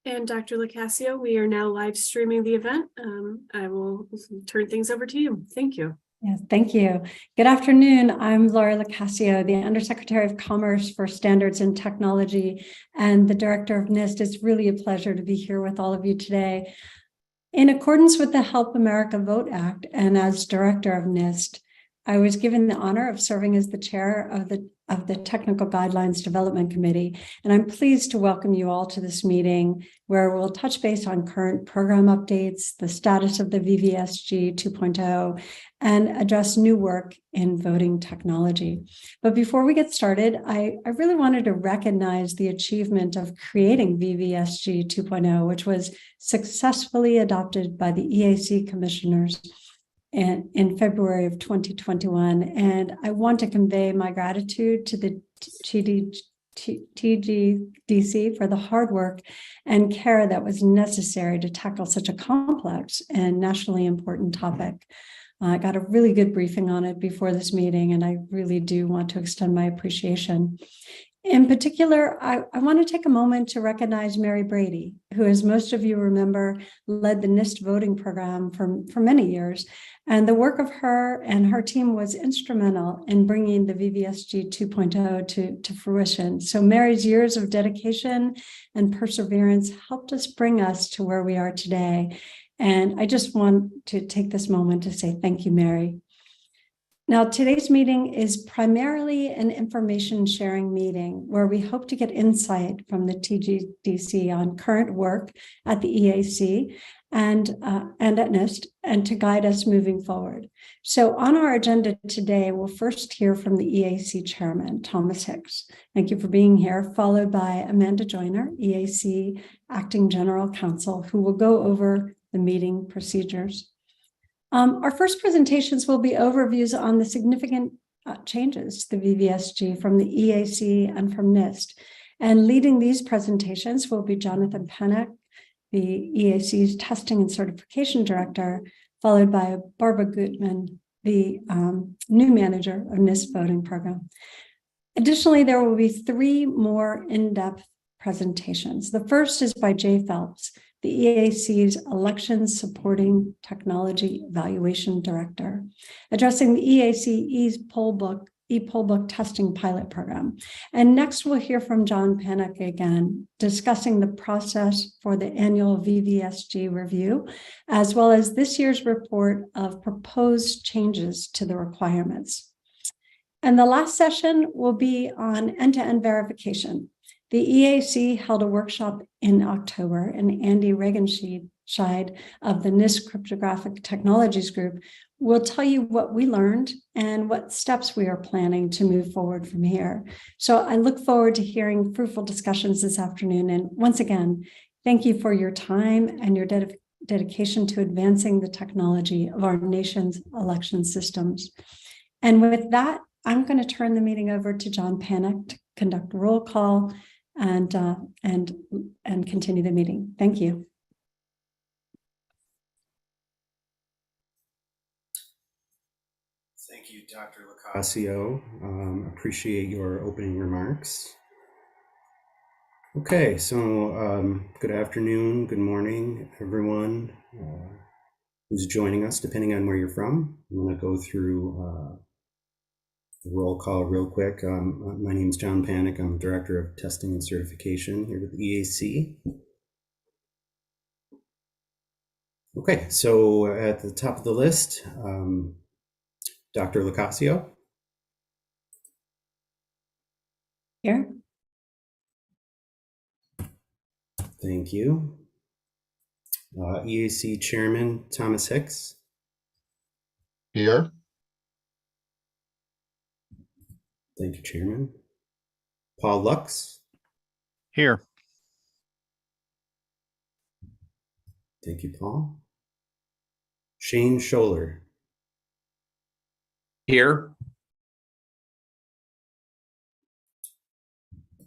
And Dr. Locascio, we are now live streaming the event. I will turn things over to you. Thank you. Yes, thank you. Good afternoon. I'm Laura Locascio, the Undersecretary of Commerce for Standards and Technology and the Director of NIST. It's really a pleasure to be here with all of you today. In accordance with the Help America Vote Act and as Director of NIST, I was given the honor of serving as the chair of the Technical Guidelines Development Committee, and I'm pleased to welcome you all to this meeting where we'll touch base on current program updates, the status of the VVSG 2.0, and address new work in voting technology. But before we get started, I really wanted to recognize the achievement of creating VVSG 2.0, which was successfully adopted by the EAC commissioners in February of 2021. And I want to convey my gratitude to the TGDC for the hard work and care that was necessary to tackle such a complex and nationally important topic. I got a really good briefing on it before this meeting, and I really do want to extend my appreciation. In particular, I want to take a moment to recognize Mary Brady, who, as most of you remember, led the NIST voting program for many years. And the work of her and her team was instrumental in bringing the VVSG 2.0 to fruition. So Mary's years of dedication and perseverance helped us bring us to where we are today. And I just want to take this moment to say thank you, Mary. Now, today's meeting is primarily an information sharing meeting where we hope to get insight from the TGDC on current work at the EAC and at NIST, and to guide us moving forward. So on our agenda today, we'll first hear from the EAC chairman, Thomas Hicks. Thank you for being here, followed by Amanda Joyner, EAC acting general counsel, who will go over the meeting procedures. Our first presentations will be overviews on the significant changes to the VVSG from the EAC and from NIST. And leading these presentations will be Jonathan Pennock, the EAC's Testing and Certification Director, followed by Barbara Gutman, the new manager of NIST voting program. Additionally, there will be 3 more in-depth presentations. The first is by Jay Phelps, the EAC's Elections Supporting Technology Evaluation Director, addressing the EAC's e-poll book testing pilot program. And next we'll hear from John Pennock again, discussing the process for the annual VVSG review, as well as this year's report of proposed changes to the requirements. And the last session will be on end-to-end verification. The EAC held a workshop in October, and Andy Regenscheid of the NIST Cryptographic Technologies Group will tell you what we learned and what steps we are planning to move forward from here. So I look forward to hearing fruitful discussions this afternoon. And once again, thank you for your time and your dedication to advancing the technology of our nation's election systems. And with that, I'm going to turn the meeting over to John Pennock to conduct a roll call and continue the meeting. Thank you. Thank you, Dr. Locascio. Appreciate your opening remarks. Okay, so good afternoon, good morning, everyone who's joining us, depending on where you're from. I'm going to go through the roll call real quick. My name is John Pennock. I'm Director of Testing and Certification here with the EAC. Okay, so at the top of the list, Dr. Locascio. Here. Thank you. EAC Chairman Thomas Hicks. Here. Thank you, Chairman. Paul Lux. Here. Thank you, Paul. Shane Scholler. Here.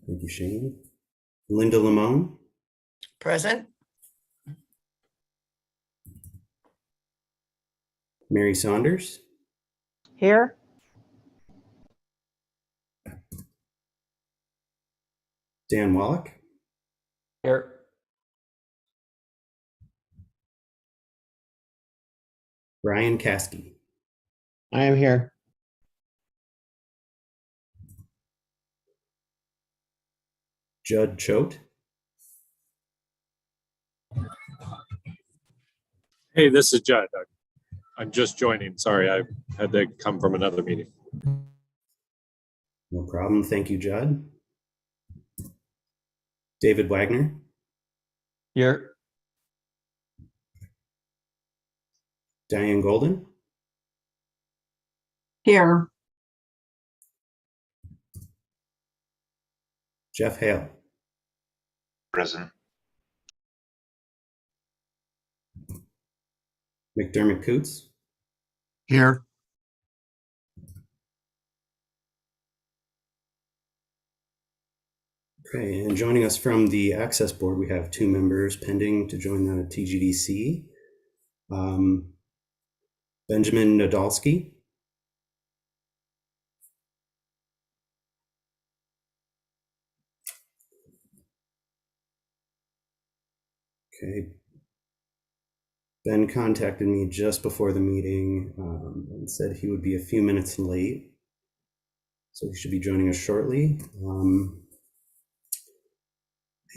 Thank you, Shane. Linda Lamone. Present. Mary Saunders. Here. Dan Wallach. Here. Ryan Caskey. I am here. Judd Choate. Hey, this is Judd. I'm just joining. Sorry, I had to come from another meeting. No problem. Thank you, Judd. David Wagner. Here. Diane Golden. Here. Jeff Hale. Present. McDermott Coots. Here. Okay, and joining us from the Access Board, we have 2 members pending to join the TGDC. Benjamin Nadolski. Okay. Ben contacted me just before the meeting and said he would be a few minutes late. So he should be joining us shortly.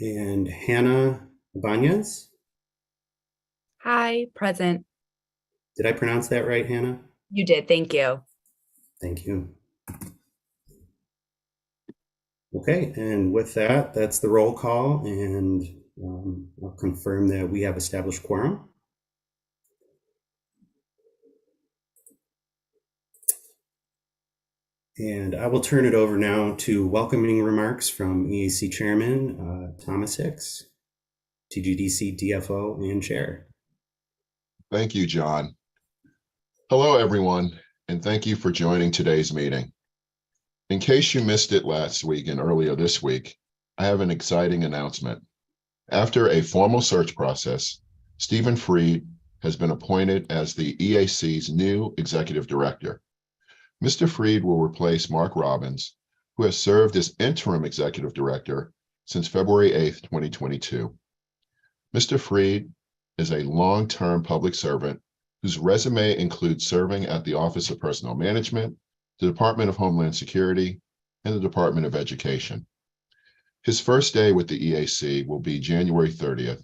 And Hannah Banez. Hi, present. Did I pronounce that right, Hannah? You did, thank you. Thank you. Okay, and with that, that's the roll call, and I'll confirm that we have established quorum. And I will turn it over now to welcoming remarks from EAC Chairman Thomas Hicks, TGDC DFO and Chair. Thank you, John. Hello, everyone, and thank you for joining today's meeting. In case you missed it last week and earlier this week, I have an exciting announcement. After a formal search process, Stephen Freed has been appointed as the EAC's new Executive Director. Mr. Freed will replace Mark Robbins, who has served as Interim Executive Director since February 8th, 2022. Mr. Freed is a long-term public servant whose resume includes serving at the Office of Personnel Management, the Department of Homeland Security, and the Department of Education. His first day with the EAC will be January 30th,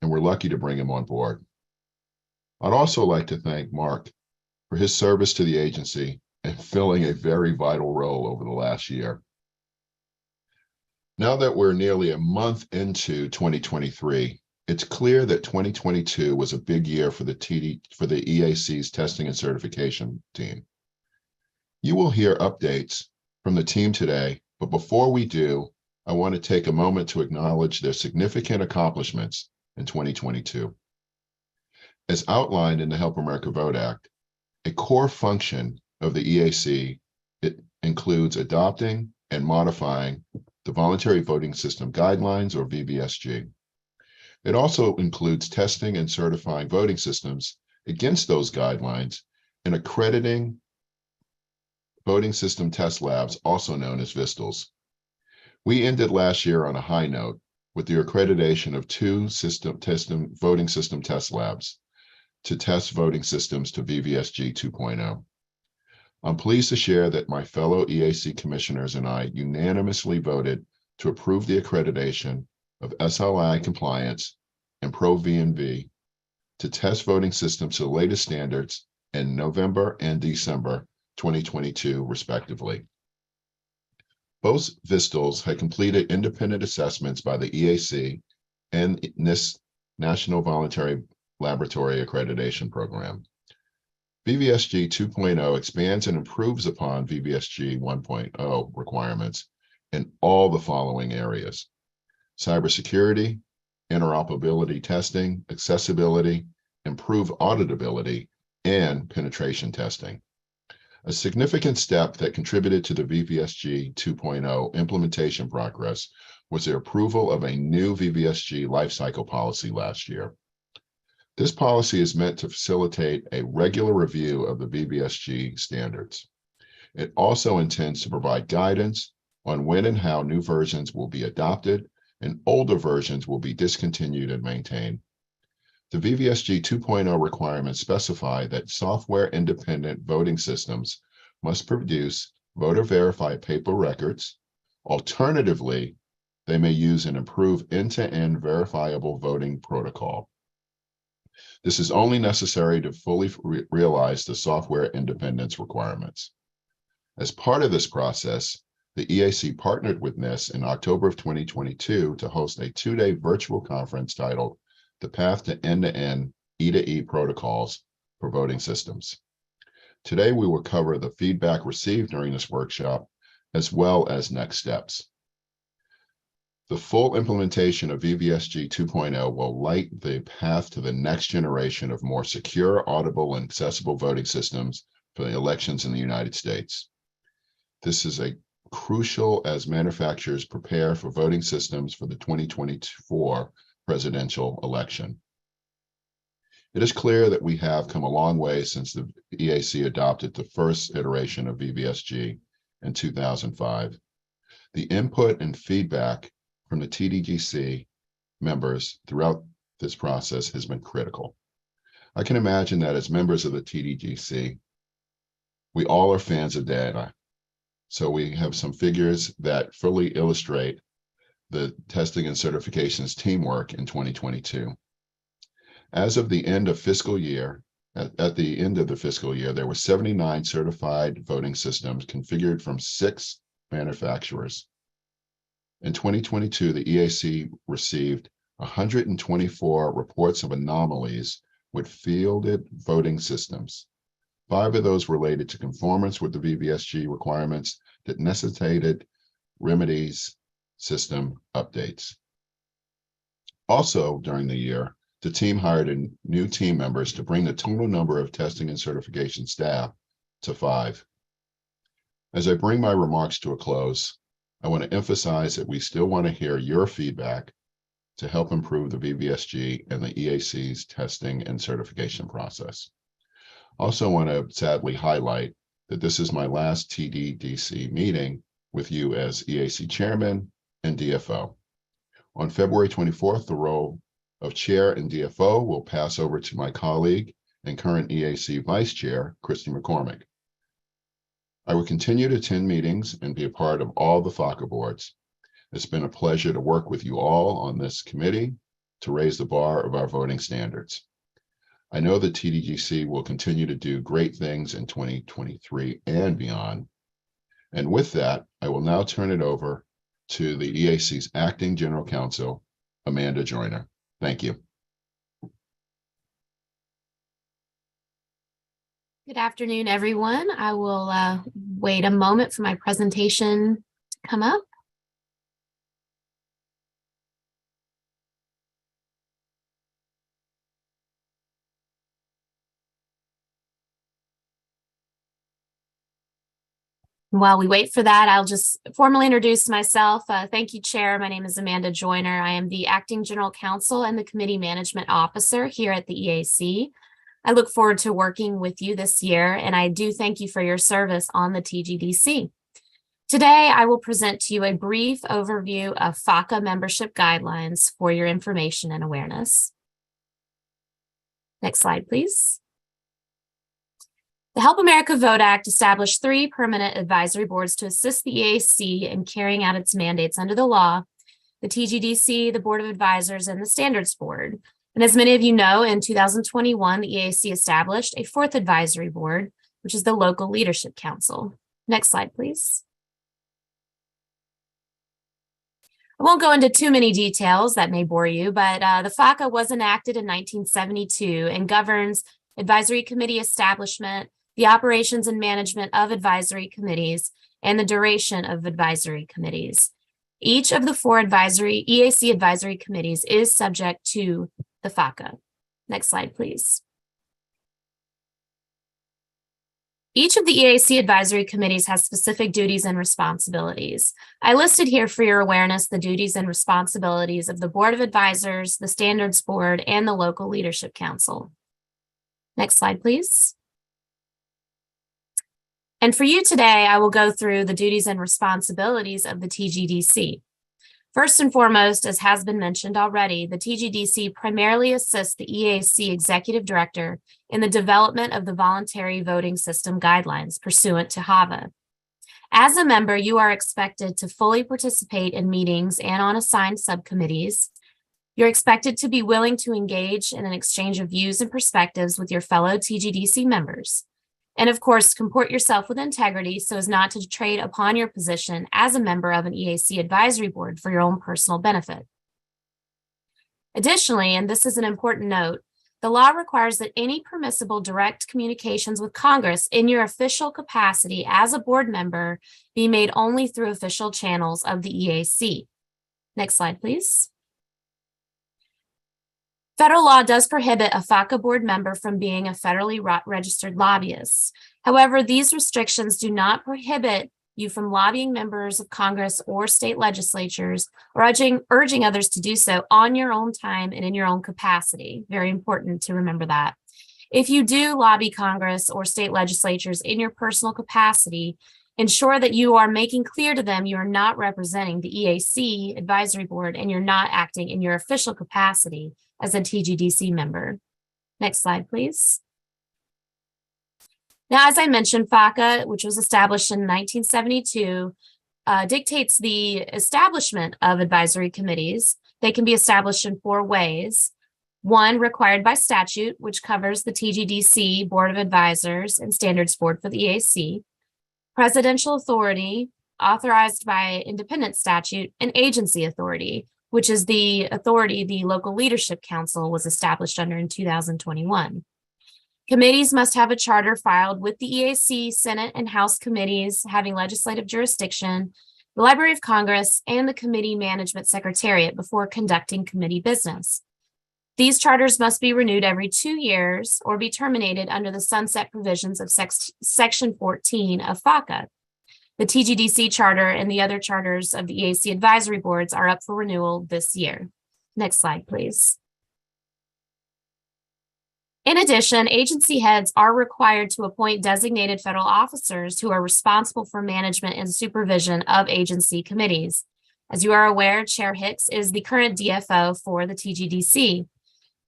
and we're lucky to bring him on board. I'd also like to thank Mark for his service to the agency and filling a very vital role over the last year. Now that we're nearly a month into 2023, it's clear that 2022 was a big year for the EAC's testing and certification team. You will hear updates from the team today, but before we do, I want to take a moment to acknowledge their significant accomplishments in 2022. As outlined in the Help America Vote Act, a core function of the EAC, it includes adopting and modifying the Voluntary Voting System Guidelines, or VVSG. It also includes testing and certifying voting systems against those guidelines and accrediting voting system test labs, also known as VISTLs. We ended last year on a high note with the accreditation of 2 voting system test labs to test voting systems to VVSG 2.0. I'm pleased to share that my fellow EAC commissioners and I unanimously voted to approve the accreditation of SLI compliance and Pro-V&V to test voting systems to the latest standards in November and December 2022, respectively. Both VISTLs had completed independent assessments by the EAC and NIST National Voluntary Laboratory Accreditation Program. VVSG 2.0 expands and improves upon VVSG 1.0 requirements in all the following areas: cybersecurity, interoperability testing, accessibility, improved auditability, and penetration testing. A significant step that contributed to the VVSG 2.0 implementation progress was the approval of a new VVSG lifecycle policy last year. This policy is meant to facilitate a regular review of the VVSG standards. It also intends to provide guidance on when and how new versions will be adopted and older versions will be discontinued and maintained. The VVSG 2.0 requirements specify that software-independent voting systems must produce voter-verified paper records. Alternatively, they may use an improved end-to-end verifiable voting protocol. This is only necessary to fully realize the software independence requirements. As part of this process, the EAC partnered with NIST in October of 2022 to host a 2-day virtual conference titled The Path to End-to-End E-to-E Protocols for Voting Systems. Today, we will cover the feedback received during this workshop, as well as next steps. The full implementation of VVSG 2.0 will light the path to the next generation of more secure, audible, and accessible voting systems for the elections in the United States. This is crucial as manufacturers prepare for voting systems for the 2024 presidential election. It is clear that we have come a long way since the EAC adopted the first iteration of VVSG in 2005. The input and feedback from the TGDC members throughout this process has been critical. I can imagine that as members of the TGDC, we all are fans of data. So we have some figures that fully illustrate the testing and certifications teamwork in 2022. As of the end of fiscal year, at the end of the fiscal year, there were 79 certified voting systems configured from 6 manufacturers. In 2022, the EAC received 124 reports of anomalies with fielded voting systems. 5 of those related to conformance with the VVSG requirements that necessitated remedies system updates. Also during the year, the team hired new team members to bring the total number of testing and certification staff to 5. As I bring my remarks to a close, I want to emphasize that we still want to hear your feedback to help improve the VVSG and the EAC's testing and certification process. Also want to sadly highlight that this is my last TGDC meeting with you as EAC chairman and DFO. On February 24th, the role of chair and DFO will pass over to my colleague and current EAC vice chair, Christy McCormick. I will continue to attend meetings and be a part of all the FACA boards. It's been a pleasure to work with you all on this committee to raise the bar of our voting standards. I know that TGDC will continue to do great things in 2023 and beyond. And with that, I will now turn it over to the EAC's Acting General Counsel, Amanda Joyner. Thank you. Good afternoon, everyone. I will wait a moment for my presentation to come up. While we wait for that, I'll just formally introduce myself. Thank you, Chair. My name is Amanda Joyner. I am the Acting General Counsel and the Committee Management Officer here at the EAC. I look forward to working with you this year, and I do thank you for your service on the TGDC. Today, I will present to you a brief overview of FACA membership guidelines for your information and awareness. Next slide, please. The Help America Vote Act established 3 permanent advisory boards to assist the EAC in carrying out its mandates under the law: the TGDC, the Board of Advisors, and the Standards Board. And as many of you know, in 2021, the EAC established a 4th advisory board, which is the Local Leadership Council. Next slide, please. I won't go into too many details that may bore you, but the FACA was enacted in 1972 and governs advisory committee establishment, the operations and management of advisory committees, and the duration of advisory committees. Each of the 4 EAC advisory committees is subject to the FACA. Next slide, please. Each of the EAC advisory committees has specific duties and responsibilities. I listed here for your awareness the duties and responsibilities of the Board of Advisors, the Standards Board, and the Local Leadership Council. Next slide, please. And for you today, I will go through the duties and responsibilities of the TGDC. First and foremost, as has been mentioned already, the TGDC primarily assists the EAC Executive Director in the development of the voluntary voting system guidelines pursuant to HAVA. As a member, you are expected to fully participate in meetings and on assigned subcommittees. You're expected to be willing to engage in an exchange of views and perspectives with your fellow TGDC members. And of course, comport yourself with integrity so as not to trade upon your position as a member of an EAC advisory board for your own personal benefit. Additionally, and this is an important note, the law requires that any permissible direct communications with Congress in your official capacity as a board member be made only through official channels of the EAC. Next slide, please. Federal law does prohibit a FACA board member from being a federally registered lobbyist. However, these restrictions do not prohibit you from lobbying members of Congress or state legislatures or urging others to do so on your own time and in your own capacity. Very important to remember that. If you do lobby Congress or state legislatures in your personal capacity, ensure that you are making clear to them you are not representing the EAC advisory board and you're not acting in your official capacity as a TGDC member. Next slide, please. Now, as I mentioned, FACA, which was established in 1972, dictates the establishment of advisory committees. They can be established in 4 ways. One, required by statute, which covers the TGDC Board of Advisors and Standards Board for the EAC. Presidential authority, authorized by independent statute, and agency authority, which is the authority the Local Leadership Council was established under in 2021. Committees must have a charter filed with the EAC, Senate, and House committees having legislative jurisdiction, the Library of Congress, and the Committee Management Secretariat before conducting committee business. These charters must be renewed every 2 years or be terminated under the sunset provisions of Section 14 of FACA. The TGDC charter and the other charters of the EAC advisory boards are up for renewal this year. Next slide, please. In addition, agency heads are required to appoint designated federal officers who are responsible for management and supervision of agency committees. As you are aware, Chair Hicks is the current DFO for the TGDC.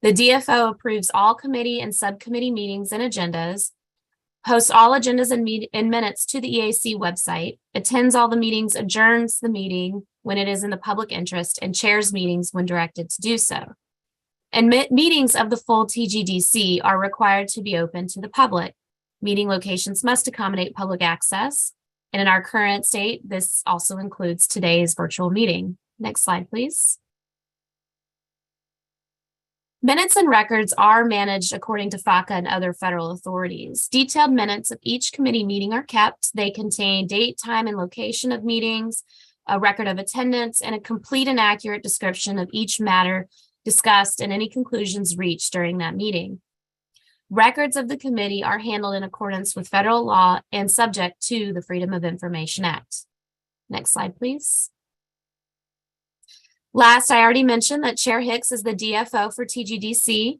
The DFO approves all committee and subcommittee meetings and agendas, hosts all agendas and minutes to the EAC website, attends all the meetings, adjourns the meeting when it is in the public interest, and chairs meetings when directed to do so. And meetings of the full TGDC are required to be open to the public. Meeting locations must accommodate public access. And in our current state, this also includes today's virtual meeting. Next slide, please. Minutes and records are managed according to FACA and other federal authorities. Detailed minutes of each committee meeting are kept. They contain date, time, and location of meetings, a record of attendance, and a complete and accurate description of each matter discussed and any conclusions reached during that meeting. Records of the committee are handled in accordance with federal law and subject to the Freedom of Information Act. Next slide, please. Last, I already mentioned that Chair Hicks is the DFO for TGDC.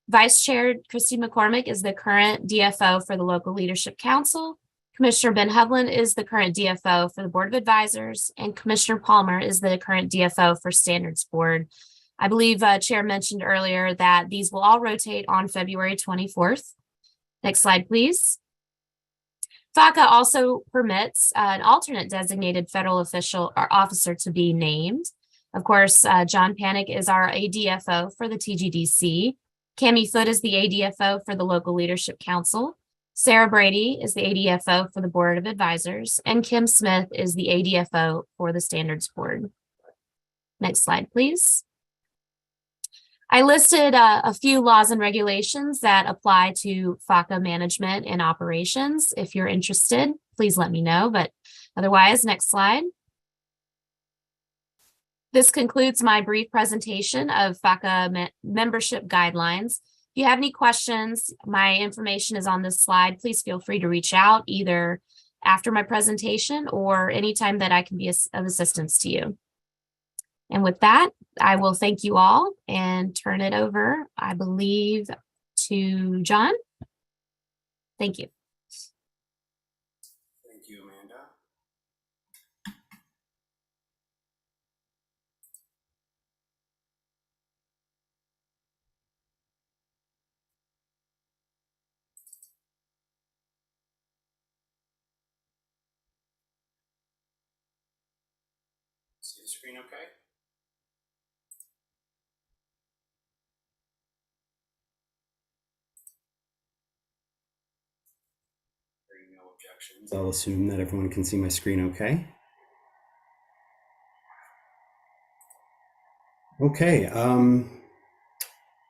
Vice Chair Christy McCormick is the current DFO for the Local Leadership Council. Commissioner Ben Hovland is the current DFO for the Board of Advisors, and Commissioner Palmer is the current DFO for Standards Board. I believe Chair mentioned earlier that these will all rotate on February 24th. Next slide, please. FACA also permits an alternate designated federal official or officer to be named. Of course, John Panic is our ADFO for the TGDC. Cami Foote is the ADFO for the Local Leadership Council. Sarah Brady is the ADFO for the Board of Advisors, and Kim Smith is the ADFO for the Standards Board. Next slide, please. I listed a few laws and regulations that apply to FACA management and operations. If you're interested, please let me know, but otherwise, next slide. This concludes my brief presentation of FACA membership guidelines. If you have any questions, my information is on this slide. Please feel free to reach out either after my presentation or anytime that I can be of assistance to you. And with that, I will thank you all and turn it over, I believe, to John. Thank you. Thank you, Amanda. the screen okay? Hearing no objections, I'll assume that everyone can see my screen okay. Okay,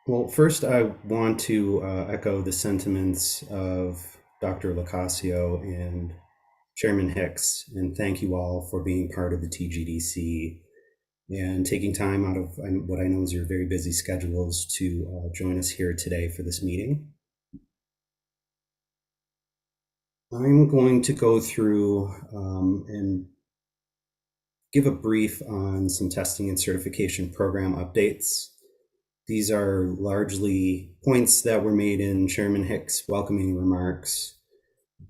well, first I want to echo the sentiments of Dr. Locascio and Chairman Hicks, and thank you all for being part of the TGDC and taking time out of what I know is your very busy schedules to join us here today for this meeting. I'm going to go through and give a brief on some testing and certification program updates. These are largely points that were made in Chairman Hicks' welcoming remarks,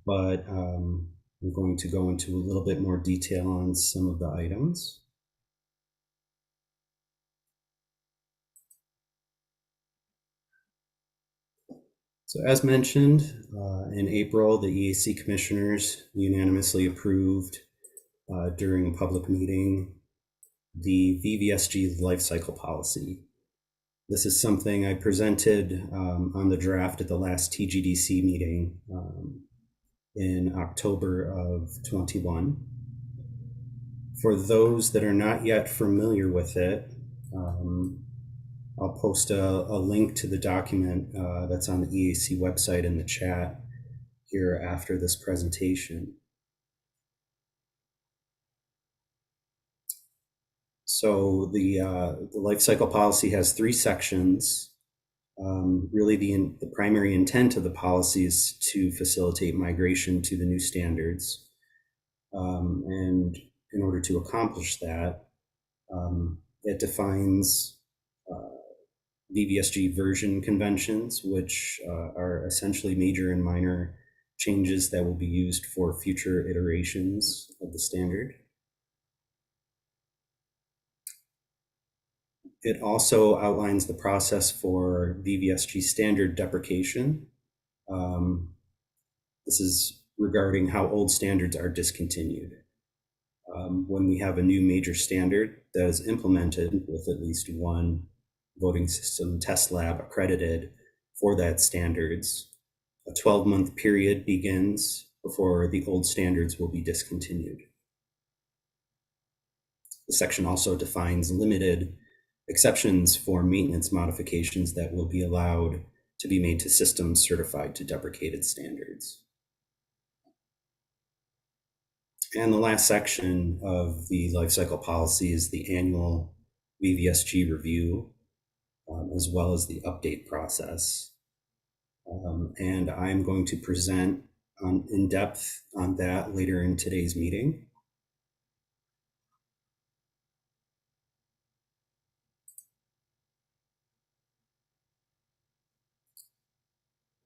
but I'm going to go into a little bit more detail on some of the items. So as mentioned, in April, the EAC commissioners unanimously approved during a public meeting the VVSG lifecycle policy. This is something I presented on the draft at the last TGDC meeting in October of 21. For those that are not yet familiar with it, I'll post a link to the document that's on the EAC website in the chat here after this presentation. So the life cycle policy has 3 sections. Really the primary intent of the policy is to facilitate migration to the new standards. And in order to accomplish that, it defines VVSG version conventions, which are essentially major and minor changes that will be used for future iterations of the standard. It also outlines the process for VVSG standard deprecation. This is regarding how old standards are discontinued. When we have a new major standard that is implemented with at least one voting system test lab accredited for that standards, a 12-month period begins before the old standards will be discontinued. The section also defines limited exceptions for maintenance modifications that will be allowed to be made to systems certified to deprecated standards. And the last section of the lifecycle policy is the annual VVSG review, as well as the update process. And I'm going to present in depth on that later in today's meeting.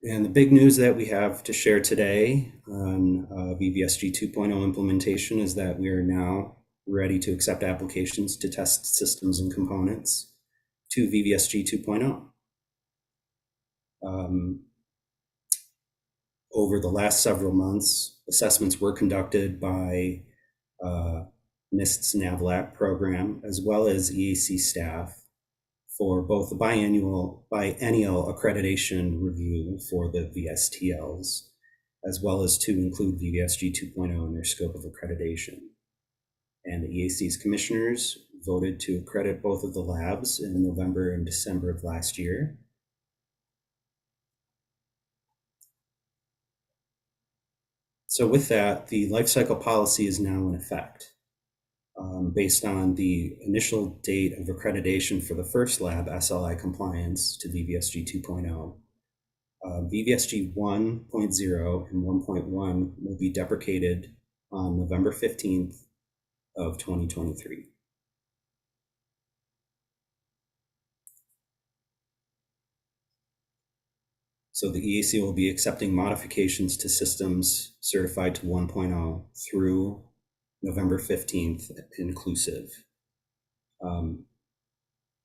And the big news that we have to share today on VVSG 2.0 implementation is that we are now ready to accept applications to test systems and components to VVSG 2.0. Over the last several months, assessments were conducted by NIST's NAVLAC program, as well as EAC staff, for both the biennial accreditation review for the VSTLs, as well as to include VVSG 2.0 in their scope of accreditation. And the EAC's commissioners voted to accredit both of the labs in November and December of last year. So with that, the lifecycle policy is now in effect. Based on the initial date of accreditation for the first lab, SLI compliance to VVSG 2.0, VVSG 1.0 and 1.1 will be deprecated on November 15th of 2023. So the EAC will be accepting modifications to systems certified to 1.0 through November 15th inclusive.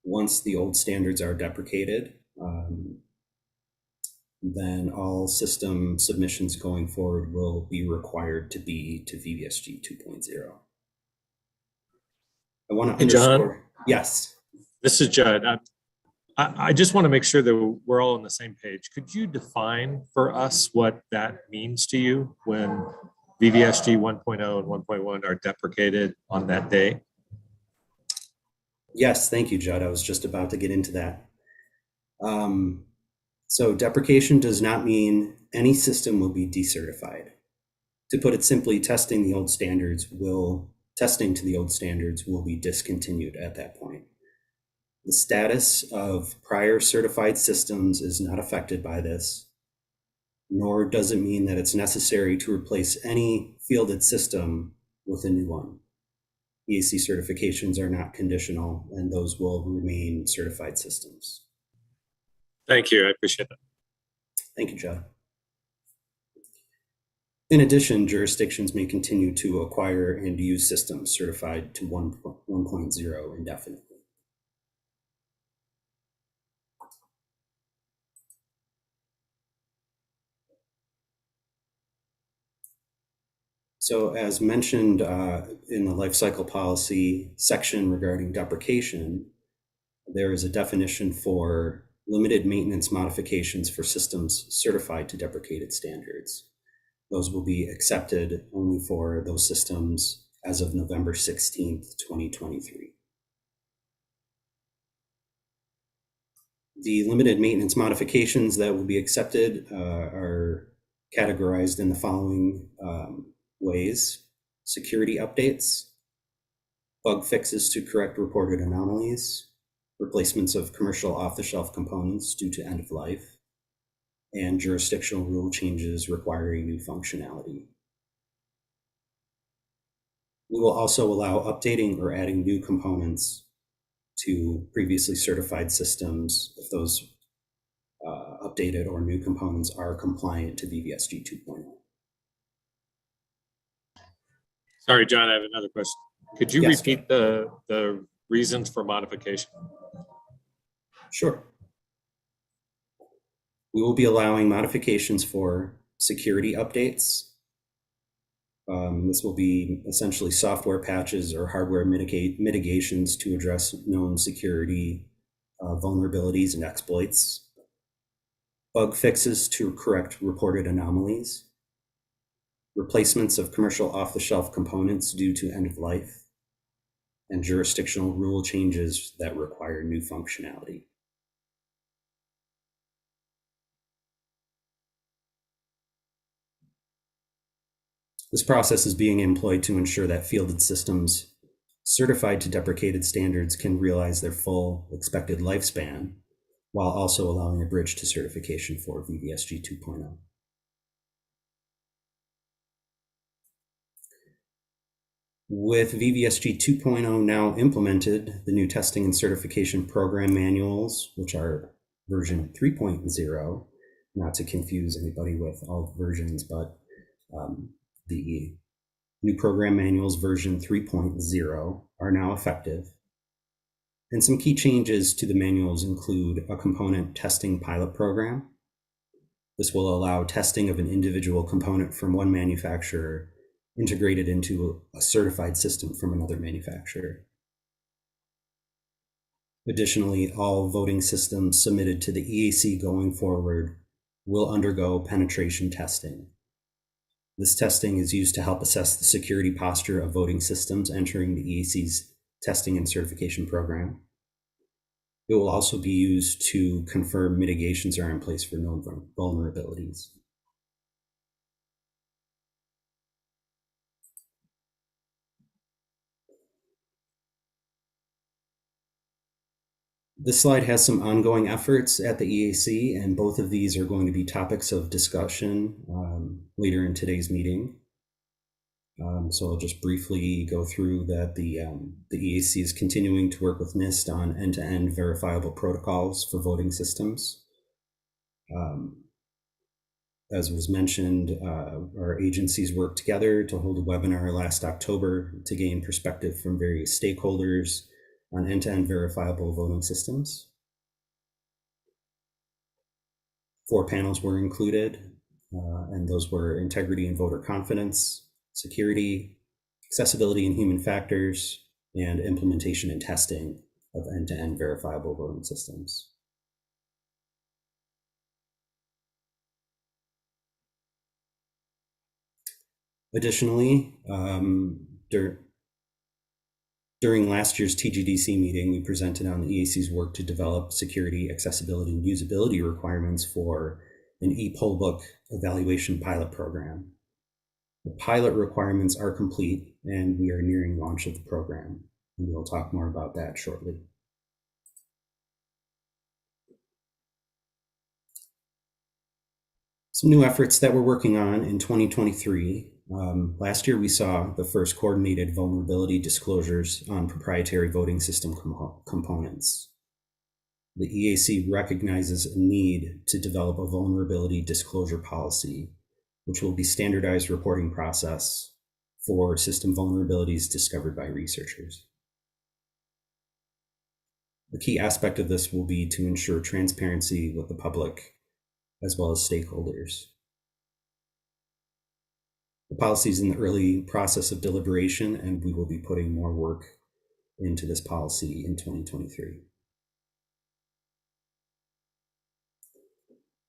Once the old standards are deprecated, then all system submissions going forward will be required to be to VVSG 2.0. I want to Hey, John. underscore. Yes. This is Judd. I just want to make sure that we're all on the same page. Could you define for us what that means to you when VVSG 1.0 and 1.1 are deprecated on that day? Yes, thank you, Judd. I was just about to get into that. So deprecation does not mean any system will be decertified. To put it simply, testing to the old standards will be discontinued at that point. The status of prior certified systems is not affected by this, nor does it mean that it's necessary to replace any fielded system with a new one. EAC certifications are not conditional, and those will remain certified systems. Thank you. I appreciate that. Thank you, Judd. In addition, jurisdictions may continue to acquire and use systems certified to 1.0 indefinitely. So as mentioned in the lifecycle policy section regarding deprecation, there is a definition for limited maintenance modifications for systems certified to deprecated standards. Those will be accepted only for those systems as of November 16th, 2023. The limited maintenance modifications that will be accepted are categorized in the following ways: security updates, bug fixes to correct reported anomalies, replacements of commercial off-the-shelf components due to end of life, and jurisdictional rule changes requiring new functionality. We will also allow updating or adding new components to previously certified systems if those updated or new components are compliant to VVSG 2.0. Sorry, John, I have another question. Could you Yes, repeat the reasons for modification? Sure. We will be allowing modifications for security updates. This will be essentially software patches or hardware mitigations to address known security vulnerabilities and exploits. Bug fixes to correct reported anomalies. Replacements of commercial off-the-shelf components due to end of life. And jurisdictional rule changes that require new functionality. This process is being employed to ensure that fielded systems certified to deprecated standards can realize their full expected lifespan, while also allowing a bridge to certification for VVSG 2.0. With VVSG 2.0 now implemented, the new testing and certification program manuals, which are version 3.0, not to confuse anybody with all versions, but the new program manuals version 3.0 are now effective. And some key changes to the manuals include a component testing pilot program. This will allow testing of an individual component from one manufacturer integrated into a certified system from another manufacturer. Additionally, all voting systems submitted to the EAC going forward will undergo penetration testing. This testing is used to help assess the security posture of voting systems entering the EAC's testing and certification program. It will also be used to confirm mitigations are in place for known vulnerabilities. This slide has some ongoing efforts at the EAC, and both of these are going to be topics of discussion later in today's meeting. So I'll just briefly go through that the EAC is continuing to work with NIST on end-to-end verifiable protocols for voting systems. As was mentioned, our agencies worked together to hold a webinar last October to gain perspective from various stakeholders on end-to-end verifiable voting systems. 4 panels were included, and those were integrity and voter confidence, security, accessibility and human factors, and implementation and testing of end-to-end verifiable voting systems. Additionally, during last year's TGDC meeting, we presented on the EAC's work to develop security, accessibility, and usability requirements for an e-poll book evaluation pilot program. The pilot requirements are complete, and we are nearing launch of the program. And we'll talk more about that shortly. Some new efforts that we're working on in 2023. Last year, we saw the first coordinated vulnerability disclosures on proprietary voting system components. The EAC recognizes a need to develop a vulnerability disclosure policy, which will be standardized reporting process for system vulnerabilities discovered by researchers. The key aspect of this will be to ensure transparency with the public as well as stakeholders. The policy is in the early process of deliberation, and we will be putting more work into this policy in 2023.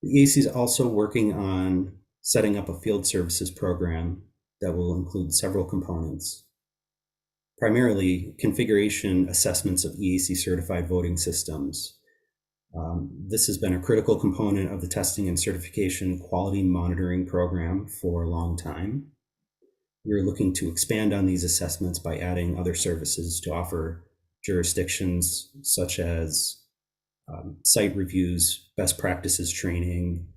The EAC is also working on setting up a field services program that will include several components, primarily configuration assessments of EAC certified voting systems. This has been a critical component of the testing and certification quality monitoring program for a long time. We're looking to expand on these assessments by adding other services to offer jurisdictions such as site reviews, best practices training,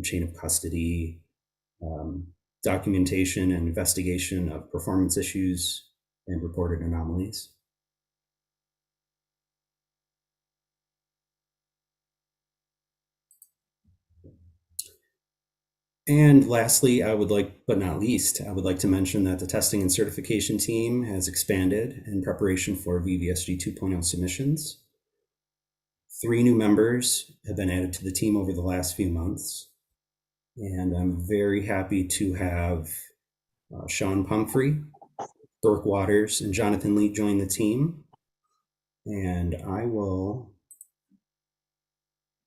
chain of custody, documentation and investigation of performance issues and reported anomalies. And lastly, I would like to mention that the testing and certification team has expanded in preparation for VVSG 2.0 submissions. 3 new members have been added to the team over the last few months. And I'm very happy to have Sean Pumphrey, Burke Waters, and Jonathan Lee join the team. And I will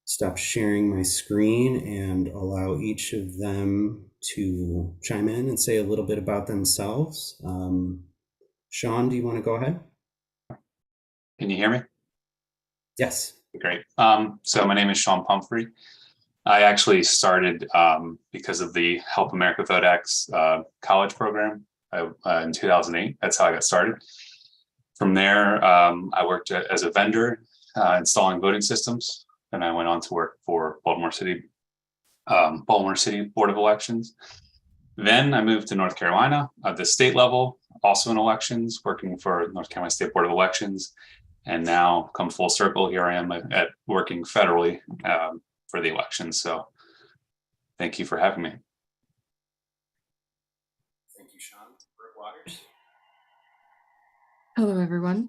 stop sharing my screen and allow each of them to chime in and say a little bit about themselves. Sean, do you want to go ahead? Can you hear me? Yes. Great. So my name is Sean Pumphrey. I actually started because of the Help America Vote Act's college program in 2008. That's how I got started. From there, I worked as a vendor installing voting systems. And I went on to work for Baltimore City Board of Elections. Then I moved to North Carolina at the state level, also in elections, working for North Carolina State Board of Elections. And now come full circle, here I am at working federally for the elections. So thank you for having me. Thank you, Sean. Burke Waters. Hello, everyone.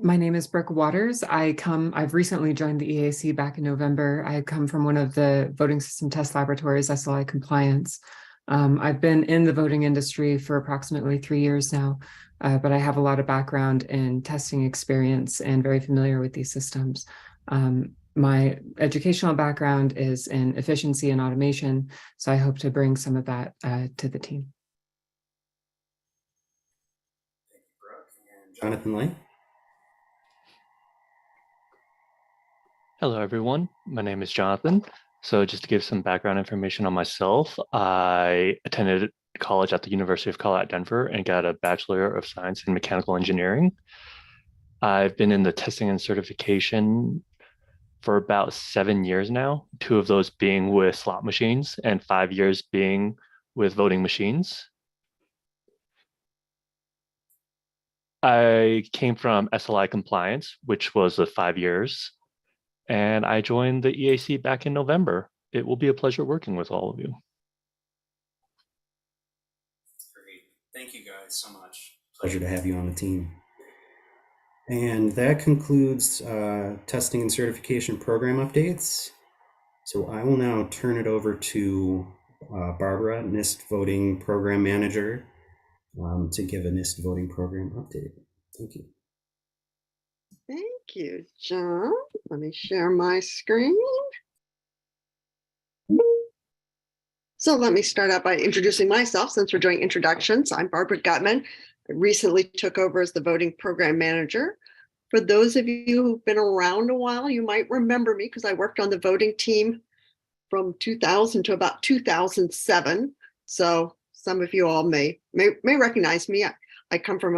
My name is Brooke Waters. I've recently joined the EAC back in November. I come from one of the voting system test laboratories, SLI Compliance. I've been in the voting industry for approximately 3 years now, but I have a lot of background in testing experience and very familiar with these systems. My educational background is in efficiency and automation, so I hope to bring some of that to the team. Thank you, Brooke. And Jonathan Lee. Hello, everyone. My name is Jonathan. So just to give some background information on myself, I attended college at the University of Colorado at Denver and got a Bachelor of Science in Mechanical Engineering. I've been in the testing and certification for about 7 years now, 2 of those being with slot machines and 5 years being with voting machines. I came from SLI Compliance, which was 5 years. And I joined the EAC back in November. It will be a pleasure working with all of you. Great. Thank you guys so much. Pleasure to have you on the team. And that concludes testing and certification program updates. So I will now turn it over to Barbara, NIST Voting Program Manager, to give a NIST Voting Program update. Thank you. Thank you, John. Let me share my screen. So let me start out by introducing myself since we're doing introductions. I'm Barbara Gutman. I recently took over as the voting program manager. For those of you who've been around a while, you might remember me because I worked on the voting team from 2000 to about 2007. So some of you all may recognize me. I come from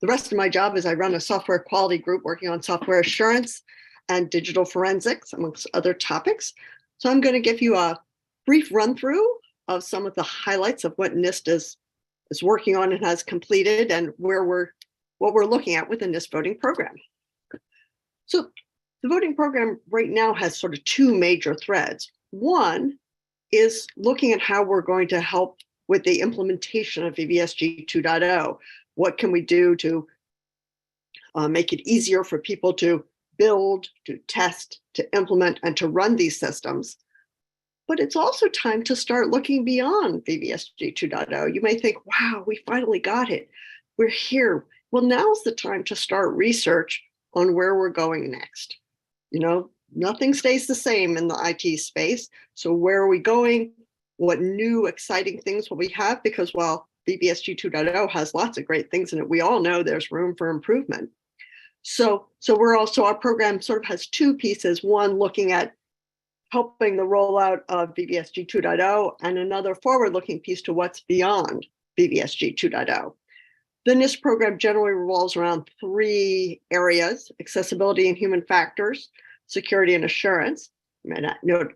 the rest of my job is I run a software quality group working on software assurance and digital forensics, amongst other topics. So I'm going to give you a brief run through of some of the highlights of what NIST is working on and has completed and what we're looking at within this voting program. So the voting program right now has sort of two major threads. One is looking at how we're going to help with the implementation of VVSG 2.0. What can we do to make it easier for people to build, to test, to implement, and to run these systems? But it's also time to start looking beyond VVSG 2.0. You may think, wow, we finally got it. We're here. Well, now's the time to start research on where we're going next. You know, nothing stays the same in the IT space. So where are we going? What new exciting things will we have? Because while VVSG 2.0 has lots of great things in it, we all know there's room for improvement. So our program sort of has two pieces. One, looking at helping the rollout of VVSG 2.0, and another forward-looking piece to what's beyond VVSG 2.0. The NIST program generally revolves around three areas: accessibility and human factors, security and assurance. You may not note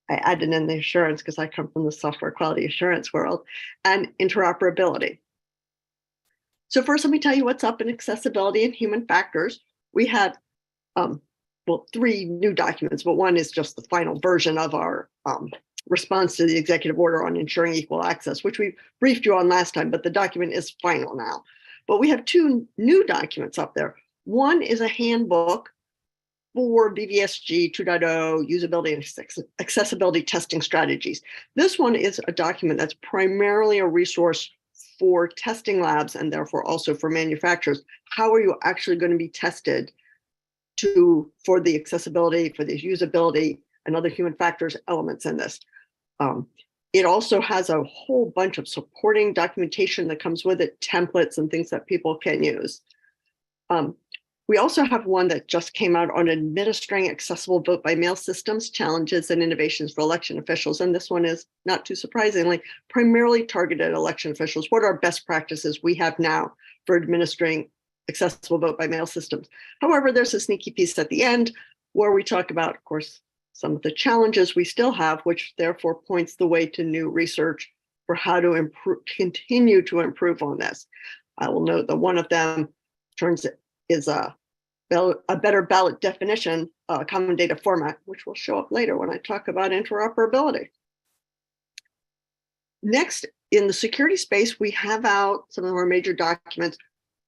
I added in the assurance because I come from the software quality assurance world, and interoperability. So first, let me tell you what's up in accessibility and human factors. We had three new documents, but one is just the final version of our response to the executive order on ensuring equal access, which we briefed you on last time, but the document is final now. But we have two new documents up there. One is a handbook for VVSG 2.0 usability and accessibility testing strategies. This one is a document that's primarily a resource for testing labs and therefore also for manufacturers. How are you actually going to be tested for the accessibility, for the usability, and other human factors elements in this? It also has a whole bunch of supporting documentation that comes with it, templates and things that people can use. We also have one that just came out on administering accessible vote-by-mail systems, challenges and innovations for election officials. And this one is, not too surprisingly, primarily targeted at election officials. What are best practices we have now for administering accessible vote-by-mail systems? However, there's a sneaky piece at the end where we talk about, of course, some of the challenges we still have, which therefore points the way to new research for how to continue to improve on this. I will note that one of them is a better ballot definition, common data format, which will show up later when I talk about interoperability. Next, in the security space, we have out some of our major documents,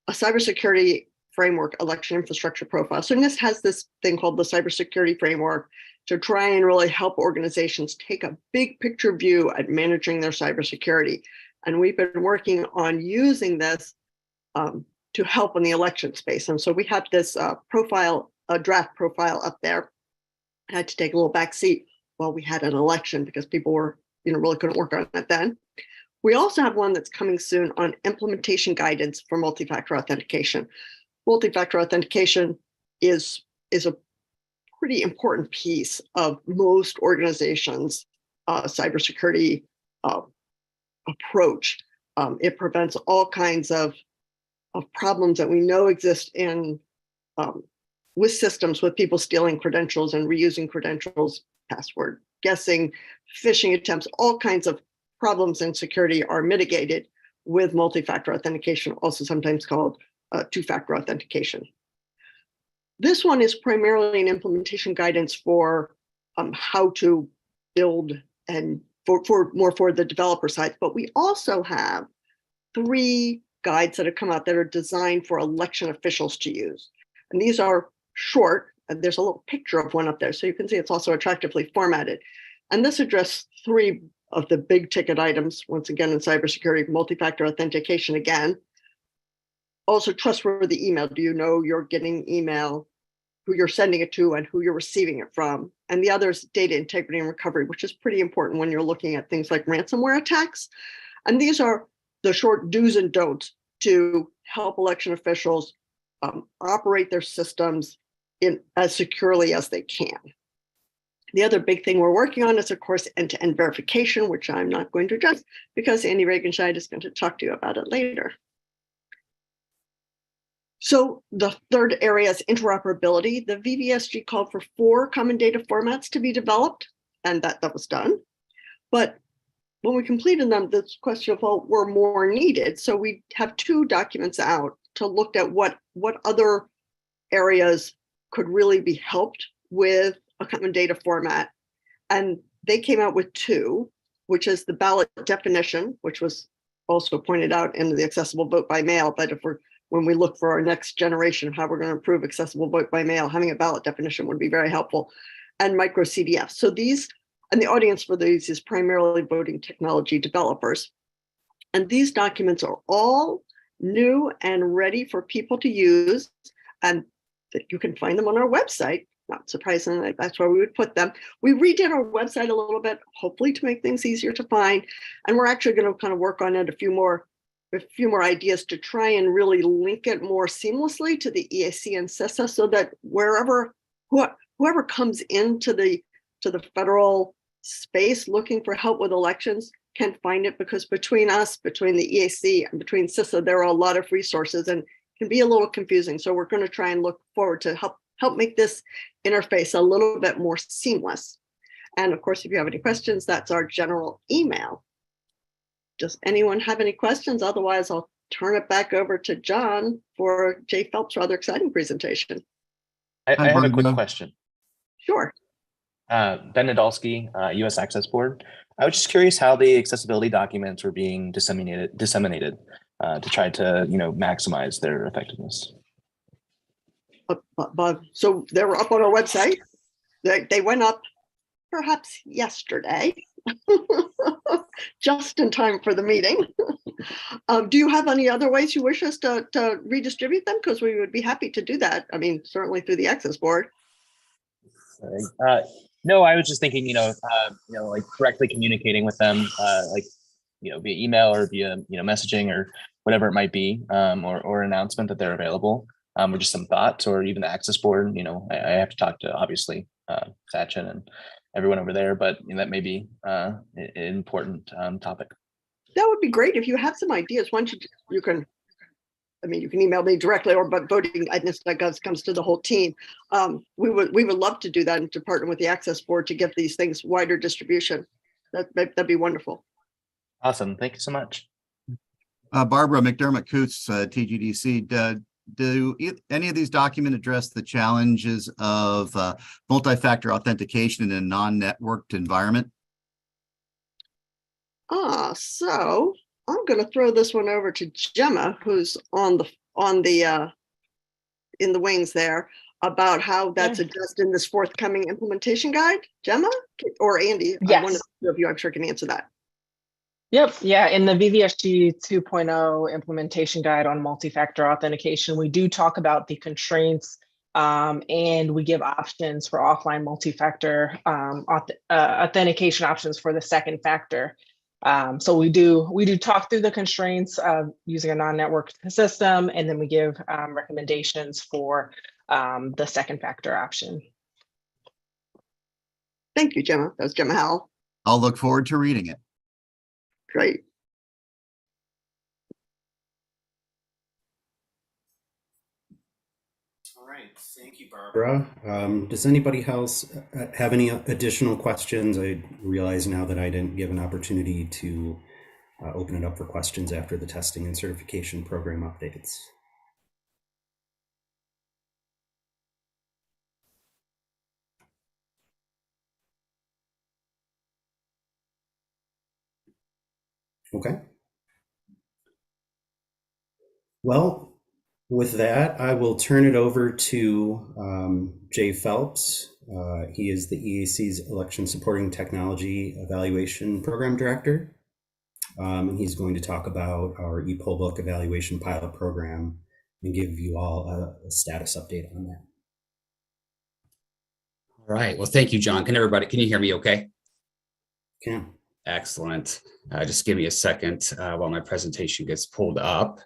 a cybersecurity framework, election infrastructure profile. So NIST has this thing called the cybersecurity framework to try and really help organizations take a big picture view at managing their cybersecurity. And we've been working on using this to help in the election space. And so we have this profile, a draft profile up there. I had to take a little back seat while we had an election because people were, really couldn't work on it then. We also have one that's coming soon on implementation guidance for multi-factor authentication. Multi-factor authentication is a pretty important piece of most organizations' cybersecurity approach. It prevents all kinds of problems that we know exist in with systems, with people stealing credentials and reusing credentials, password guessing, phishing attempts, all kinds of problems in security are mitigated with multi-factor authentication, also sometimes called two-factor authentication. This one is primarily an implementation guidance for how to build and for the developer side, but we also have 3 guides that have come out that are designed for election officials to use. And these are short, and there's a little picture of one up there. So you can see it's also attractively formatted. And this addresses 3 of the big ticket items, once again, in cybersecurity: multi-factor authentication again, also trustworthy email. Do you know you're getting email, who you're sending it to and who you're receiving it from? And the other is data integrity and recovery, which is pretty important when you're looking at things like ransomware attacks. And these are the short do's and don'ts to help election officials operate their systems in as securely as they can. The other big thing we're working on is, of course, end-to-end verification, which I'm not going to address because Andy Regenscheid is going to talk to you about it later. So the third area is interoperability. The VVSG called for 4 common data formats to be developed, and that was done. But when we completed them, the question of, well, were more needed. So we have 2 documents out to look at what other areas could really be helped with a common data format. And they came out with 2, which is the ballot definition, which was also pointed out in the accessible vote by mail. But when we look for our next generation of how we're going to improve accessible vote by mail, having a ballot definition would be very helpful, and micro CDF. So these, and the audience for these is primarily voting technology developers. And these documents are all new and ready for people to use, and that you can find them on our website. Not surprisingly, that's where we would put them. We redid our website a little bit, hopefully to make things easier to find. And we're actually going to kind of work on it a few more ideas to try and really link it more seamlessly to the EAC and CISA, so that whoever comes into the federal space looking for help with elections can find it, because between us, between the EAC and between CISA, there are a lot of resources and can be a little confusing. So we're going to try and look forward to help make this interface a little bit more seamless. And of course, if you have any questions, that's our general email. Does anyone have any questions? Otherwise, I'll turn it back over to John for Jay Phelps' rather exciting presentation. I have a quick question. Sure. Ben Nadolsky, U.S. Access Board. I was just curious how the accessibility documents were being disseminated to try to, maximize their effectiveness. So they were up on our website. They went up perhaps yesterday, just in time for the meeting. Do you have any other ways you wish us to redistribute them? Because we would be happy to do that. I mean, certainly through the Access Board. No, I was just thinking, like directly communicating with them, via email or via, messaging or whatever it might be, or announcement that they're available. Or just some thoughts, or even the Access Board. I have to talk to, obviously, Sachin and everyone over there, but that may be an important topic. That would be great if you have some ideas. Once you can email me directly, but voting@nist.gov comes to the whole team. We would love to do that and to partner with the Access Board to give these things wider distribution. That'd be wonderful. Awesome, thank you so much. Barbara McDermott-Coots, TGDC. Do any of these documents address the challenges of multi-factor authentication in a non-networked environment? So I'm going to throw this one over to Gemma, who's in the wings there, about how that's addressed in this forthcoming implementation guide. Gemma or Andy? Yes. One of you, I'm sure, can answer that. Yep. Yeah. In the VVSG 2.0 implementation guide on multi-factor authentication, we do talk about the constraints and we give options for offline multi-factor authentication options for the second factor. So we do talk through the constraints of using a non-network system, and then we give recommendations for the second factor option. Thank you, Gemma. That was Gemma Howell. I'll look forward to reading it. Great. All right, thank you, Barbara. Does anybody else have any additional questions? I realize now that I didn't give an opportunity to open it up for questions after the testing and certification program updates. Okay. Well, with that, I will turn it over to Jay Phelps. He is the EAC's Election Supporting Technology Evaluation Program Director. And he's going to talk about our ePoll Book Evaluation Pilot Program and give you all a status update on that. All right. Well, thank you, John. Can you hear me okay? Can. Excellent. Just give me a second while my presentation gets pulled up.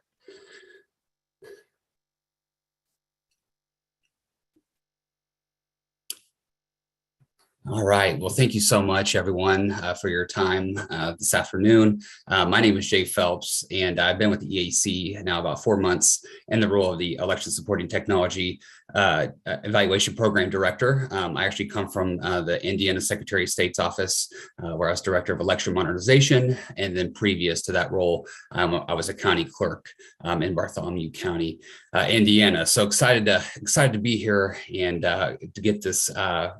All right. Well, thank you so much, everyone, for your time this afternoon. My name is Jay Phelps, and I've been with the EAC now about 4 months in the role of the Election Supporting Technology Evaluation Program Director. I actually come from the Indiana Secretary of State's office, where I was Director of Election Modernization. And then previous to that role, I was a county clerk in Bartholomew County, Indiana. So excited to be here and to get this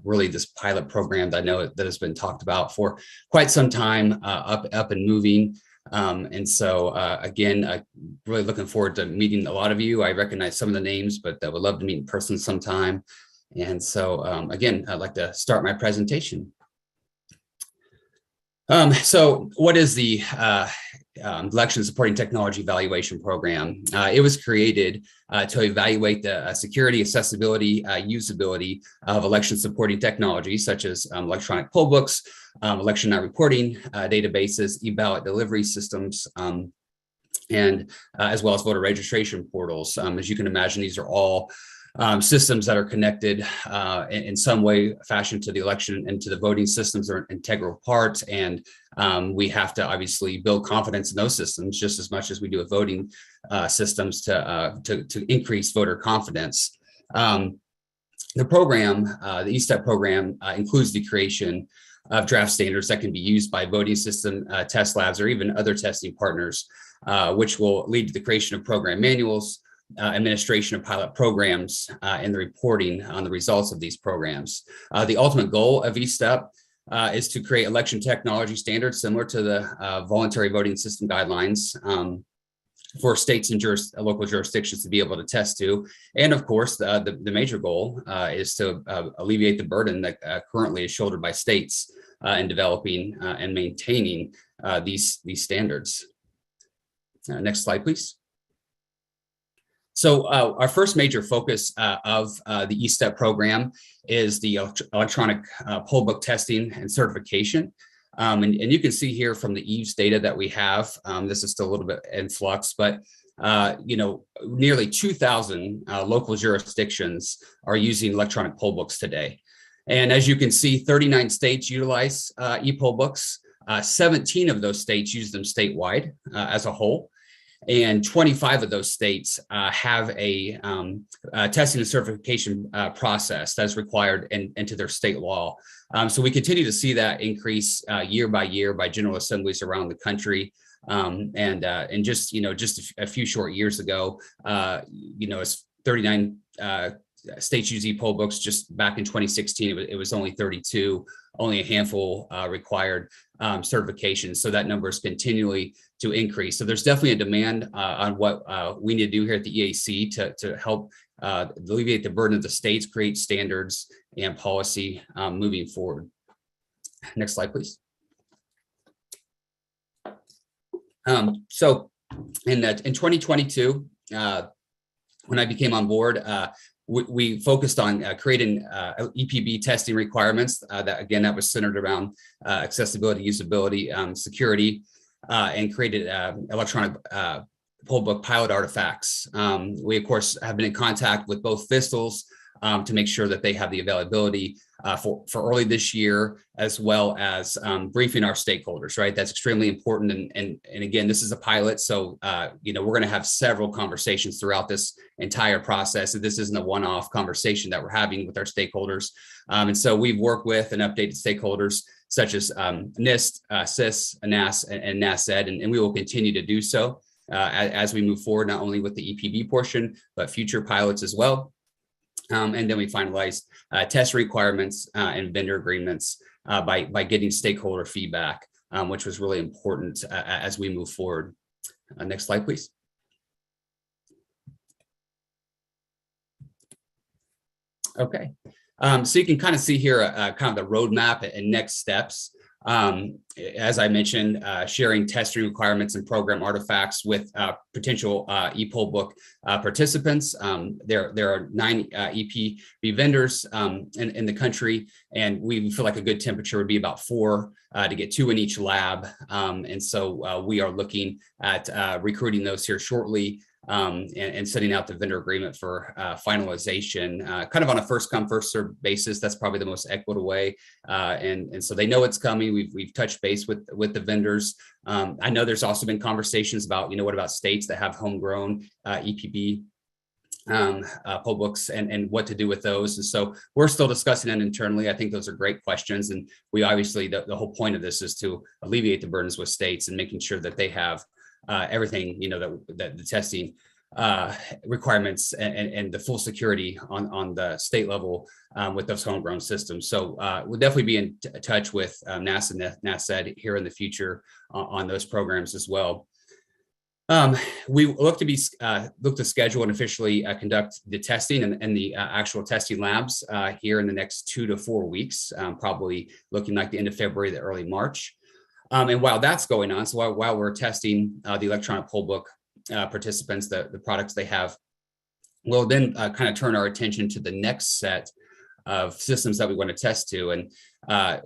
really this pilot program that I know that has been talked about for quite some time, up and moving. And so again, really looking forward to meeting a lot of you. I recognize some of the names, but I would love to meet in person sometime. And so again, I'd like to start my presentation. So what is the Election Supporting Technology Evaluation Program? It was created to evaluate the security, accessibility, usability of election supporting technology, such as electronic poll books, election night reporting databases, e-ballot delivery systems, and as well as voter registration portals. As you can imagine, these are all systems that are connected in some way, fashion to the election and to the voting systems are an integral part. And we have to obviously build confidence in those systems just as much as we do with voting systems to increase voter confidence. The program, the E-STEP program, includes the creation of draft standards that can be used by voting system test labs or even other testing partners, which will lead to the creation of program manuals, administration of pilot programs, and the reporting on the results of these programs. The ultimate goal of E-STEP is to create election technology standards similar to the voluntary voting system guidelines for states and local jurisdictions to be able to test to. And of course, the major goal is to alleviate the burden that currently is shouldered by states in developing and maintaining these standards. Next slide, please. So our first major focus of the E-STEP program is the electronic poll book testing and certification. And you can see here from the EVES data that we have, this is still a little bit in flux, but nearly 2,000 local jurisdictions are using electronic poll books today. And as you can see, 39 states utilize e-poll books. 17 of those states use them statewide as a whole. And 25 of those states have a testing and certification process that's required into their state law. So we continue to see that increase year by year by general assemblies around the country. And just a few short years ago, it's 39 states use e-poll books. Just back in 2016, it was only 32, only a handful required certifications. So that number is continually to increase. So there's definitely a demand on what we need to do here at the EAC to help alleviate the burden of the states, create standards and policy moving forward. Next slide, please. So in 2022, when I became on board, we focused on creating EPB testing requirements that was centered around accessibility, usability, security, and created electronic poll book pilot artifacts. We, of course, have been in contact with both FISTLs to make sure that they have the availability for early this year, as well as briefing our stakeholders, right? That's extremely important. And again, this is a pilot. So, we're going to have several conversations throughout this entire process. And this isn't a one-off conversation that we're having with our stakeholders. And so we've worked with and updated stakeholders such as NIST, CIS, NAS, and NASED, and we will continue to do so as we move forward, not only with the EPB portion, but future pilots as well. And then we finalized test requirements and vendor agreements by getting stakeholder feedback, which was really important as we move forward. Next slide, please. Okay, so you can kind of see here kind of the roadmap and next steps As I mentioned, sharing testing requirements and program artifacts with potential ePoll book participants. There are 9 EPB vendors in the country, and we feel like a good temperature would be about 4 to get 2 in each lab. And so we are looking at recruiting those here shortly. And setting out the vendor agreement for finalization, kind of on a first come first served basis. That's probably the most equitable way, and so they know it's coming. We've touched base with the vendors. I know there's also been conversations about, what about states that have homegrown EPB poll books and what to do with those. And so we're still discussing that internally. I think those are great questions, and we obviously the whole point of this is to alleviate the burdens with states and making sure that they have everything, that the testing requirements and the full security on the state level with those homegrown systems. So we'll definitely be in touch with NASA and NASED here in the future on those programs as well. We look to schedule and officially conduct the testing and the actual testing labs here in the next 2 to 4 weeks, probably looking like the end of February, the early March. And while that's going on, so while we're testing the electronic poll book participants, the products they have, we'll then kind of turn our attention to the next set of systems that we want to test to. And,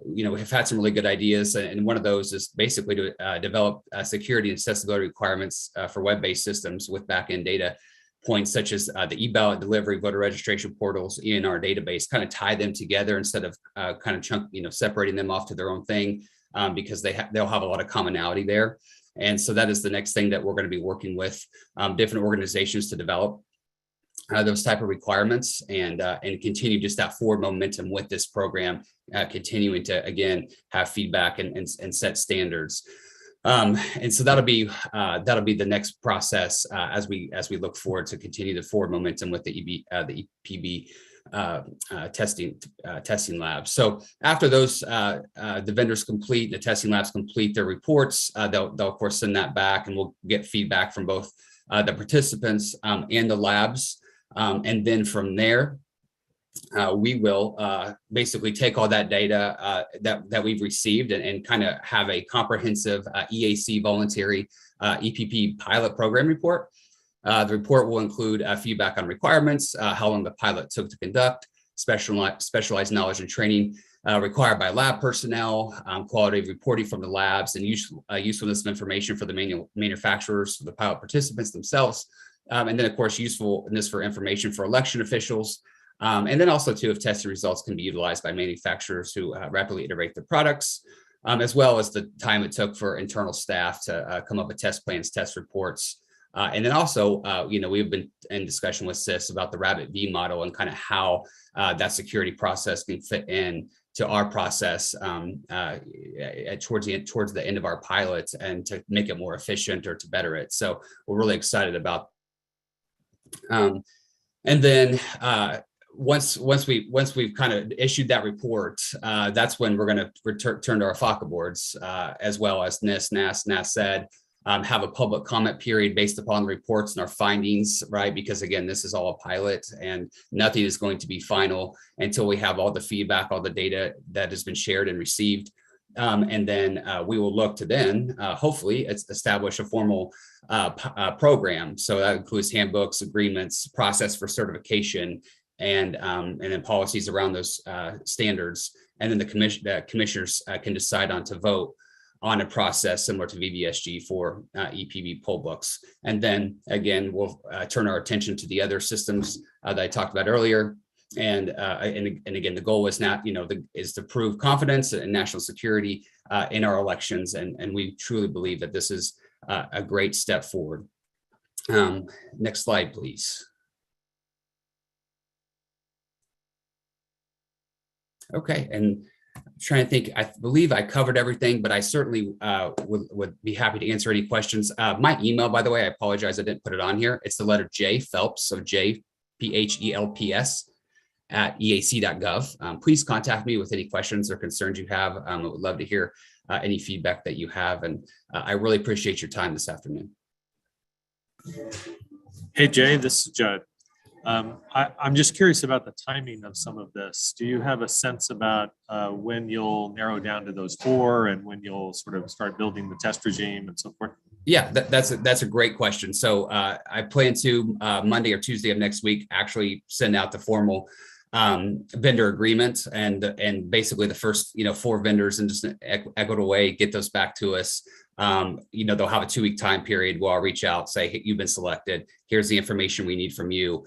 we've had some really good ideas. And one of those is basically to develop security and accessibility requirements for web-based systems with back-end data points such as the e-ballot delivery, voter registration portals, ENR database, kind of tie them together instead of separating them off to their own thing. Because they'll have a lot of commonality there. And so that is the next thing that we're going to be working with different organizations to develop those type of requirements and continue just that forward momentum with this program, continuing to, again, have feedback and set standards. And so that'll be the next process as we look forward to continue the forward momentum with the EPB testing labs. So after those, the vendors complete, the testing labs complete their reports, they'll of course send that back, and we'll get feedback from both the participants and the labs. And then from there, we will basically take all that data that we've received and kind of have a comprehensive EAC voluntary EPP pilot program report. The report will include feedback on requirements, how long the pilot took to conduct, specialized knowledge and training required by lab personnel, quality of reporting from the labs, and usefulness of information for the manufacturers, for the pilot participants themselves, and then of course usefulness for information for election officials, and then also too if testing results can be utilized by manufacturers who rapidly iterate their products, as well as the time it took for internal staff to come up with test plans, test reports. And then also, we've been in discussion with CIS about the RabbitV model and kind of how that security process can fit in to our process towards the end of our pilots and to make it more efficient or to better it. So we're really excited about. And then once we've kind of issued that report, that's when we're going to return to our FACA boards, as well as NIST, NAS, NASED. Have a public comment period based upon the reports and our findings, right? Because again, this is all a pilot and nothing is going to be final until we have all the feedback, all the data that has been shared and received. And then we will look to then hopefully establish a formal program. So that includes handbooks, agreements, process for certification, and then policies around those standards. And then the commissioners can decide on to vote on a process similar to VVSG for EPB poll books. And then again, we'll turn our attention to the other systems that I talked about earlier. And again, the goal is is to prove confidence and national security in our elections. And we truly believe that this is a great step forward. Next slide, please. Okay, and I'm trying to think, I believe I covered everything, but I certainly would be happy to answer any questions. My email, by the way, I apologize, I didn't put it on here. It's the letter J, Phelps, so J, P-H-E-L-P-S @eac.gov. Please contact me with any questions or concerns you have. I would love to hear any feedback that you have, and I really appreciate your time this afternoon. Hey, Jay, this is Judd. I'm just curious about the timing of some of this. Do you have a sense about when you'll narrow down to those 4 and when you'll sort of start building the test regime and so forth? Yeah, that's a great question. So I plan to Monday or Tuesday of next week actually send out the formal vendor agreement and basically the first 4 vendors in just an equitable way get those back to us. They'll have a 2-week time period where I'll reach out, say, hey, you've been selected. Here's the information we need from you.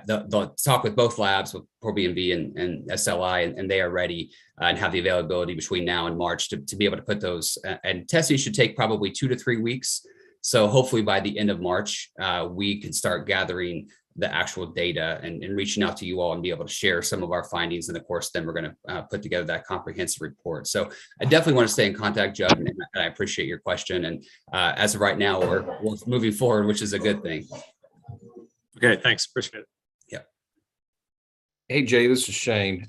They'll talk with both labs, with ProBNV and SLI, and they are ready and have the availability between now and March to be able to put those. And testing should take probably 2 to 3 weeks. So hopefully by the end of March, we can start gathering the actual data and reaching out to you all and be able to share some of our findings. And of course, then we're going to put together that comprehensive report. So I definitely want to stay in contact, Judd, and I appreciate your question. And as of right now, we're moving forward, which is a good thing. Okay, thanks. Appreciate it. Yeah. Hey, Jay, this is Shane.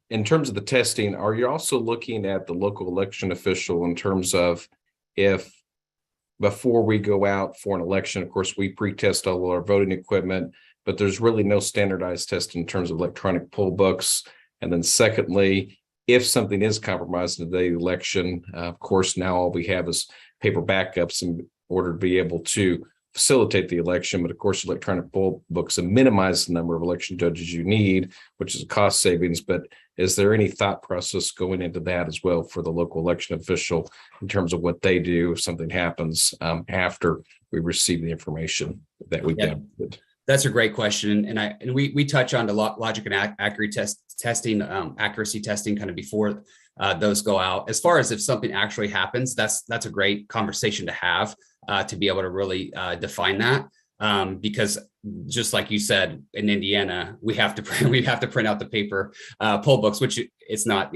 In terms of the testing, are you also looking at the local election official in terms of if before we go out for an election, of course, we pre-test all of our voting equipment, but there's really no standardized test in terms of electronic poll books. And then secondly, if something is compromised in the day of the election, of course, now all we have is paper backups in order to be able to facilitate the election. But of course, electronic poll books and minimize the number of election judges you need, which is a cost savings. But is there any thought process going into that as well for the local election official in terms of what they do if something happens after we receive the information that we downloaded? That's a great question, and we touch on the logic and accuracy testing, accuracy testing, kind of before those go out. As far as if something actually happens, that's a great conversation to have to be able to really define that, because just like you said, in Indiana, we have to print out the paper poll books, which it's not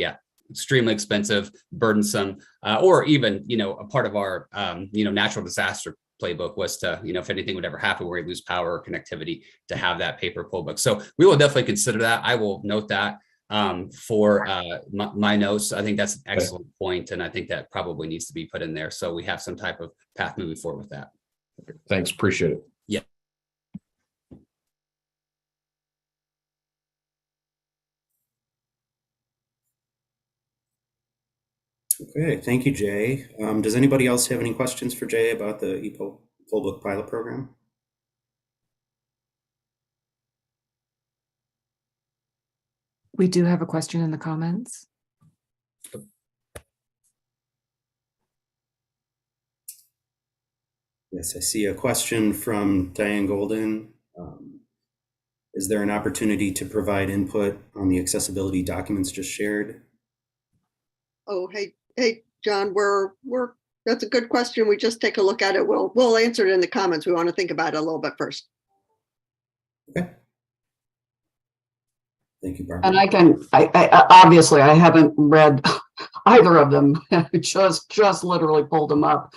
extremely expensive, burdensome, or even a part of our natural disaster playbook was to, if anything would ever happen where we lose power or connectivity, to have that paper poll book. So we will definitely consider that. I will note that for my notes. I think that's an excellent point, and I think that probably needs to be put in there so we have some type of path moving forward with that. Thanks, appreciate it. Yeah. Okay, thank you, Jay. Does anybody else have any questions for Jay about the ePoll book pilot program? We do have a question in the comments. Yes, I see a question from Diane Golden. Is there an opportunity to provide input on the accessibility documents just shared? Oh, hey, John, that's a good question. We just take a look at it. We'll answer it in the comments. We want to think about it a little bit first. Okay. Thank you, Barbara. And I obviously I haven't read either of them. just literally pulled them up.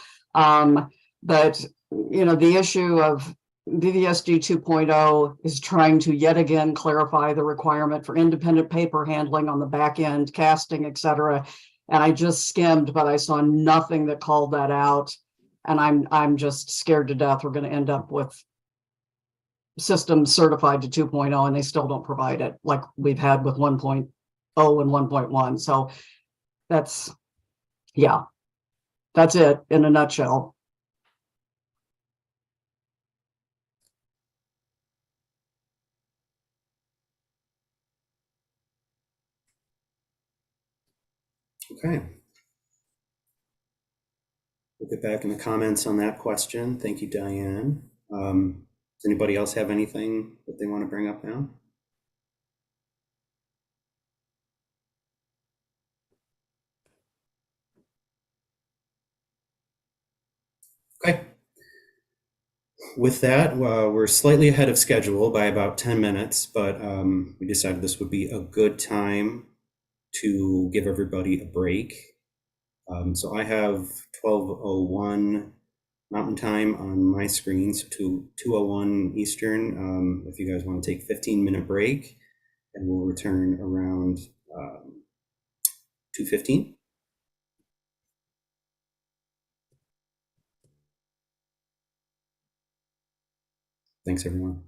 But the issue of VVSG 2.0 is trying to yet again clarify the requirement for independent paper handling on the back end, casting, et cetera. And I just skimmed, but I saw nothing that called that out. And I'm just scared to death we're going to end up with systems certified to 2.0 and they still don't provide it like we've had with 1.0 and 1.1. So that's it in a nutshell. Okay. We'll get back in the comments on that question. Thank you, Diane. Does anybody else have anything that they want to bring up now? Okay. With that, we're slightly ahead of schedule by about 10 minutes, but we decided this would be a good time to give everybody a break. So I have 12:01 Mountain Time on my screen, so 2:01 Eastern. If you guys want to take a 15-minute break, and we'll return around 2:15. Thanks, everyone.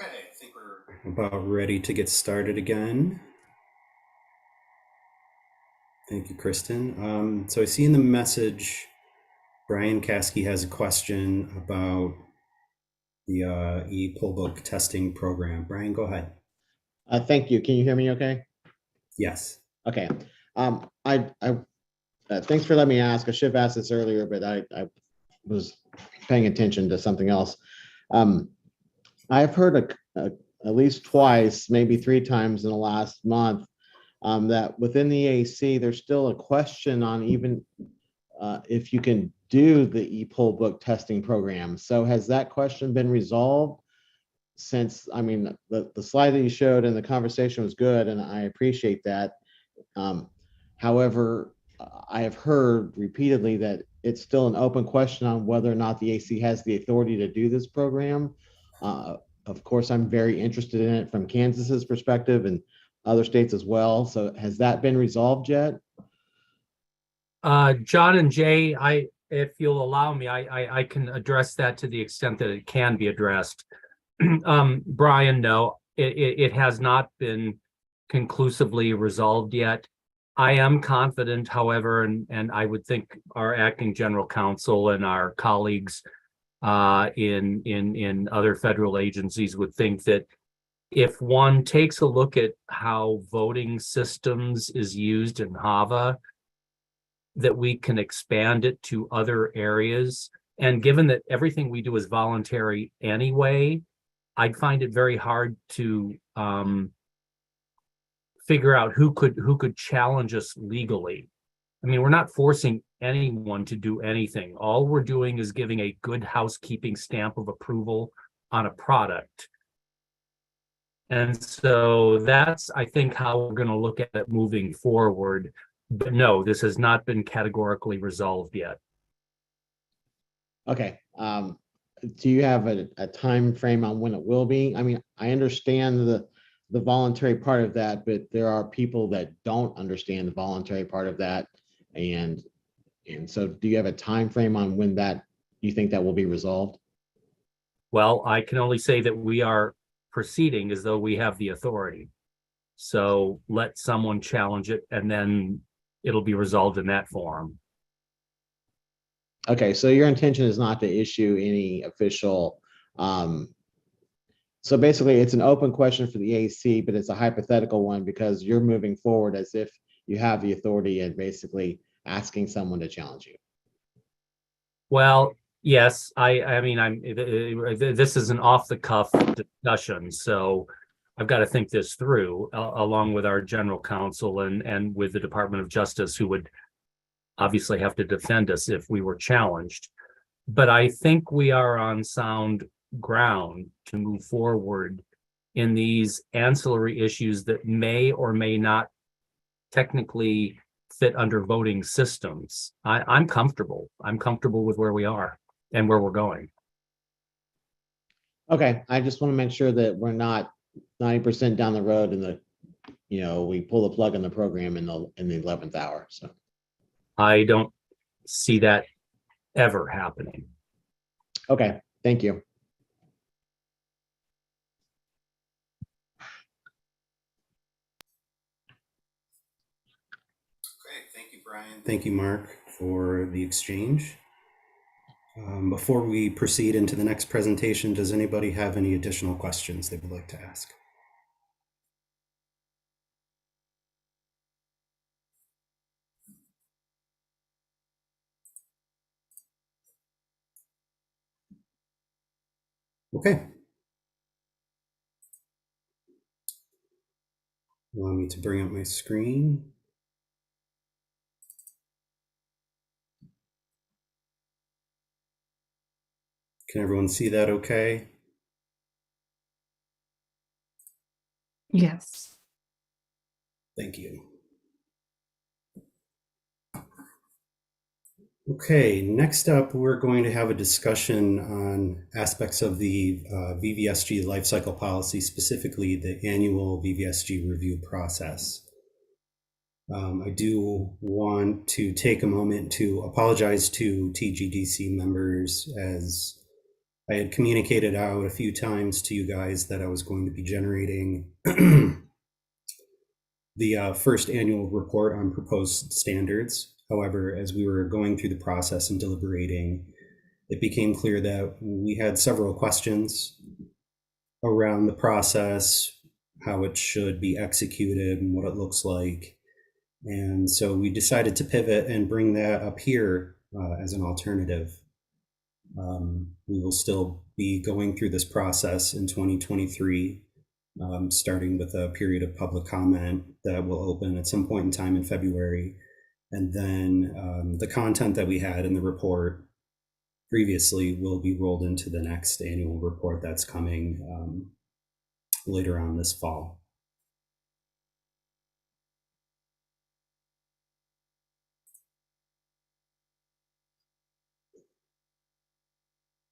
Okay, I think we're about ready to get started again. Thank you, Kristen. So I see in the message, Brian Caskey has a question about the e-pollbook testing program. Brian, go ahead. Thank you. Can you hear me okay? Yes. Okay. Thanks for letting me ask. I should have asked this earlier, but I was paying attention to something else. I've heard at least twice, maybe 3 times in the last month, that within the EAC, there's still a question on even if you can do the e-poll book testing program. So has that question been resolved? Since, I mean, the slide that you showed and the conversation was good, and I appreciate that. However, I have heard repeatedly that it's still an open question on whether or not the AC has the authority to do this program. Of course, I'm very interested in it from Kansas's perspective and other states as well. So has that been resolved yet? John and Jay, if you'll allow me, I can address that to the extent that it can be addressed. Brian, no, it has not been conclusively resolved yet. I am confident, however, and I would think our acting general counsel and our colleagues in other federal agencies would think that if one takes a look at how voting systems is used in HAVA, that we can expand it to other areas. And given that everything we do is voluntary anyway, I'd find it very hard to figure out who could challenge us legally. I mean, we're not forcing anyone to do anything. All we're doing is giving a good housekeeping stamp of approval on a product. And so that's, I think, how we're going to look at it moving forward. But no, this has not been categorically resolved yet. Okay. Do you have a time frame on when it will be? I mean, I understand the voluntary part of that, but there are people that don't understand the voluntary part of that. And so do you have a time frame on when that you think that will be resolved? Well, I can only say that we are proceeding as though we have the authority. So let someone challenge it and then it'll be resolved in that forum. Okay, so your intention is not to issue any official, so basically it's an open question for the AC, but it's a hypothetical one because you're moving forward as if you have the authority and basically asking someone to challenge you. Well, yes, I mean, this is an off the cuff discussion, so I've got to think this through along with our general counsel and with the Department of Justice, who would obviously have to defend us if we were challenged. But I think we are on sound ground to move forward in these ancillary issues that may or may not technically fit under voting systems. I'm comfortable. I'm comfortable with where we are and where we're going. Okay, I just want to make sure that we're not 90% down the road and we pull the plug on the program in the 11th hour. So I don't see that ever happening. Okay, thank you. Okay, thank you, Brian. Thank you, Mark, for the exchange. Before we proceed into the next presentation, does anybody have any additional questions they would like to ask? Okay. Allow me to bring up my screen. Can everyone see that okay? Yes. Thank you. Okay, next up, we're going to have a discussion on aspects of the VVSG lifecycle policy, specifically the annual VVSG review process. I do want to take a moment to apologize to TGDC members, as I had communicated out a few times to you guys that I was going to be generating the first annual report on proposed standards. However, as we were going through the process and deliberating, it became clear that we had several questions around the process, how it should be executed and what it looks like. And so we decided to pivot and bring that up here as an alternative. We will still be going through this process in 2023, starting with a period of public comment that will open at some point in time in February. And then the content that we had in the report previously will be rolled into the next annual report that's coming later on this fall.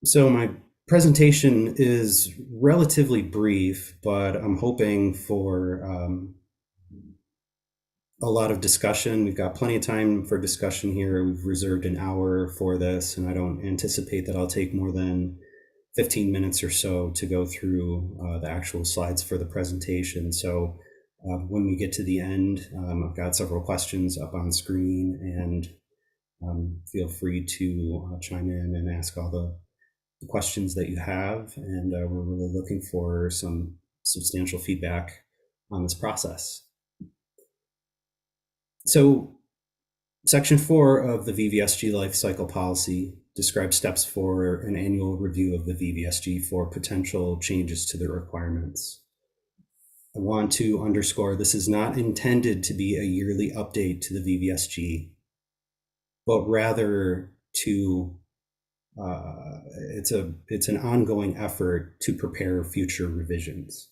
So my presentation is relatively brief, but I'm hoping for a lot of discussion. We've got plenty of time for discussion here. We've reserved an hour for this, and I don't anticipate that I'll take more than 15 minutes or so to go through the actual slides for the presentation. So when we get to the end, I've got several questions up on screen, and feel free to chime in and ask all the questions that you have. And we're really looking for some substantial feedback on this process. So Section 4 of the VVSG Life Cycle Policy describes steps for an annual review of the VVSG for potential changes to the requirements. I want to underscore this is not intended to be a yearly update to the VVSG, but rather to it's an ongoing effort to prepare future revisions.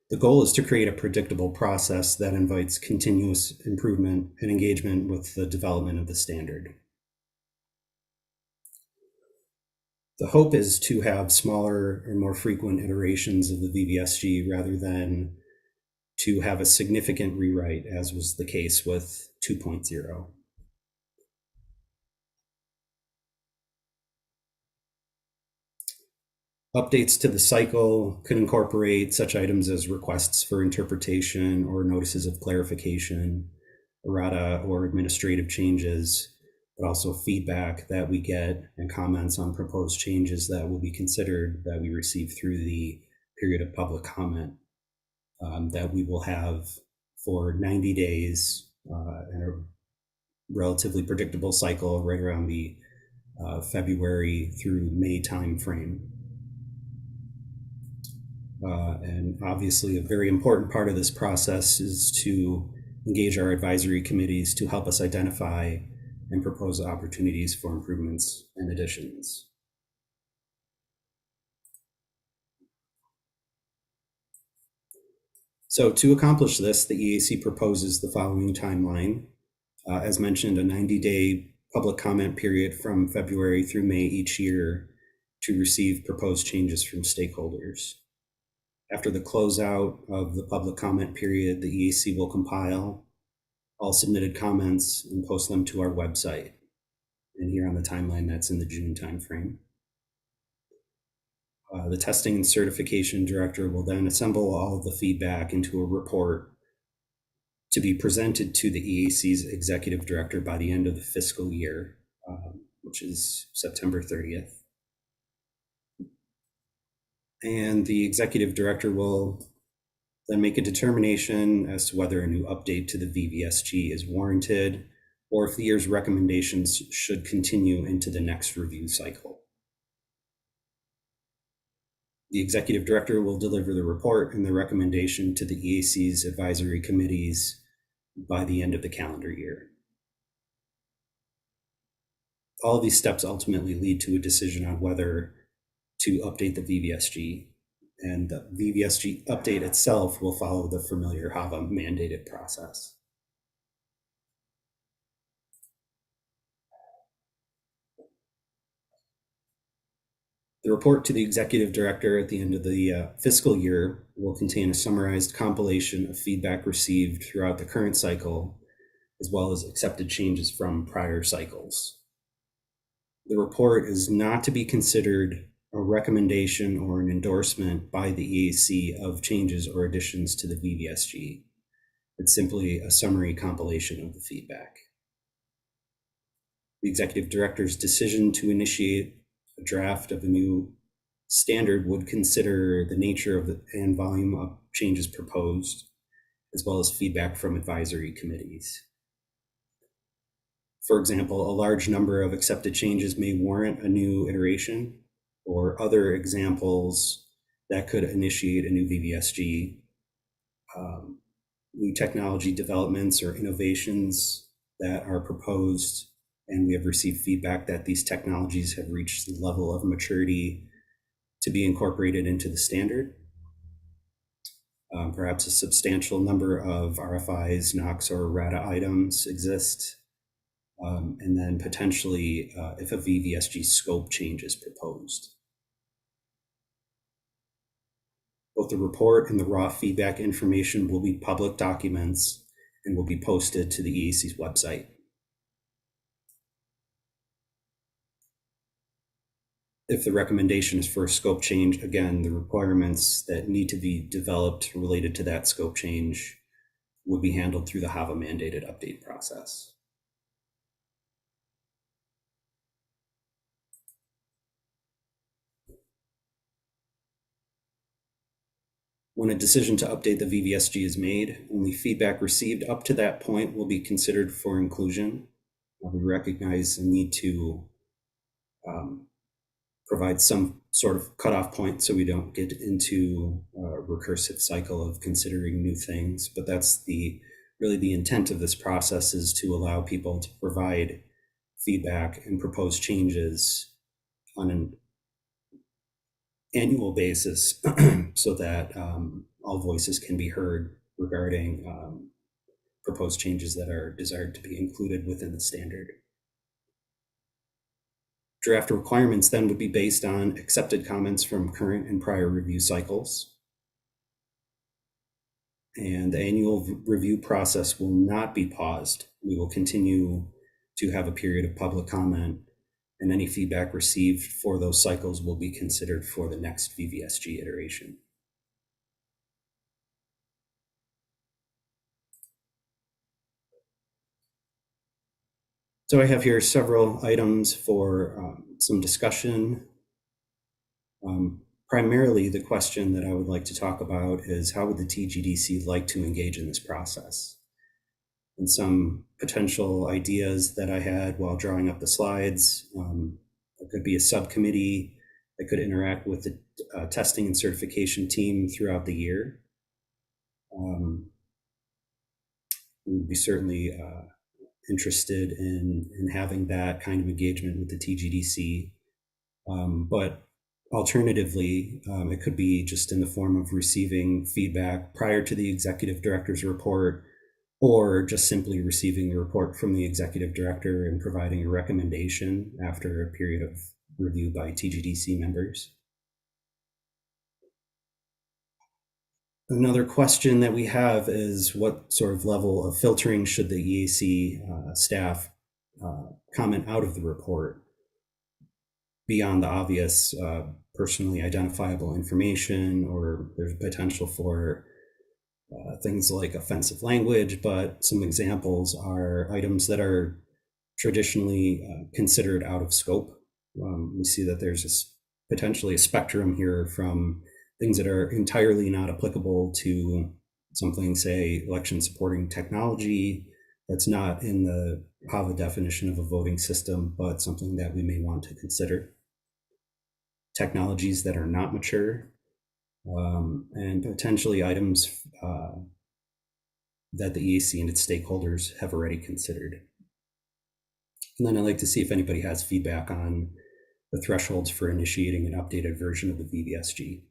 The goal is to create a predictable process that invites continuous improvement and engagement with the development of the standard. The hope is to have smaller and more frequent iterations of the VVSG rather than to have a significant rewrite, as was the case with 2.0. Updates to the cycle could incorporate such items as requests for interpretation or notices of clarification, errata or administrative changes, but also feedback that we get and comments on proposed changes that will be considered that we receive through the period of public comment that we will have for 90 days in a relatively predictable cycle right around the February through May timeframe. And obviously a very important part of this process is to engage our advisory committees to help us identify and propose opportunities for improvements and additions. So to accomplish this, the EAC proposes the following timeline. As mentioned, a 90-day public comment period from February through May each year to receive proposed changes from stakeholders. After the closeout of the public comment period, the EAC will compile all submitted comments and post them to our website. And here on the timeline, that's in the June timeframe. The testing and certification director will then assemble all of the feedback into a report to be presented to the EAC's executive director by the end of the fiscal year, which is September 30th. And the executive director will then make a determination as to whether a new update to the VVSG is warranted, or if the year's recommendations should continue into the next review cycle. The executive director will deliver the report and the recommendation to the EAC's advisory committees by the end of the calendar year. All of these steps ultimately lead to a decision on whether to update the VVSG, and the VVSG update itself will follow the familiar HAVA mandated process. The report to the executive director at the end of the fiscal year will contain a summarized compilation of feedback received throughout the current cycle, as well as accepted changes from prior cycles. The report is not to be considered a recommendation or an endorsement by the EAC of changes or additions to the VVSG. It's simply a summary compilation of the feedback. The executive director's decision to initiate a draft of a new standard would consider the nature of and volume of changes proposed, as well as feedback from advisory committees. For example, a large number of accepted changes may warrant a new iteration, or other examples that could initiate a new VVSG. New technology developments or innovations that are proposed, and we have received feedback that these technologies have reached the level of maturity to be incorporated into the standard. Perhaps a substantial number of RFIs, NOx, or RADA items exist. And then potentially if a VVSG scope change is proposed. Both the report and the raw feedback information will be public documents and will be posted to the EAC's website. If the recommendation is for a scope change, again, the requirements that need to be developed related to that scope change would be handled through the HAVA mandated update process. When a decision to update the VVSG is made, only feedback received up to that point will be considered for inclusion. We recognize the need to provide some sort of cutoff point so we don't get into a recursive cycle of considering new things. But that's really the intent of this process, is to allow people to provide feedback and propose changes on an annual basis so that all voices can be heard regarding proposed changes that are desired to be included within the standard. Draft requirements then would be based on accepted comments from current and prior review cycles. And the annual review process will not be paused. We will continue to have a period of public comment, and any feedback received for those cycles will be considered for the next VVSG iteration. So I have here several items for some discussion. Primarily, the question that I would like to talk about is, how would the TGDC like to engage in this process? And some potential ideas that I had while drawing up the slides. It could be a subcommittee that could interact with the testing and certification team throughout the year. We would be certainly interested in having that kind of engagement with the TGDC. But alternatively, it could be just in the form of receiving feedback prior to the executive director's report, or just simply receiving a report from the executive director and providing a recommendation after a period of review by TGDC members. Another question that we have is, what sort of level of filtering should the EAC staff comment out of the report beyond the obvious personally identifiable information, or there's potential for things like offensive language, but some examples are items that are traditionally considered out of scope. We see that there's potentially a spectrum here from things that are entirely not applicable to something, say, election supporting technology, that's not in the HAVA definition of a voting system, but something that we may want to consider. Technologies that are not mature, and potentially items that the EAC and its stakeholders have already considered. And then I'd like to see if anybody has feedback on the thresholds for initiating an updated version of the VVSG.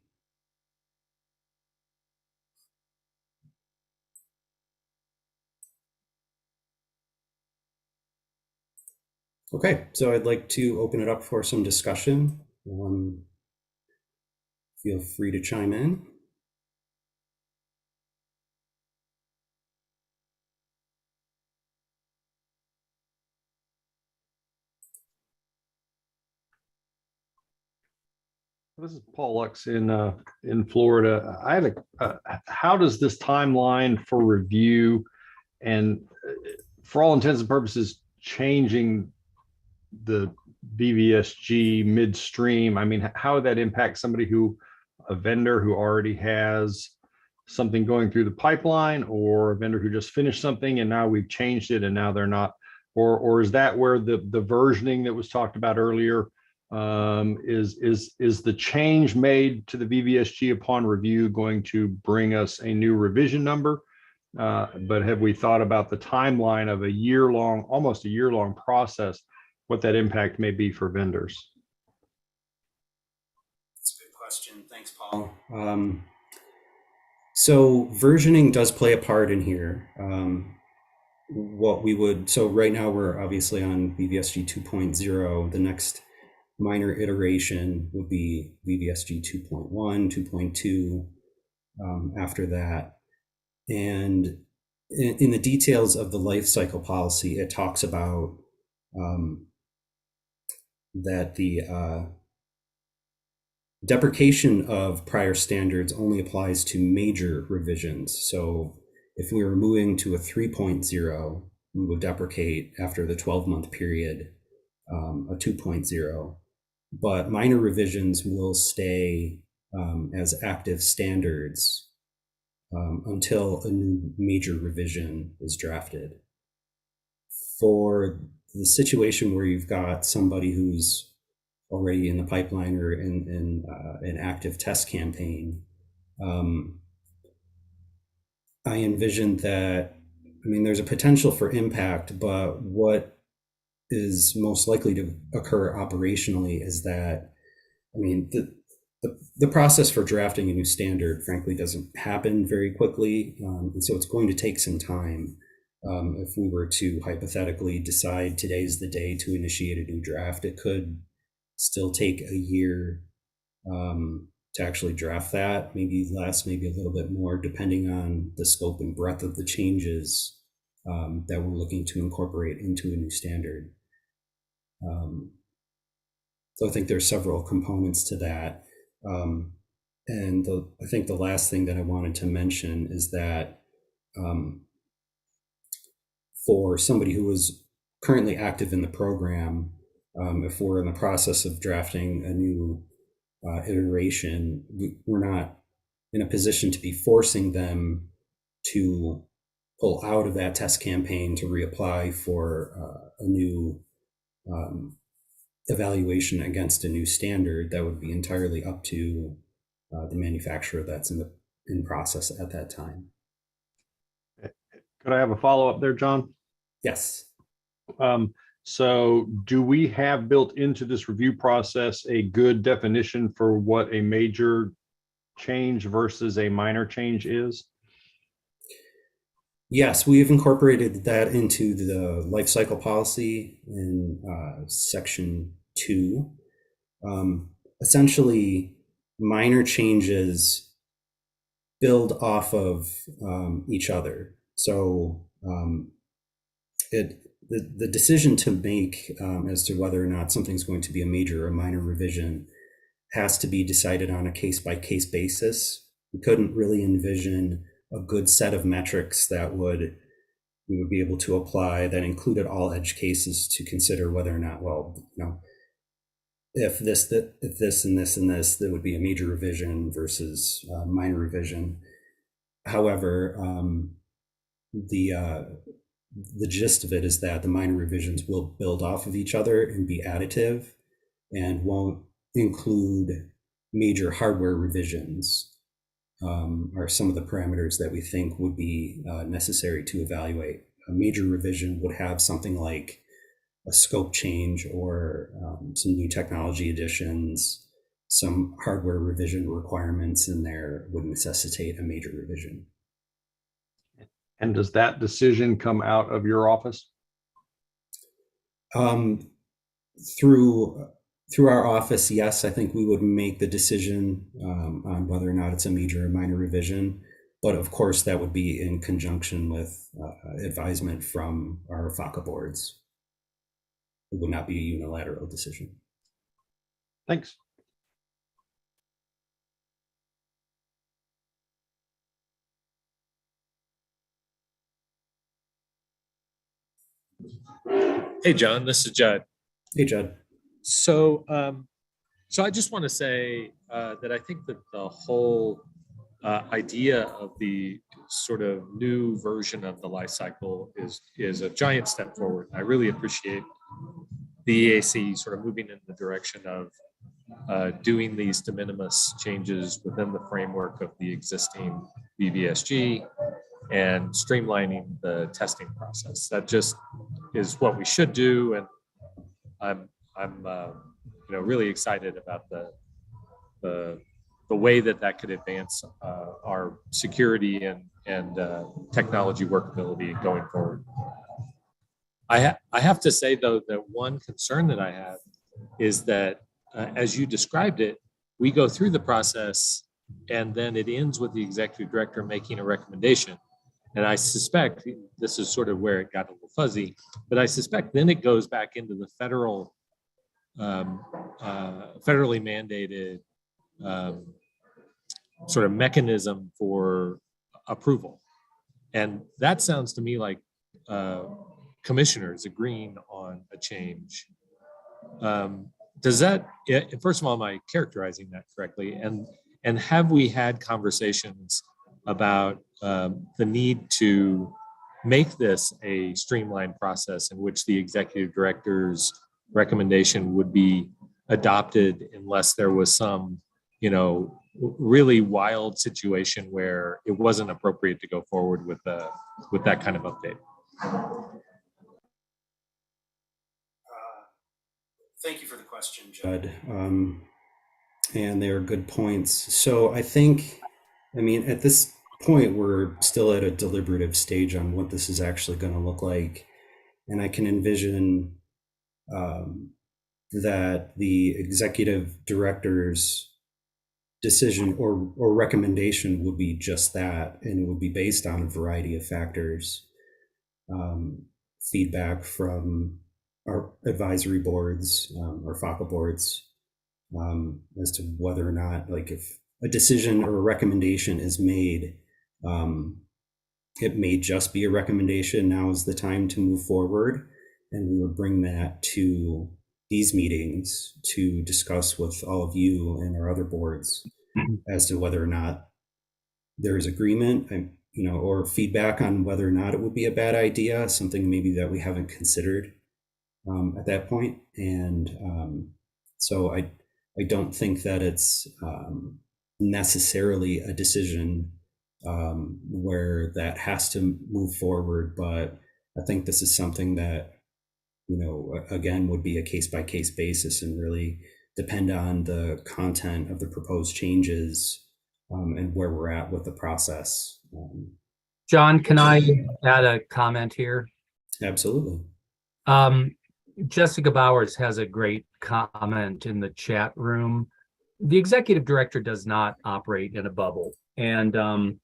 Okay, so I'd like to open it up for some discussion. Feel free to chime in. This is Paul Lux in Florida. I have how does this timeline for review and for all intents and purposes changing the BVSG midstream? I mean, how would that impact a vendor who already has something going through the pipeline, or a vendor who just finished something and now we've changed it and now they're not, or is that where the versioning that was talked about earlier is the change made to the VVSG upon review going to bring us a new revision number? But have we thought about the timeline of almost a year-long process, what that impact may be for vendors? That's a good question. Thanks, Paul. So versioning does play a part in here. So right now we're obviously on VVSG 2.0. The next minor iteration would be VVSG 2.1, 2.2 after that. And in the details of the life cycle policy, it talks about that the deprecation of prior standards only applies to major revisions. So if we were moving to a 3.0, we would deprecate after the 12-month period a 2.0. But minor revisions will stay as active standards until a new major revision is drafted. For the situation where you've got somebody who's already in the pipeline or in an active test campaign, I envision that, there's a potential for impact, but what is most likely to occur operationally is that, the process for drafting a new standard, frankly, doesn't happen very quickly. And so it's going to take some time. If we were to hypothetically decide today's the day to initiate a new draft, it could still take a year to actually draft that, maybe less, maybe a little bit more, depending on the scope and breadth of the changes that we're looking to incorporate into a new standard. So I think there's several components to that. And I think the last thing that I wanted to mention is that for somebody who is currently active in the program, if we're in the process of drafting a new iteration, we're not in a position to be forcing them to pull out of that test campaign to reapply for a new evaluation against a new standard. That would be entirely up to the manufacturer that's in process at that time. Could I have a follow-up there, John? Yes. So do we have built into this review process a good definition for what a major change versus a minor change is? Yes, we've incorporated that into the life cycle policy in section 2. Essentially, minor changes build off of each other. So the decision to make as to whether or not something's going to be a major or minor revision has to be decided on a case-by-case basis. We couldn't really envision a good set of metrics that we would be able to apply that included all edge cases to consider whether or not, if this and this and this, there would be a major revision versus a minor revision. However, the gist of it is that the minor revisions will build off of each other and be additive and won't include major hardware revisions. Are some of the parameters that we think would be necessary to evaluate. A major revision would have something like a scope change or some new technology additions. Some hardware revision requirements in there would necessitate a major revision. And does that decision come out of your office? Through our office, yes, I think we would make the decision on whether or not it's a major or minor revision. But of course, that would be in conjunction with advisement from our FACA boards. It would not be a unilateral decision. Thanks. Hey, John, this is Judd. Hey, Judd. So, so I just want to say that I think that the whole idea of the sort of new version of the life cycle is a giant step forward. I really appreciate the EAC sort of moving in the direction of doing these de minimis changes within the framework of the existing VVSG and streamlining the testing process. That just is what we should do, and I'm you know, really excited about the way that could advance our security and technology workability going forward. I have to say though that one concern that I have is that as you described it, we go through the process and then it ends with the executive director making a recommendation. And I suspect this is sort of where it got a little fuzzy, but I suspect then it goes back into the federal, federally mandated sort of mechanism for approval. And that sounds to me like commissioners agreeing on a change. Does that, first of all, am I characterizing that correctly? And have we had conversations about the need to make this a streamlined process in which the executive director's recommendation would be adopted unless there was some, you know, really wild situation where it wasn't appropriate to go forward with that kind of update? Thank you for the question, Judd. And they are good points. So I think, I mean, at this point, we're still at a deliberative stage on what this is actually going to look like. And I can envision that the executive director's decision or recommendation would be just that, and it would be based on a variety of factors, feedback from our advisory boards, our FACA boards, as to whether or not, like, if a decision or a recommendation is made, it may just be a recommendation. Now is the time to move forward, and we would bring that to these meetings to discuss with all of you and our other boards as to whether or not there is agreement, and, you know, or feedback on whether or not it would be a bad idea, something maybe that we haven't considered at that point. And so I don't think that it's necessarily a decision where that has to move forward, but I think this is something that, you know, again, would be a case-by-case basis and really depend on the content of the proposed changes and where we're at with the process. John, can I add a comment here? Absolutely. Jessica Bowers has a great comment in the chat room. The executive director does not operate in a bubble, and to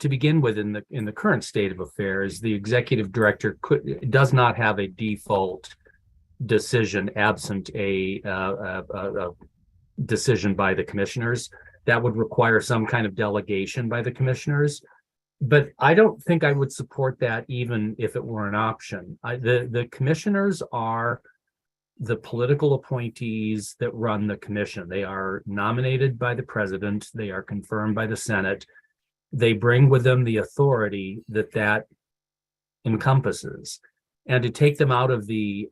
begin with, in the current state of affairs, the executive director does not have a default decision absent a decision by the commissioners. That would require some kind of delegation by the commissioners. But I don't think I would support that even if it were an option. The commissioners are the political appointees that run the commission. They are nominated by the president. They are confirmed by the Senate. They bring with them the authority that encompasses. And to take them out of the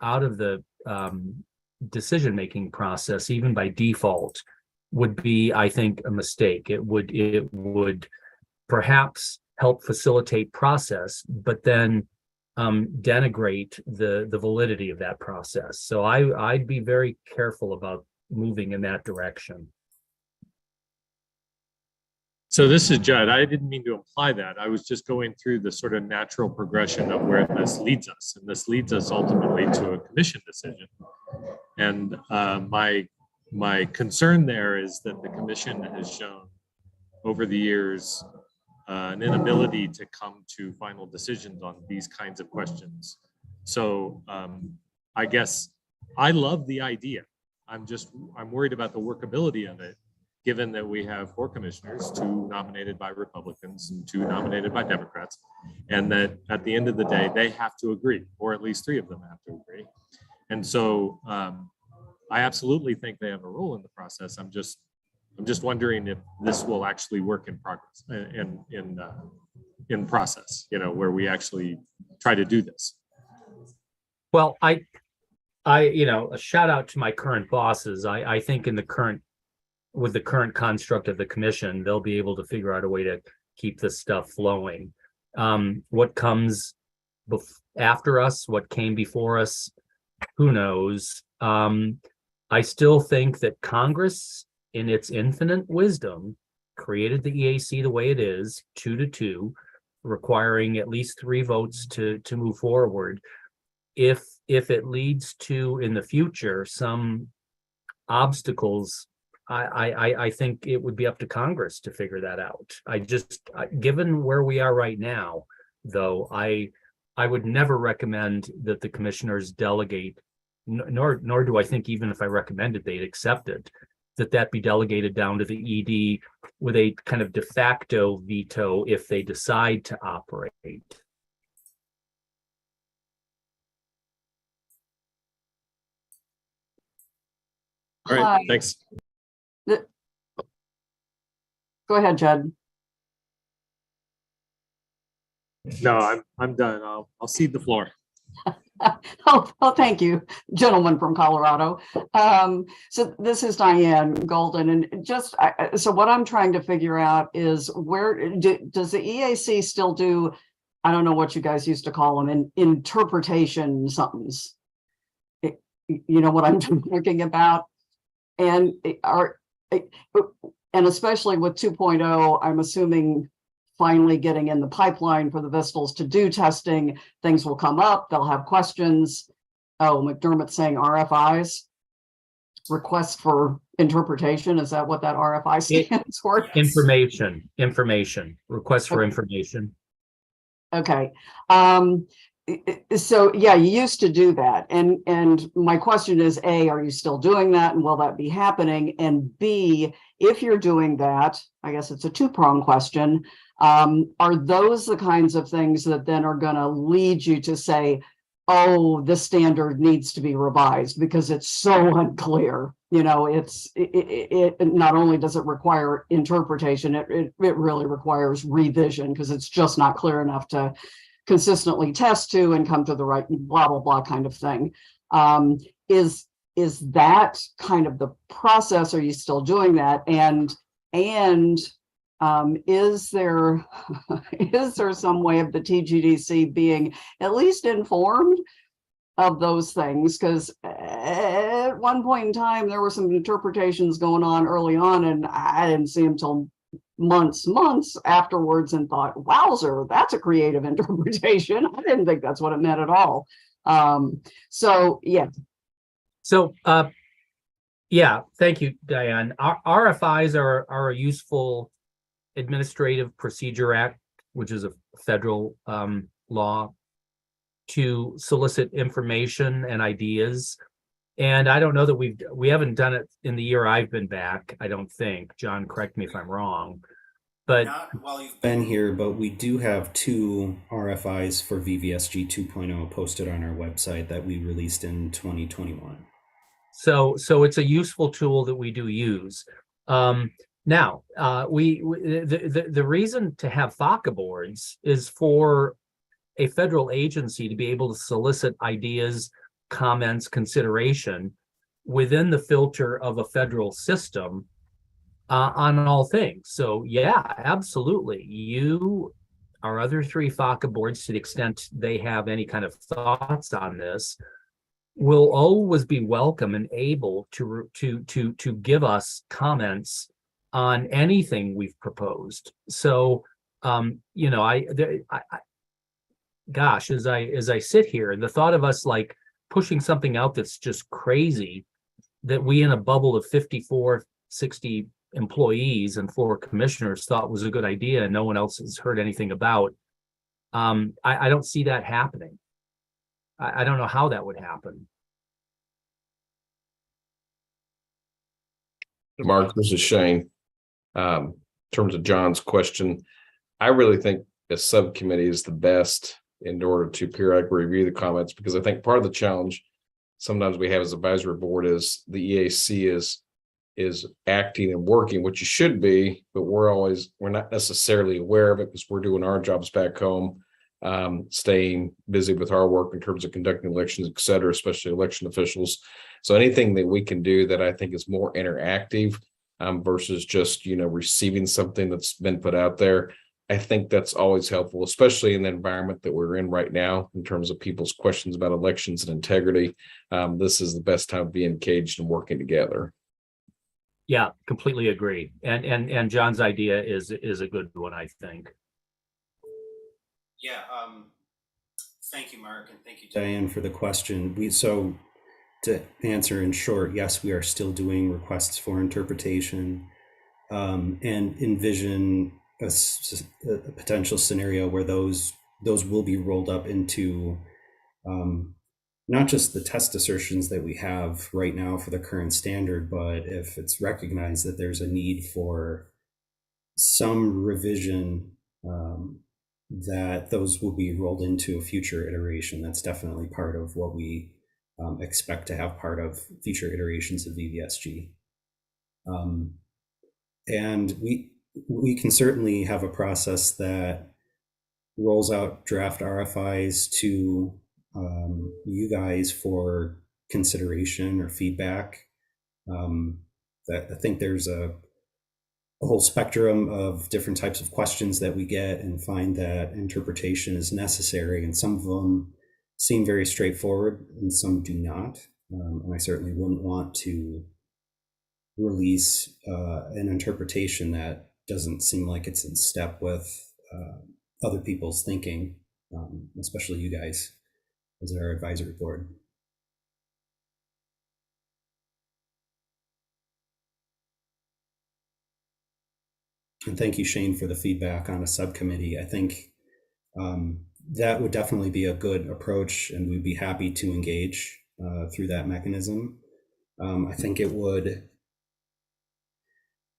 decision-making process, even by default, would be, I think, a mistake. It would perhaps help facilitate process, but then denigrate the validity of that process. So I'd be very careful about moving in that direction. So this is Judd. I didn't mean to imply that. I was just going through the sort of natural progression of where this leads us. And this leads us ultimately to a commission decision. And my concern there is that the commission has shown over the years an inability to come to final decisions on these kinds of questions. So I guess I love the idea. I'm worried about the workability of it. given that we have 4 commissioners, 2 nominated by Republicans and 2 nominated by Democrats, and that at the end of the day, they have to agree, or at least 3 of them have to agree. And so I absolutely think they have a role in the process. I'm just wondering if this will actually work in progress, in process, where we actually try to do this. Well, a shout out to my current bosses. I think with the current construct of the commission, they'll be able to figure out a way to keep this stuff flowing. What comes after us, what came before us, who knows? I still think that Congress, in its infinite wisdom, created the EAC the way it is, 2-2, requiring at least 3 votes to move forward. If it leads to, in the future, some obstacles, I think it would be up to Congress to figure that out. Given where we are right now, though, I would never recommend that the commissioners delegate, nor do I think, even if I recommended they'd accept it, that be delegated down to the ED with a kind of de facto veto if they decide to operate. All right, thanks. Go ahead, Jed. No, I'm done. I'll cede the floor. Oh, thank you, gentleman from Colorado. So this is Diane Golden, and so what I'm trying to figure out is does the EAC still do, I don't know what you guys used to call them, interpretation somethings. You know what I'm talking about? And especially with 2.0, I'm assuming finally getting in the pipeline for the Vistals to do testing, things will come up, they'll have questions. Oh, McDermott's saying RFIs, request for interpretation. Is that what that RFI stands for? Information, request for information. Okay. So yeah, you used to do that. And my question is, A, are you still doing that? And will that be happening? And B, if you're doing that, I guess it's a 2-pronged question. Are those the kinds of things that then are going to lead you to say, oh, this standard needs to be revised because it's so unclear? It not only does it require interpretation, it really requires revision because it's just not clear enough to consistently test to and come to the right blah, blah, blah kind of thing. Is that kind of the process? Are you still doing that? And is there some way of the TGDC being at least informed of those things? Because at one point in time, there were some interpretations going on early on, and I didn't see them till months afterwards and thought, wowzer, that's a creative interpretation. I didn't think that's what it meant at all. So yeah. So yeah, thank you, Diane. RFIs are a useful Administrative Procedure Act, which is a federal law, to solicit information and ideas. And I don't know that we haven't done it in the year I've been back, I don't think. John, correct me if I'm wrong. But not while you've been here, but we do have 2 RFIs for VVSG 2.0 posted on our website that we released in 2021. So it's a useful tool that we do use. Now, the reason to have FACA boards is for a federal agency to be able to solicit ideas, comments, consideration within the filter of a federal system on all things. So yeah, absolutely. Our other 3 FACA boards, to the extent they have any kind of thoughts on this, will always be welcome and able to give us comments on anything we've proposed. So gosh, as I sit here, the thought of us like pushing something out that's just crazy, that we in a bubble of 54, 60 employees and 4 commissioners thought was a good idea and no one else has heard anything about, I don't see that happening. I don't know how that would happen. Mark, this is Shane. In terms of John's question, I really think a subcommittee is the best in order to periodically review the comments, because I think part of the challenge sometimes we have as advisory board is the EAC is acting and working, which you should be, but we're not necessarily aware of it because we're doing our jobs back home, staying busy with our work in terms of conducting elections, et cetera, especially election officials. So anything that we can do that I think is more interactive versus just, receiving something that's been put out there, I think that's always helpful, especially in the environment that we're in right now, in terms of people's questions about elections and integrity. This is the best time to be engaged and working together. Yeah, completely agree. And John's idea is a good one, I think. Yeah. Thank you, Mark, and thank you, Diane, for the question. So to answer in short, yes, we are still doing requests for interpretation, and envision a potential scenario where those will be rolled up into not just the test assertions that we have right now for the current standard, but if it's recognized that there's a need for some revision, that those will be rolled into a future iteration. That's definitely part of what we expect to have part of future iterations of VVSG. And we can certainly have a process that rolls out draft RFIs to you guys for consideration or feedback. That I think there's a whole spectrum of different types of questions that we get and find that interpretation is necessary, and some of them seem very straightforward and some do not. And I certainly wouldn't want to release an interpretation that doesn't seem like it's in step with other people's thinking, especially you guys as our advisory board. And thank you, Shane, for the feedback on a subcommittee. I think that would definitely be a good approach, and we'd be happy to engage through that mechanism. I think it would,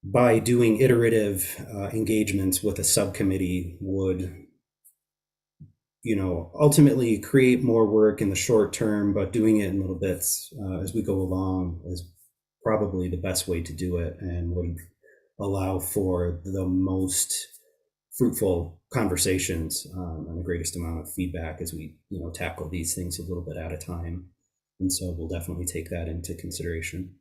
by doing iterative engagements with a subcommittee, would ultimately create more work in the short term, but doing it in little bits as we go along is probably the best way to do it, and would allow for the most fruitful conversations and the greatest amount of feedback as we tackle these things a little bit at a time. And so we'll definitely take that into consideration.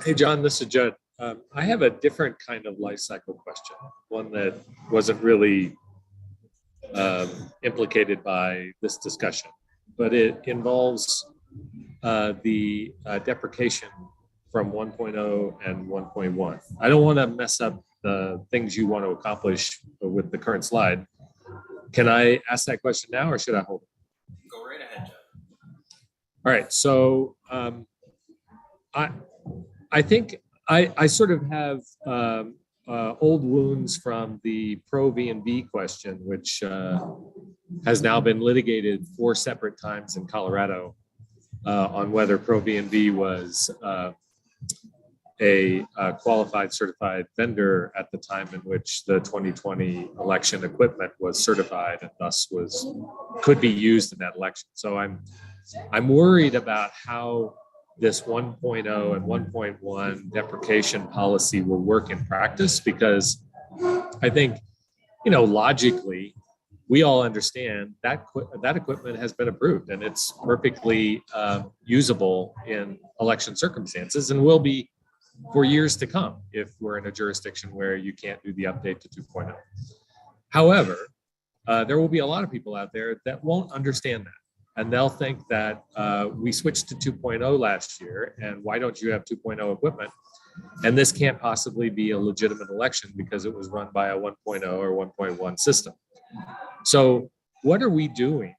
Hey, John, this is Judd. I have a different kind of life cycle question, one that wasn't really implicated by this discussion, but it involves the deprecation from 1.0 and 1.1. I don't want to mess up the things you want to accomplish with the current slide. Can I ask that question now, or should I hold it? Go right ahead, Judd. All right, so I think I sort of have old wounds from the pro V&V question, which has now been litigated 4 separate times in Colorado on whether pro V&V was a qualified certified vendor at the time in which the 2020 election equipment was certified and thus could be used in that election. So I'm worried about how this 1.0 and 1.1 deprecation policy will work in practice, because I think, logically, we all understand that that equipment has been approved and it's perfectly usable in election circumstances and will be for years to come if we're in a jurisdiction where you can't do the update to 2.0. However, there will be a lot of people out there that won't understand that. And they'll think that we switched to 2.0 last year, and why don't you have 2.0 equipment? And this can't possibly be a legitimate election because it was run by a 1.0 or 1.1 system. So what are we doing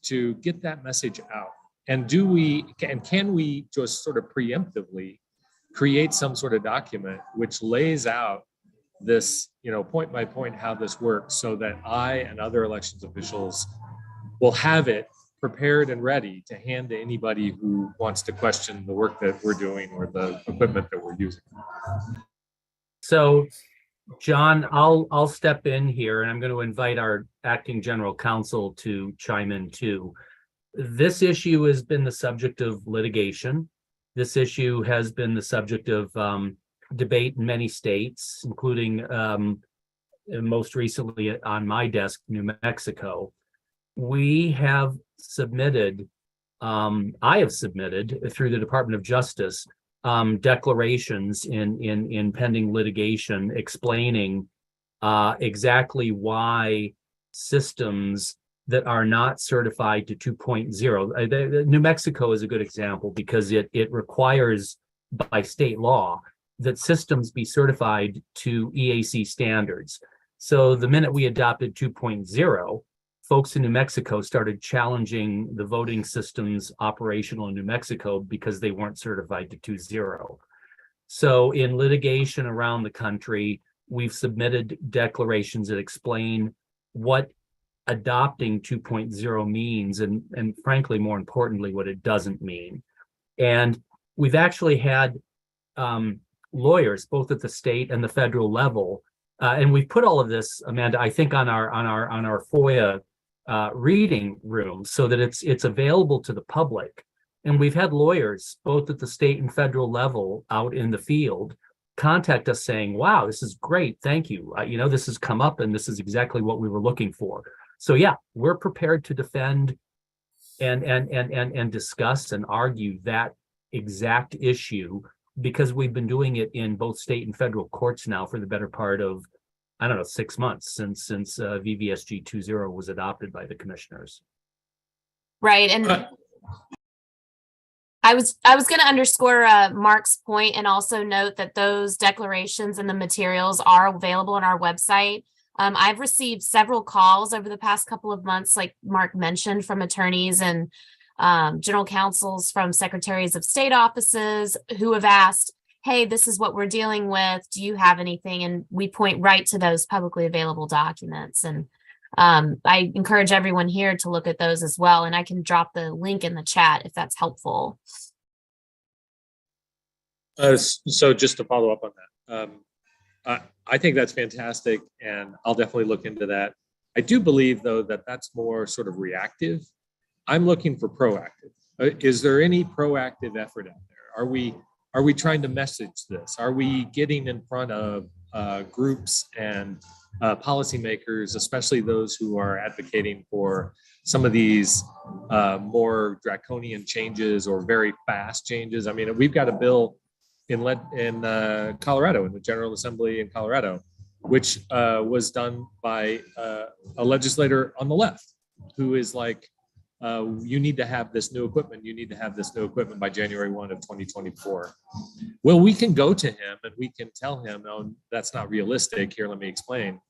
to get that message out? And can we just sort of preemptively create some sort of document which lays out this, point by point how this works so that I and other elections officials will have it prepared and ready to hand to anybody who wants to question the work that we're doing or the equipment that we're using. So, John, I'll step in here, and I'm going to invite our acting general counsel to chime in too. This issue has been the subject of litigation. This issue has been the subject of debate in many states, including most recently on my desk, New Mexico. We have submitted, I have submitted through the Department of Justice declarations in pending litigation explaining exactly why systems that are not certified to 2.0. New Mexico is a good example because it requires by state law that systems be certified to EAC standards. So the minute we adopted 2.0, folks in New Mexico started challenging the voting systems operational in New Mexico because they weren't certified to 2.0. So in litigation around the country, we've submitted declarations that explain what adopting 2.0 means and frankly, more importantly, what it doesn't mean. And we've actually had lawyers, both at the state and the federal level, and we've put all of this, Amanda, I think on our FOIA reading room so that it's available to the public. And we've had lawyers, both at the state and federal level out in the field, contact us saying, wow, this is great, thank you. This has come up and this is exactly what we were looking for. So yeah, we're prepared to defend and discuss and argue that exact issue because we've been doing it in both state and federal courts now for the better part of, 6 months since VVSG 2.0 was adopted by the commissioners. Right. And I was going to underscore Mark's point and also note that those declarations and the materials are available on our website. I've received several calls over the past couple of months, like Mark mentioned, from attorneys and general counsels from secretaries of state offices who have asked, hey, this is what we're dealing with. Do you have anything? And we point right to those publicly available documents. And I encourage everyone here to look at those as well. And I can drop the link in the chat if that's helpful. So just to follow up on that, I think that's fantastic, and I'll definitely look into that. I do believe, though, that that's more sort of reactive. I'm looking for proactive. Is there any proactive effort out there? Are we trying to message this? Are we getting in front of groups and policymakers, especially those who are advocating for some of these more draconian changes or very fast changes? I mean, we've got a bill in Colorado, in the General Assembly in Colorado, which was done by a legislator on the left who is like, you need to have this new equipment. You need to have this new equipment by January 1 of 2024. Well, we can go to him and we can tell him, no, that's not realistic. Here, let me explain.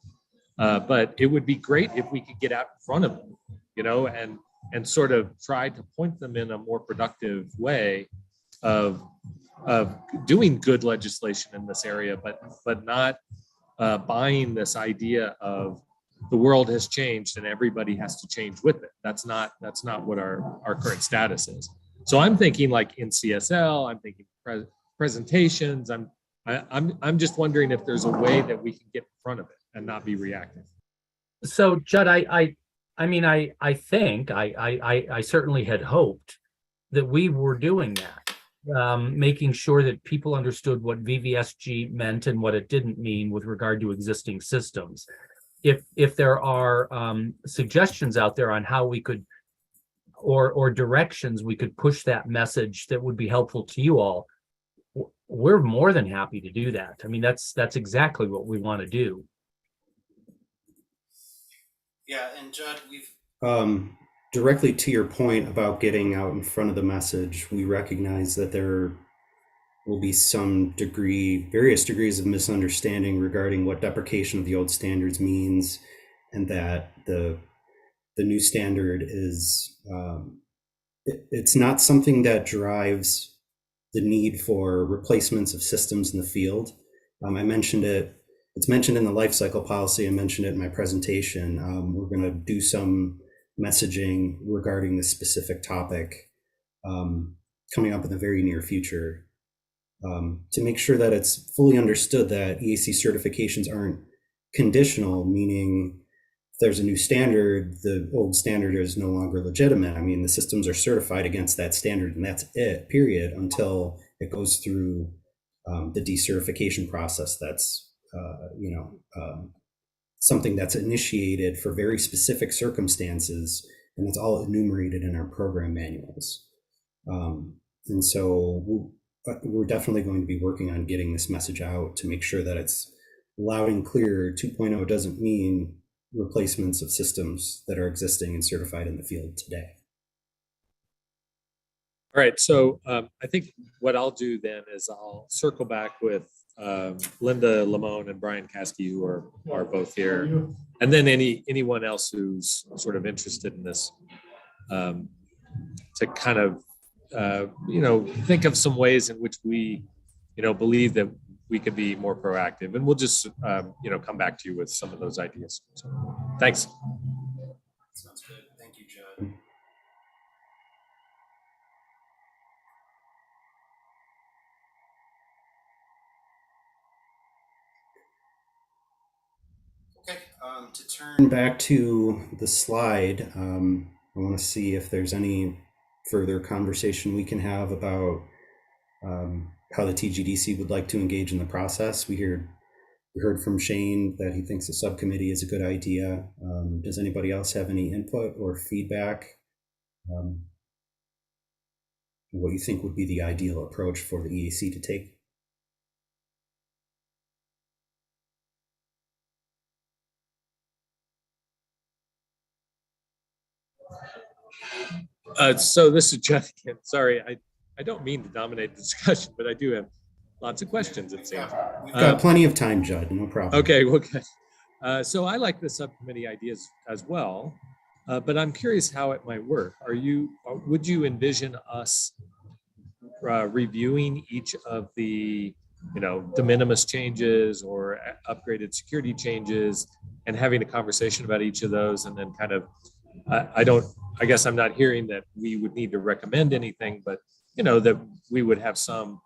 But it would be great if we could get out in front of them, and sort of try to point them in a more productive way of doing good legislation in this area, but not buying this idea of the world has changed and everybody has to change with it. That's not what our current status is. So I'm thinking like in CSL, I'm thinking presentations. I'm just wondering if there's a way that we can get in front of it and not be reactive. So Judd, I think I certainly had hoped that we were doing that, making sure that people understood what VVSG meant and what it didn't mean with regard to existing systems. If there are suggestions out there on how we could, or directions we could push that message that would be helpful to you all, we're more than happy to do that. I mean, that's exactly what we want to do. Yeah, and Judd, we've directly to your point about getting out in front of the message, we recognize that there will be various degrees of misunderstanding regarding what deprecation of the old standards means, and that the new standard is, it's not something that drives the need for replacements of systems in the field. I mentioned it it's mentioned in the life cycle policy. I mentioned it in my presentation. We're going to do some messaging regarding this specific topic coming up in the very near future to make sure that it's fully understood that EAC certifications aren't conditional, meaning if there's a new standard, the old standard is no longer legitimate. I mean, the systems are certified against that standard and that's it, period, until it goes through the decertification process. That's, something that's initiated for very specific circumstances, and it's all enumerated in our program manuals. And so we're definitely going to be working on getting this message out to make sure that it's loud and clear. 2.0 doesn't mean replacements of systems that are existing and certified in the field today. All right, so I think what I'll do then is I'll circle back with Linda Lamone and Brian Caskey, who are both here, and then anyone else who's sort of interested in this, to kind of think of some ways in which we believe that we could be more proactive, and we'll just come back to you with some of those ideas. So, thanks. Sounds good. Thank you, Judd. Okay, to turn back to the slide, I want to see if there's any further conversation we can have about how the TGDC would like to engage in the process. We heard from Shane that he thinks a subcommittee is a good idea. Does anybody else have any input or feedback? What do you think would be the ideal approach for the EAC to take? So this is Judd again. Sorry, I don't mean to dominate the discussion, but I do have lots of questions, it seems. We've got plenty of time, Judd, no problem. Okay, well, good. So I like the subcommittee ideas as well, but I'm curious how it might work. Would you envision us reviewing each of the de minimis changes or upgraded security changes and having a conversation about each of those, and then kind of I guess I'm not hearing that we would need to recommend anything, but that we would have some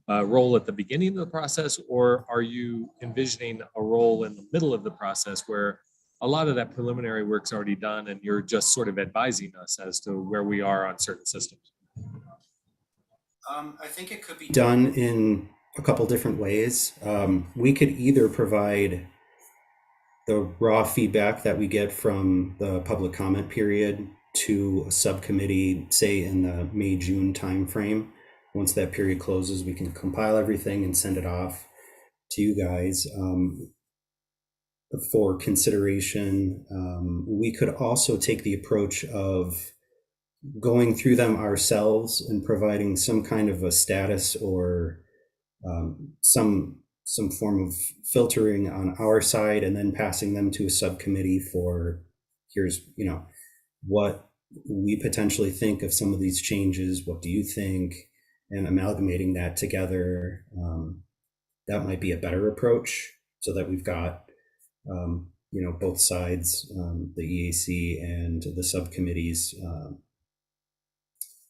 role at the beginning of the process? Or are you envisioning a role in the middle of the process where a lot of that preliminary work's already done and you're just sort of advising us as to where we are on certain systems? I think it could be done in a couple different ways. We could either provide the raw feedback that we get from the public comment period to a subcommittee, say in the May-June timeframe. Once that period closes, we can compile everything and send it off to you guys for consideration. We could also take the approach of going through them ourselves and providing some kind of a status or some form of filtering on our side, and then passing them to a subcommittee for here's what we potentially think of some of these changes. What do you think? And amalgamating that together. That might be a better approach, so that we've got both sides, the EAC and the subcommittees,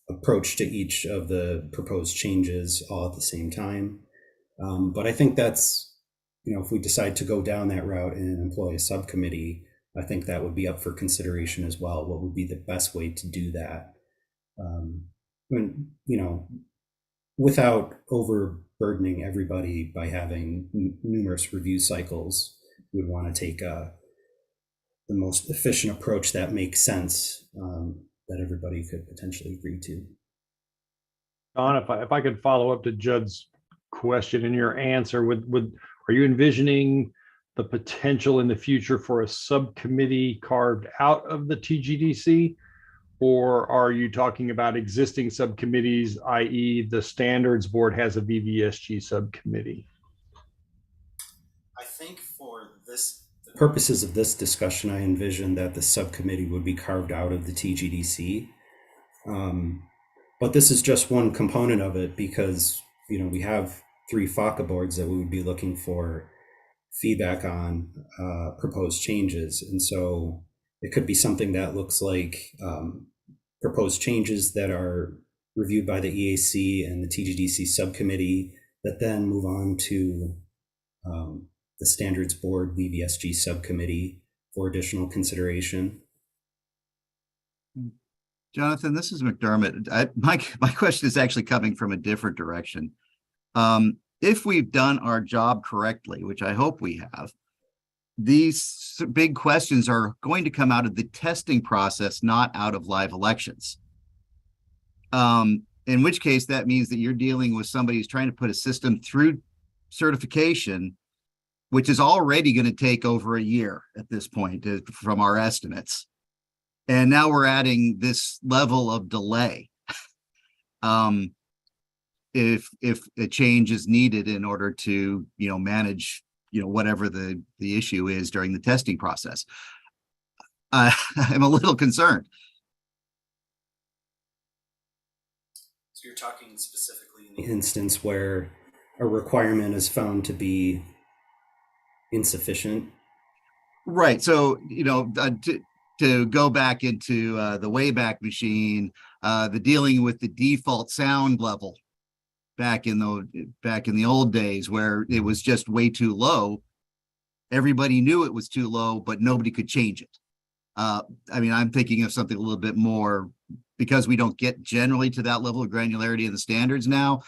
approach to each of the proposed changes all at the same time. But I think that's, if we decide to go down that route and employ a subcommittee, I think that would be up for consideration as well. What would be the best way to do that? Without overburdening everybody by having numerous review cycles, we would want to take the most efficient approach that makes sense, that everybody could potentially agree to. Don, if I could follow up to Judd's question in your answer, are you envisioning the potential in the future for a subcommittee carved out of the TGDC? Or are you talking about existing subcommittees, i.e. the standards board has a VVSG subcommittee? I think for the purposes of this discussion, I envision that the subcommittee would be carved out of the TGDC. But this is just one component of it, because we have 3 FACA boards that we would be looking for feedback on proposed changes. And so it could be something that looks like proposed changes that are reviewed by the EAC and the TGDC subcommittee that then move on to the Standards Board VVSG subcommittee for additional consideration. Jonathan, this is McDermott. My question is actually coming from a different direction. If we've done our job correctly, which I hope we have, these big questions are going to come out of the testing process, not out of live elections. In which case that means that you're dealing with somebody who's trying to put a system through certification, which is already going to take over a year at this point from our estimates. And now we're adding this level of delay. If a change is needed in order to, manage, whatever the issue is during the testing process. I'm a little concerned. So you're talking specifically in the instance where a requirement is found to be insufficient? Right. So, to go back into the Wayback Machine, the dealing with the default sound level back in the old days where it was just way too low. Everybody knew it was too low, but nobody could change it. I'm thinking of something a little bit more, because we don't get generally to that level of granularity in the standards now.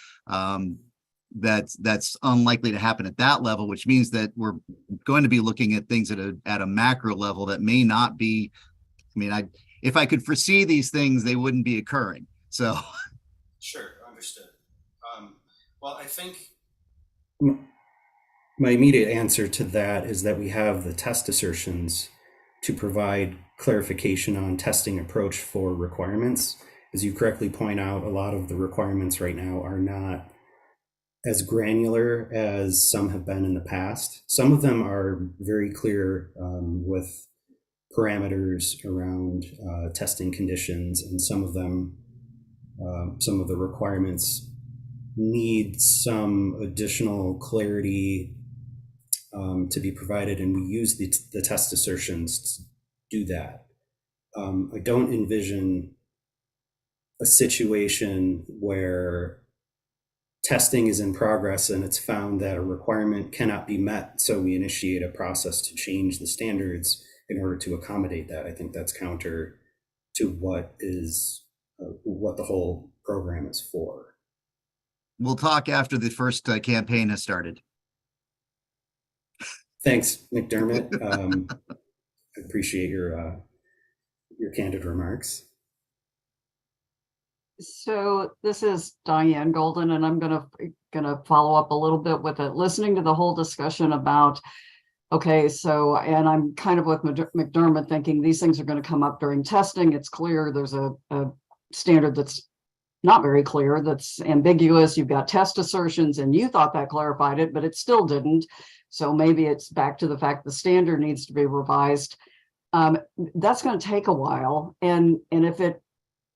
That's unlikely to happen at that level, which means that we're going to be looking at things at a macro level that may not be. If I could foresee these things, they wouldn't be occurring. So, sure, understood. Well, I think my immediate answer to that is that we have the test assertions to provide clarification on testing approach for requirements. As you correctly point out, a lot of the requirements right now are not as granular as some have been in the past. Some of them are very clear with parameters around testing conditions, and some of them, some of the requirements need some additional clarity to be provided, and we use the test assertions to do that. I don't envision a situation where testing is in progress and it's found that a requirement cannot be met, so we initiate a process to change the standards in order to accommodate that. I think that's counter to what the whole program is for. we'll talk after the first campaign has started. Thanks, McDermott. I appreciate your candid remarks. So this is Diane Golden, and I'm gonna follow up a little bit with it. Listening to the whole discussion about, okay, so, and I'm kind of with McDermott thinking these things are going to come up during testing. It's clear there's a standard that's not very clear, that's ambiguous. You've got test assertions, and you thought that clarified it, but it still didn't. So maybe it's back to the fact the standard needs to be revised. That's going to take a while, and if it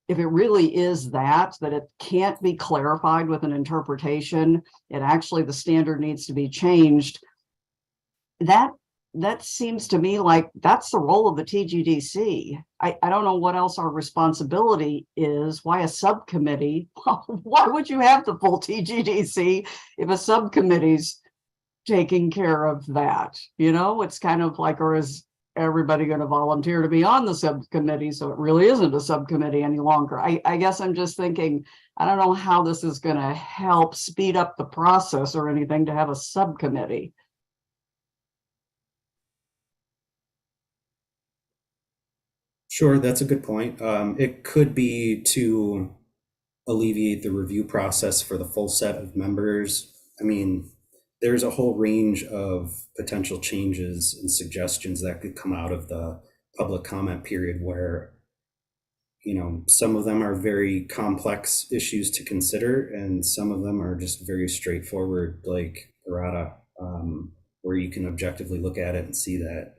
really is that it can't be clarified with an interpretation, it actually, the standard needs to be changed. That seems to me like that's the role of the TGDC. I don't know what else our responsibility is. Why a subcommittee? Why would you have the full TGDC if a subcommittee's taking care of that? It's kind of like, or is everybody going to volunteer to be on the subcommittee, so it really isn't a subcommittee any longer? I guess I'm just thinking, I don't know how this is going to help speed up the process or anything to have a subcommittee. Sure, that's a good point. It could be to alleviate the review process for the full set of members. I mean, there's a whole range of potential changes and suggestions that could come out of the public comment period where, some of them are very complex issues to consider, and some of them are just very straightforward, like errata, where you can objectively look at it and see that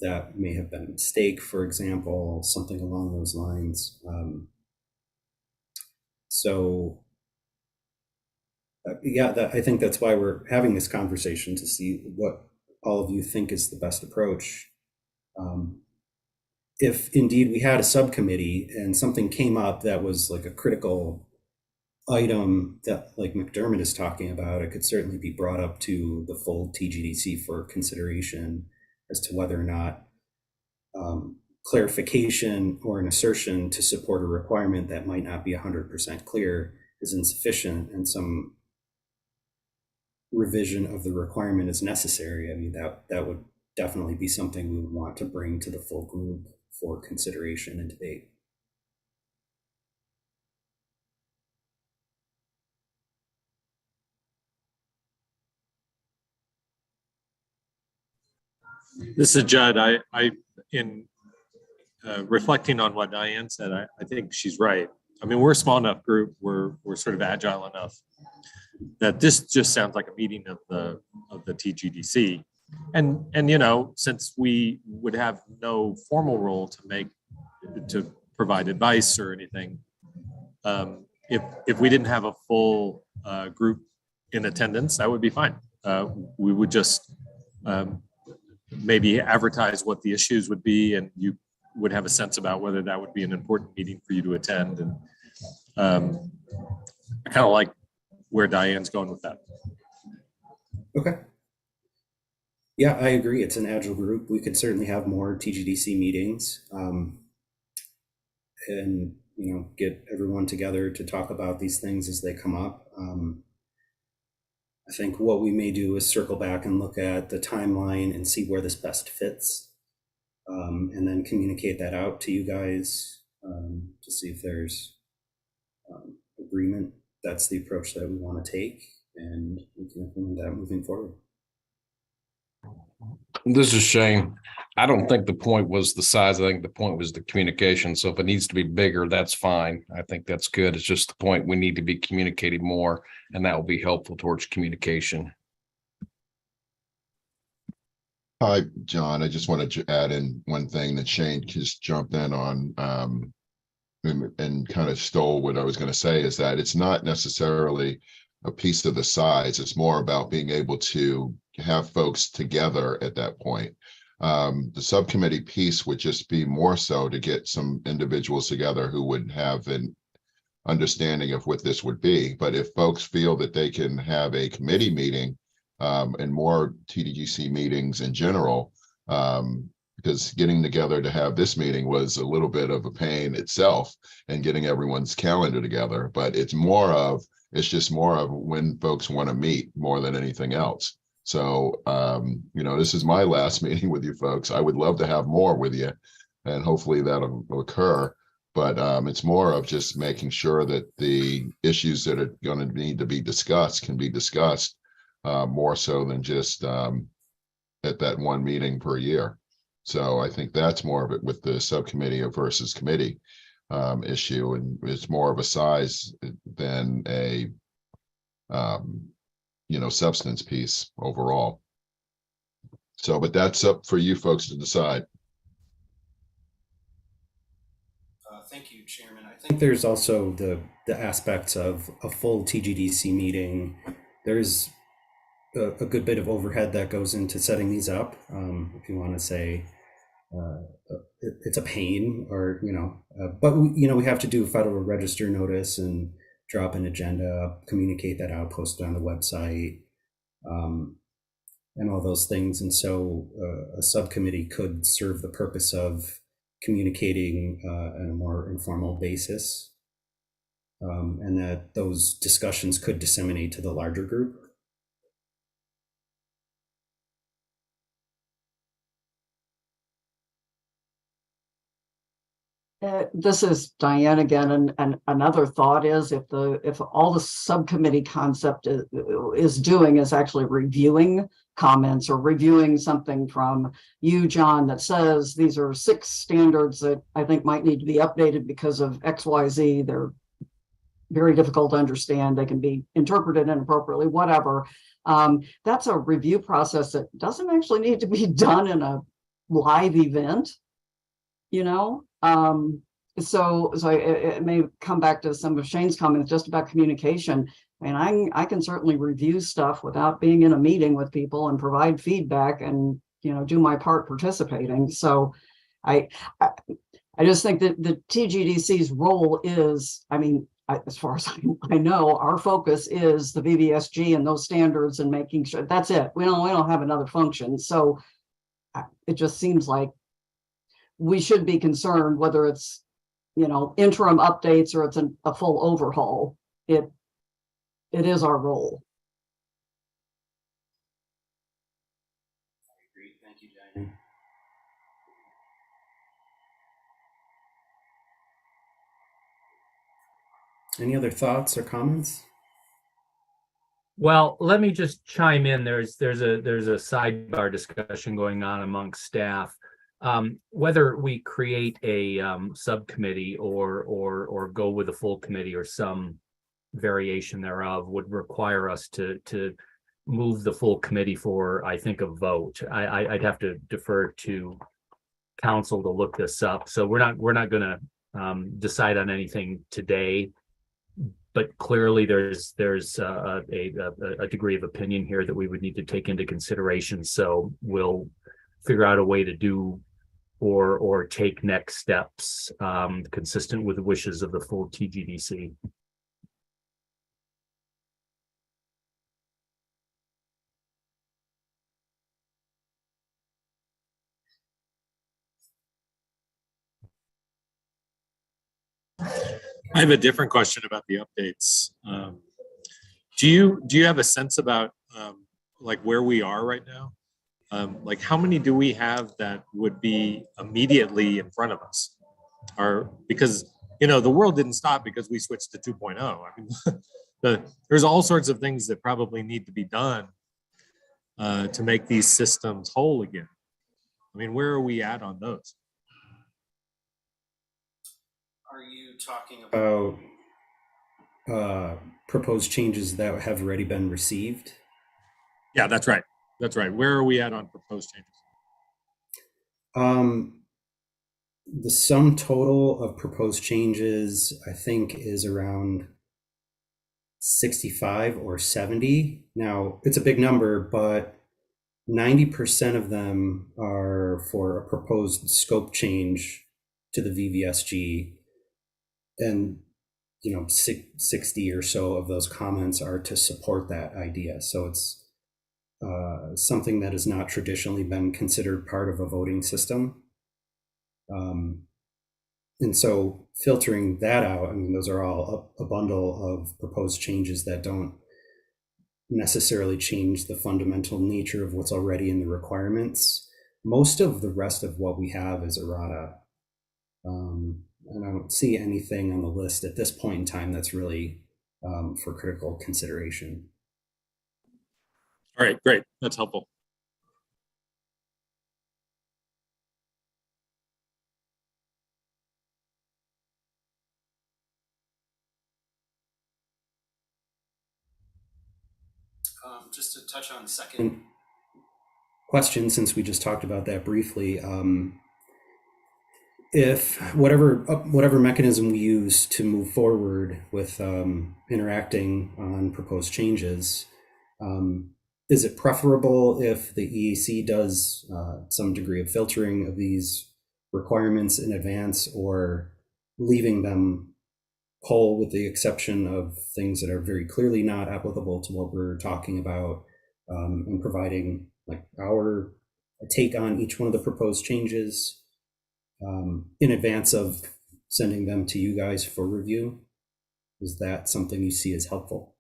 that may have been a mistake, for example, something along those lines. So Yeah, I think that's why we're having this conversation, to see what all of you think is the best approach. If indeed we had a subcommittee and something came up that was like a critical item that, like McDermott is talking about, it could certainly be brought up to the full TGDC for consideration as to whether or not clarification or an assertion to support a requirement that might not be 100% clear is insufficient, and some revision of the requirement is necessary. I mean, that would definitely be something we would want to bring to the full group for consideration and debate. This is Judd. In reflecting on what Diane said, I think she's right. I mean, we're a small enough group, we're sort of agile enough that this just sounds like a meeting of the TGDC. And you know, since we would have no formal role to provide advice or anything, if we didn't have a full group in attendance, that would be fine. We would just maybe advertise what the issues would be, and you would have a sense about whether that would be an important meeting for you to attend. And I kind of like where Diane's going with that. Okay. Yeah, I agree. It's an agile group. We could certainly have more TGDC meetings, and you know, get everyone together to talk about these things as they come up. I think what we may do is circle back and look at the timeline and see where this best fits, and then communicate that out to you guys, to see if there's agreement. That's the approach that we want to take, and we can implement that moving forward. This is Shane. I don't think the point was the size. I think the point was the communication. So if it needs to be bigger, that's fine. I think that's good. It's just the point we need to be communicating more, and that will be helpful towards communication. Hi, John. I just wanted to add in one thing that Shane just jumped in on, and kind of stole what I was going to say, is that it's not necessarily a piece of the size. It's more about being able to have folks together at that point. The subcommittee piece would just be more so to get some individuals together who would have an understanding of what this would be. But if folks feel that they can have a committee meeting, and more TDGC meetings in general, because getting together to have this meeting was a little bit of a pain itself, and getting everyone's calendar together. But it's just more of when folks want to meet more than anything else. So, you know, this is my last meeting with you folks. I would love to have more with you, and hopefully that'll occur. But it's more of just making sure that the issues that are going to need to be discussed can be discussed, more so than just at that one meeting per year. So I think that's more of it with the subcommittee versus committee issue, and it's more of a size than a you know, substance piece overall. So, but that's up for you folks to decide. Thank you, Chairman. I think there's also the aspects of a full TGDC meeting. There's a good bit of overhead that goes into setting these up. If you want to say it's a pain, or you know, but you know, we have to do a Federal Register notice and drop an agenda, communicate that out, post it on the website, and all those things. And so a subcommittee could serve the purpose of communicating on a more informal basis, and that those discussions could disseminate to the larger group. This is Diane again, and another thought is if all the subcommittee concept is doing is actually reviewing comments or reviewing something from you, John, that says these are 6 standards that I think might need to be updated because of XYZ. They're very difficult to understand. They can be interpreted inappropriately, whatever. That's a review process that doesn't actually need to be done in a live event, you know? So it may come back to some of Shane's comments just about communication. I can certainly review stuff without being in a meeting with people and provide feedback and, do my part participating. So I just think that the TGDC's role is, as far as I know, our focus is the VVSG and those standards and making sure that's it. We don't have another function. So it just seems like we should be concerned whether it's, interim updates or it's a full overhaul. It is our role. Thank you, Diane. Any other thoughts or comments? Well, let me just chime in. There's a sidebar discussion going on amongst staff. Whether we create a subcommittee or go with a full committee or some variation thereof would require us to move the full committee for, I think, a vote. I'd have to defer to council to look this up. So we're not going to decide on anything today. But clearly, there's a degree of opinion here that we would need to take into consideration. So we'll figure out a way to do or take next steps consistent with the wishes of the full TGDC. I have a different question about the updates. Do you have a sense about like where we are right now? Like how many do we have that would be immediately in front of us? Because the world didn't stop because we switched to 2.0. I mean, there's all sorts of things that probably need to be done to make these systems whole again. I mean, where are we at on those? Are you talking about proposed changes that have already been received? Yeah, that's right. That's right. Where are we at on proposed changes? The sum total of proposed changes, I think, is around 65 or 70. Now, it's a big number, but 90% of them are for a proposed scope change to the VVSG. And 60 or so of those comments are to support that idea. So it's something that has not traditionally been considered part of a voting system. And so filtering that out, I mean, those are all a bundle of proposed changes that don't necessarily change the fundamental nature of what's already in the requirements. Most of the rest of what we have is errata. And I don't see anything on the list at this point in time that's really for critical consideration. All right, great. That's helpful. Just to touch on the second question, since we just talked about that briefly, if whatever mechanism we use to move forward with interacting on proposed changes, is it preferable if the EAC does some degree of filtering of these requirements in advance, or leaving them whole with the exception of things that are very clearly not applicable to what we're talking about, and providing like our take on each one of the proposed changes in advance of sending them to you guys for review? Is that something you see as helpful?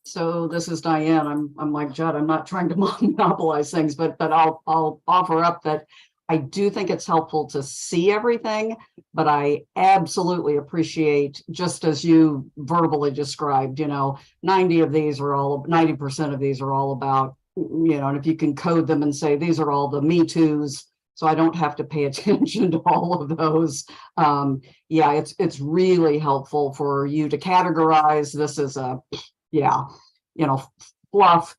So this is Diane. I'm like Judd. I'm not trying to monopolize things, but I'll offer up that I do think it's helpful to see everything, but I absolutely appreciate, just as you verbally described, 90% of these are all about, and if you can code them and say, these are all the Me Too's, so I don't have to pay attention to all of those. Yeah, it's really helpful for you to categorize this as a, yeah, fluff,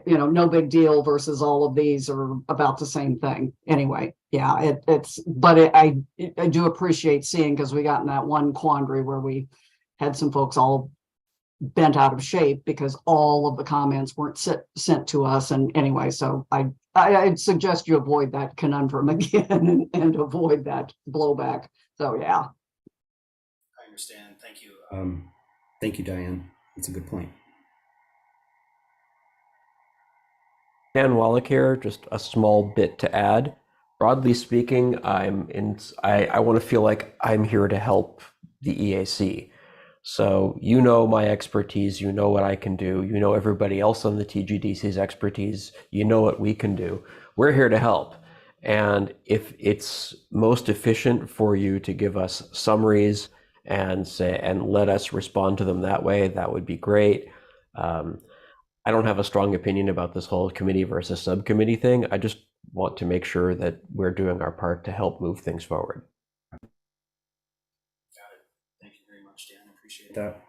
no big deal versus all of these are about the same thing. Anyway, yeah, I do appreciate seeing, because we got in that one quandary where we had some folks all bent out of shape because all of the comments weren't sent to us. And anyway, so I'd suggest you avoid that conundrum again and avoid that blowback. So yeah. I understand. Thank you. Thank you, Diane. That's a good point. Dan Wallach here, just a small bit to add. Broadly speaking, I want to feel like I'm here to help the EAC. So my expertise, what I can do, everybody else on the TGDC's expertise, what we can do. We're here to help. And if it's most efficient for you to give us summaries and let us respond to them that way, that would be great. I don't have a strong opinion about this whole committee versus subcommittee thing. I just want to make sure that we're doing our part to help move things forward. Got it. Thank you very much, Dan. I appreciate that.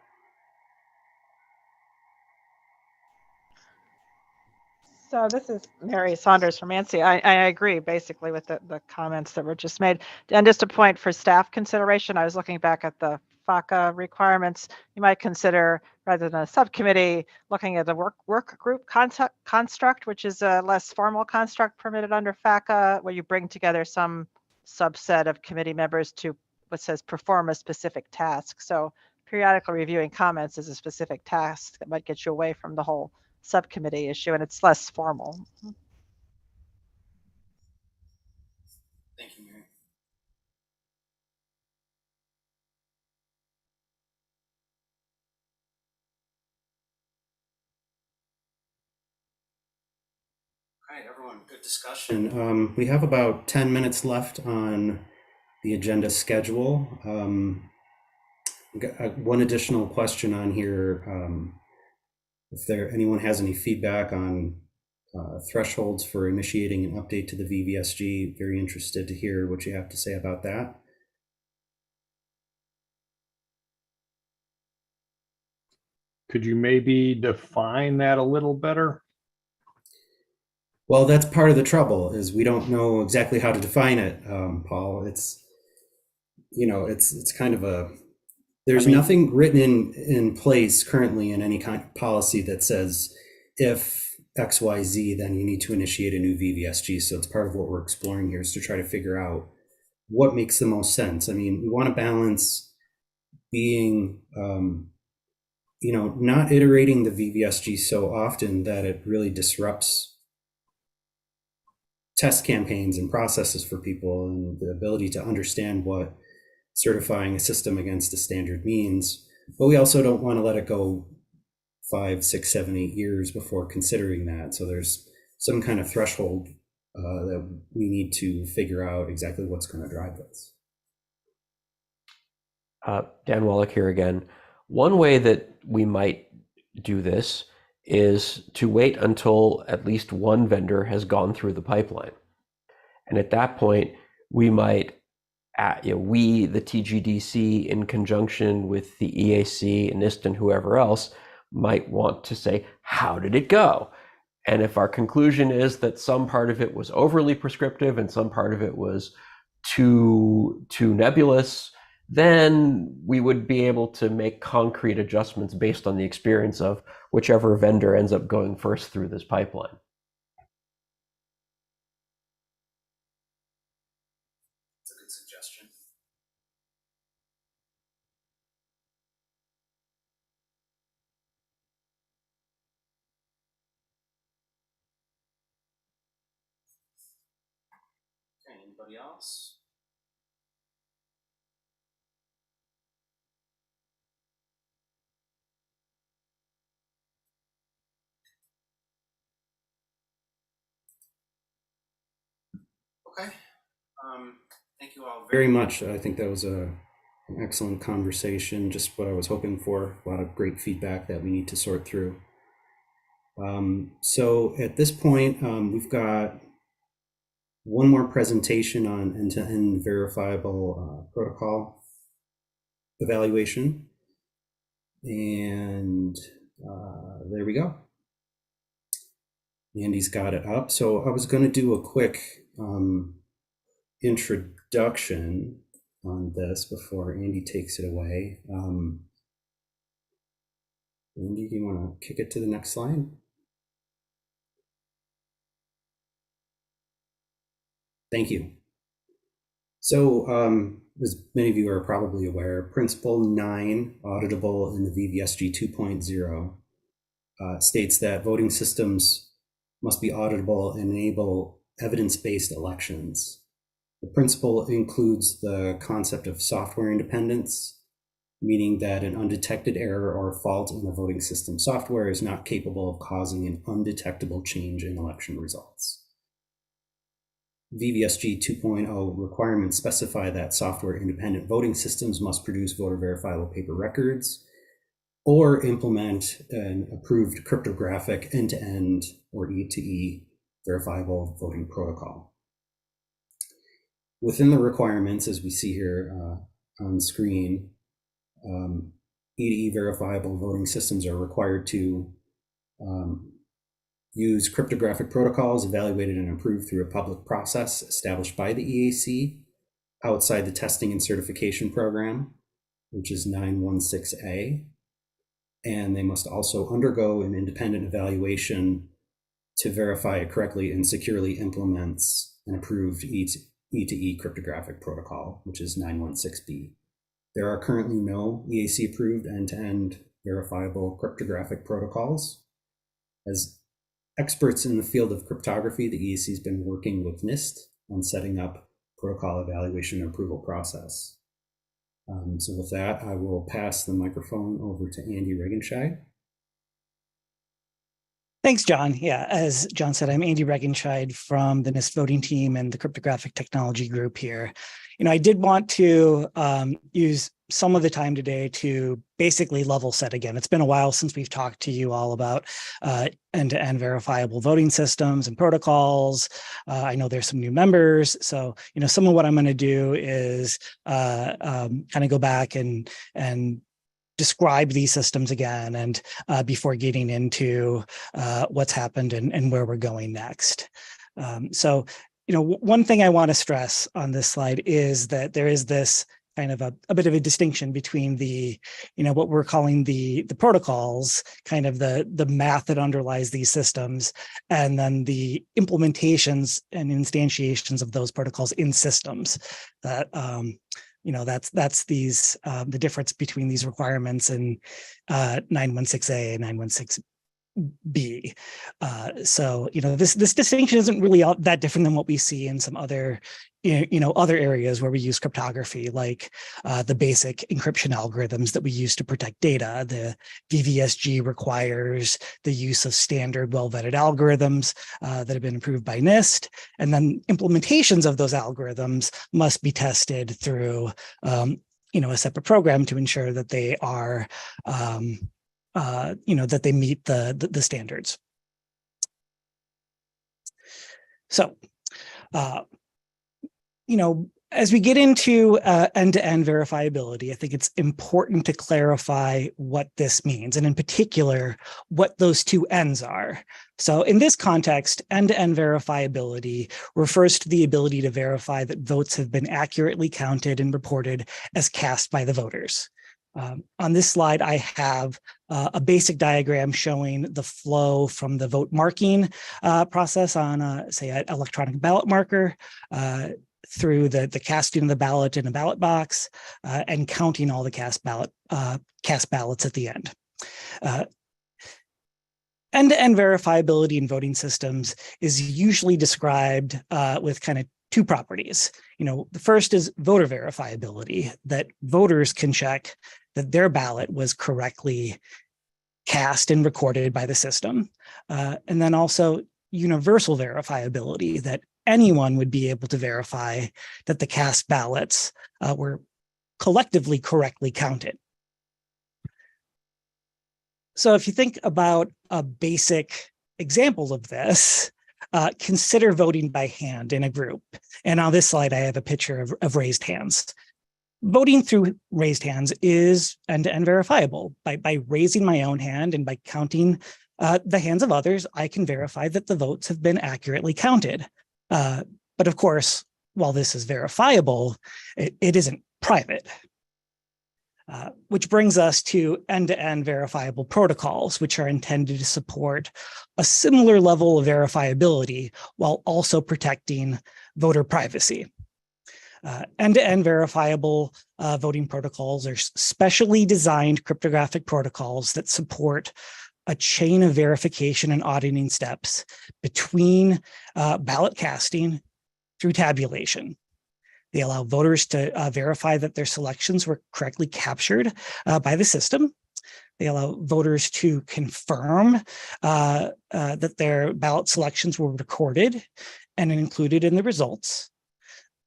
So this is Mary Saunders from ANSI. I agree basically with the comments that were just made. And just a point for staff consideration, I was looking back at the FACA requirements. You might consider, rather than a subcommittee, looking at the work group construct, which is a less formal construct permitted under FACA, where you bring together some subset of committee members to what says perform a specific task. So periodically reviewing comments is a specific task that might get you away from the whole subcommittee issue, and it's less formal. Thank you, Mary. All right, everyone, good discussion. We have about 10 minutes left on the agenda schedule. Got one additional question on here. If anyone has any feedback on thresholds for initiating an update to the VVSG, very interested to hear what you have to say about that. Could you maybe define that a little better? Well, that's part of the trouble, is we don't know exactly how to define it, Paul. It's kind of there's nothing written in place currently in any kind of policy that says if XYZ, then you need to initiate a new VVSG. So it's part of what we're exploring here, is to try to figure out what makes the most sense. I mean, we want to balance being, not iterating the VVSG so often that it really disrupts test campaigns and processes for people, and the ability to understand what certifying a system against a standard means. But we also don't want to let it go 5, 6, 7, 8 years before considering that. So there's some kind of threshold that we need to figure out exactly what's going to drive this. Dan Wallach here again. One way that we might do this is to wait until at least one vendor has gone through the pipeline. And at that point, we might, we, the TGDC, in conjunction with the EAC, NIST, and whoever else, might want to say, how did it go? And if our conclusion is that some part of it was overly prescriptive and some part of it was too nebulous, then we would be able to make concrete adjustments based on the experience of whichever vendor ends up going first through this pipeline. That's a good suggestion. Okay, anybody else? Okay. Thank you all very much. I think that was an excellent conversation, just what I was hoping for. A lot of great feedback that we need to sort through. So at this point, we've got one more presentation on end-to-end verifiable protocol evaluation. And there we go. Andy's got it up. So I was going to do a quick introduction on this before Andy takes it away. Andy, do you want to kick it to the next slide? Thank you. So as many of you are probably aware, Principle 9, auditable in the VVSG 2.0, states that voting systems must be auditable and enable evidence-based elections. The principle includes the concept of software independence, meaning that an undetected error or fault in the voting system software is not capable of causing an undetectable change in election results. VVSG 2.0 requirements specify that software-independent voting systems must produce voter verifiable paper records or implement an approved cryptographic end-to-end or E2E verifiable voting protocol. Within the requirements, as we see here on screen, E2E verifiable voting systems are required to use cryptographic protocols evaluated and approved through a public process established by the EAC outside the testing and certification program, which is 916A. And they must also undergo an independent evaluation to verify it correctly and securely implements an approved E2E cryptographic protocol, which is 916B. There are currently no EAC approved end-to-end verifiable cryptographic protocols. As experts in the field of cryptography, the EAC has been working with NIST on setting up protocol evaluation and approval process. So with that, I will pass the microphone over to Andy Regenscheid. Thanks, John. Yeah, as John said, I'm Andy Regenscheid from the NIST voting team and the cryptographic technology group here. I did want to use some of the time today to basically level set again. It's been a while since we've talked to you all about end-to-end verifiable voting systems and protocols. I know there's some new members. So, some of what I'm going to do is kind of go back and describe these systems again, and before getting into what's happened and where we're going next. So, one thing I want to stress on this slide is that there is this kind of a bit of a distinction between the, what we're calling the protocols, kind of the math that underlies these systems, and then the implementations and instantiations of those protocols in systems. That that's these the difference between these requirements in 916A and 916B. So this distinction isn't really that different than what we see in some other other areas where we use cryptography, like the basic encryption algorithms that we use to protect data. The VVSG requires the use of standard well-vetted algorithms that have been approved by NIST, and then implementations of those algorithms must be tested through a separate program to ensure that they are that they meet the standards. So, as we get into end-to-end verifiability, I think it's important to clarify what this means, and in particular, what those two ends are. So in this context, end-to-end verifiability refers to the ability to verify that votes have been accurately counted and reported as cast by the voters. On this slide, I have a basic diagram showing the flow from the vote marking process on, say, an electronic ballot marker through the casting of the ballot in a ballot box and counting all the cast ballots at the end. End-to-end verifiability in voting systems is usually described with kind of two properties. The first is voter verifiability, that voters can check that their ballot was correctly cast and recorded by the system. And then also universal verifiability, that anyone would be able to verify that the cast ballots were collectively correctly counted. So if you think about a basic example of this, consider voting by hand in a group. And on this slide, I have a picture of raised hands. Voting through raised hands is end-to-end verifiable. By raising my own hand and by counting the hands of others, I can verify that the votes have been accurately counted. But of course, while this is verifiable, it isn't private. Which brings us to end-to-end verifiable protocols, which are intended to support a similar level of verifiability while also protecting voter privacy. End-to-end verifiable voting protocols are specially designed cryptographic protocols that support a chain of verification and auditing steps between ballot casting through tabulation. They allow voters to verify that their selections were correctly captured by the system. They allow voters to confirm that their ballot selections were recorded and included in the results.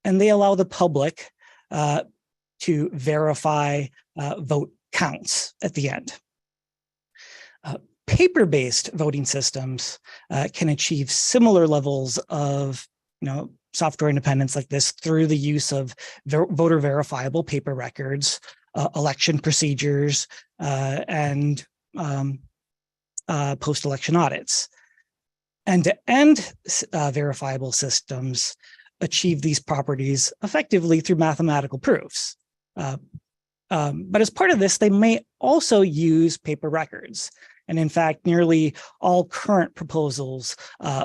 And they allow the public to verify vote counts at the end. Paper-based voting systems can achieve similar levels of, software independence like this through the use of voter verifiable paper records, election procedures, and post-election audits. End-to-end verifiable systems achieve these properties effectively through mathematical proofs. But as part of this, they may also use paper records. And in fact, nearly all current proposals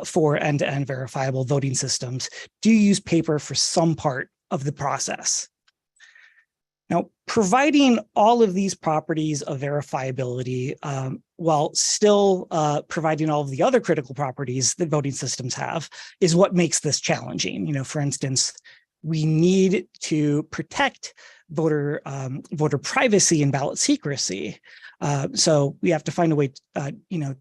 for end-to-end verifiable voting systems do use paper for some part of the process. Now, providing all of these properties of verifiability while still providing all of the other critical properties that voting systems have is what makes this challenging. For instance, we need to protect voter privacy and ballot secrecy. So we have to find a way,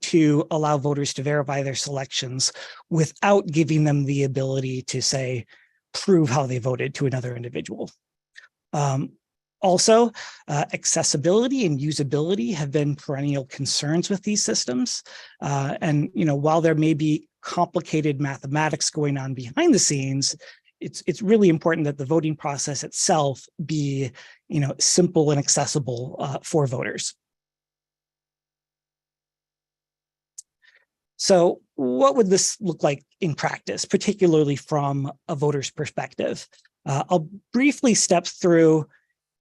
to allow voters to verify their selections without giving them the ability to, say, prove how they voted to another individual. Also, accessibility and usability have been perennial concerns with these systems. And while there may be complicated mathematics going on behind the scenes, it's really important that the voting process itself be, simple and accessible for voters. So what would this look like in practice, particularly from a voter's perspective? I'll briefly step through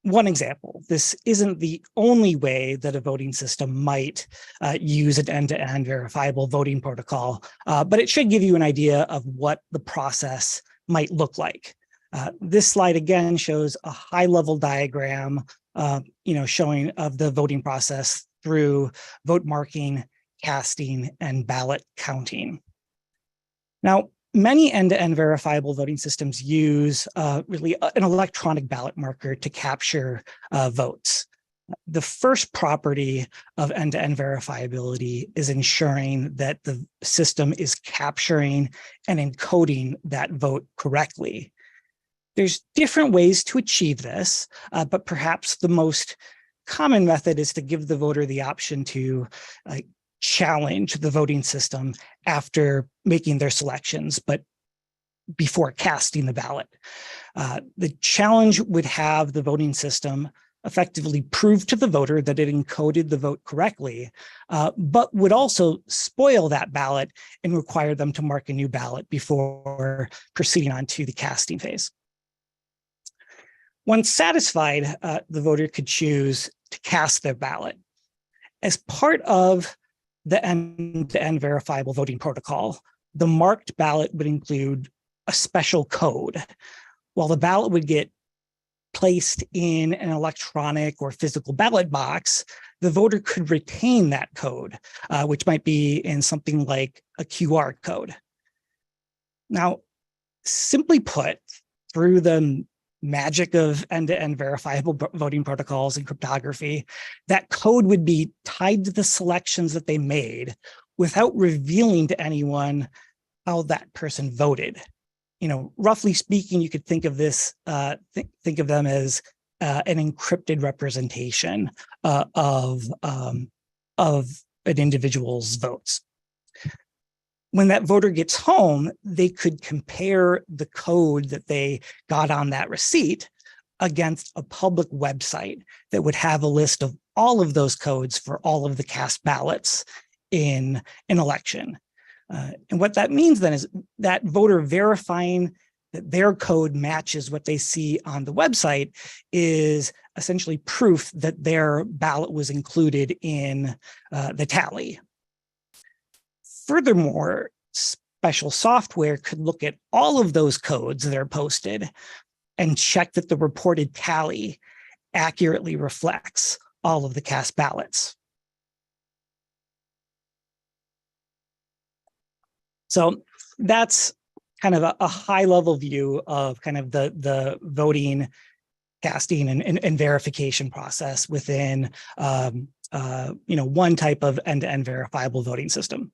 one example. This isn't the only way that a voting system might use an end-to-end verifiable voting protocol, but it should give you an idea of what the process might look like. This slide again shows a high-level diagram, showing of the voting process through vote marking, casting, and ballot counting. Now, many end-to-end verifiable voting systems use really an electronic ballot marker to capture votes. The first property of end-to-end verifiability is ensuring that the system is capturing and encoding that vote correctly. There's different ways to achieve this, but perhaps the most common method is to give the voter the option to challenge the voting system after making their selections, but before casting the ballot. The challenge would have the voting system effectively prove to the voter that it encoded the vote correctly, but would also spoil that ballot and require them to mark a new ballot before proceeding on to the casting phase. Once satisfied, the voter could choose to cast their ballot. As part of the end-to-end verifiable voting protocol, the marked ballot would include a special code. While the ballot would get placed in an electronic or physical ballot box, the voter could retain that code, which might be in something like a QR code. Now, simply put, through the magic of end-to-end verifiable voting protocols and cryptography, that code would be tied to the selections that they made without revealing to anyone how that person voted. Roughly speaking, you could think of this, think of them as an encrypted representation of an individual's votes. when that voter gets home, they could compare the code that they got on that receipt against a public website that would have a list of all of those codes for all of the cast ballots in an election. And what that means then is that voter verifying that their code matches what they see on the website is essentially proof that their ballot was included in the tally. Furthermore, special software could look at all of those codes that are posted and check that the reported tally accurately reflects all of the cast ballots. So that's kind of a high level view of kind of the voting, casting, and verification process within one type of end-to-end verifiable voting system.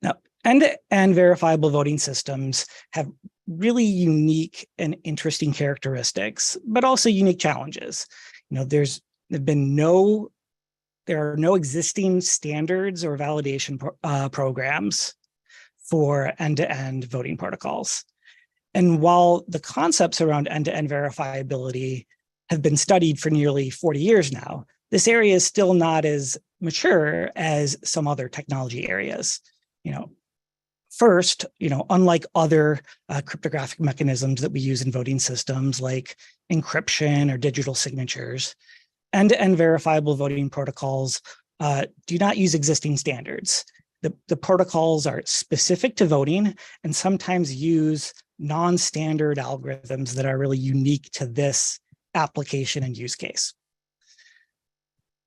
Now, end-to-end verifiable voting systems have really unique and interesting characteristics, but also unique challenges. There are no existing standards or validation programs for end-to-end voting protocols. And while the concepts around end-to-end verifiability have been studied for nearly 40 years now, this area is still not as mature as some other technology areas. First, unlike other cryptographic mechanisms that we use in voting systems like encryption or digital signatures, end-to-end verifiable voting protocols do not use existing standards. The protocols are specific to voting and sometimes use non-standard algorithms that are really unique to this application and use case.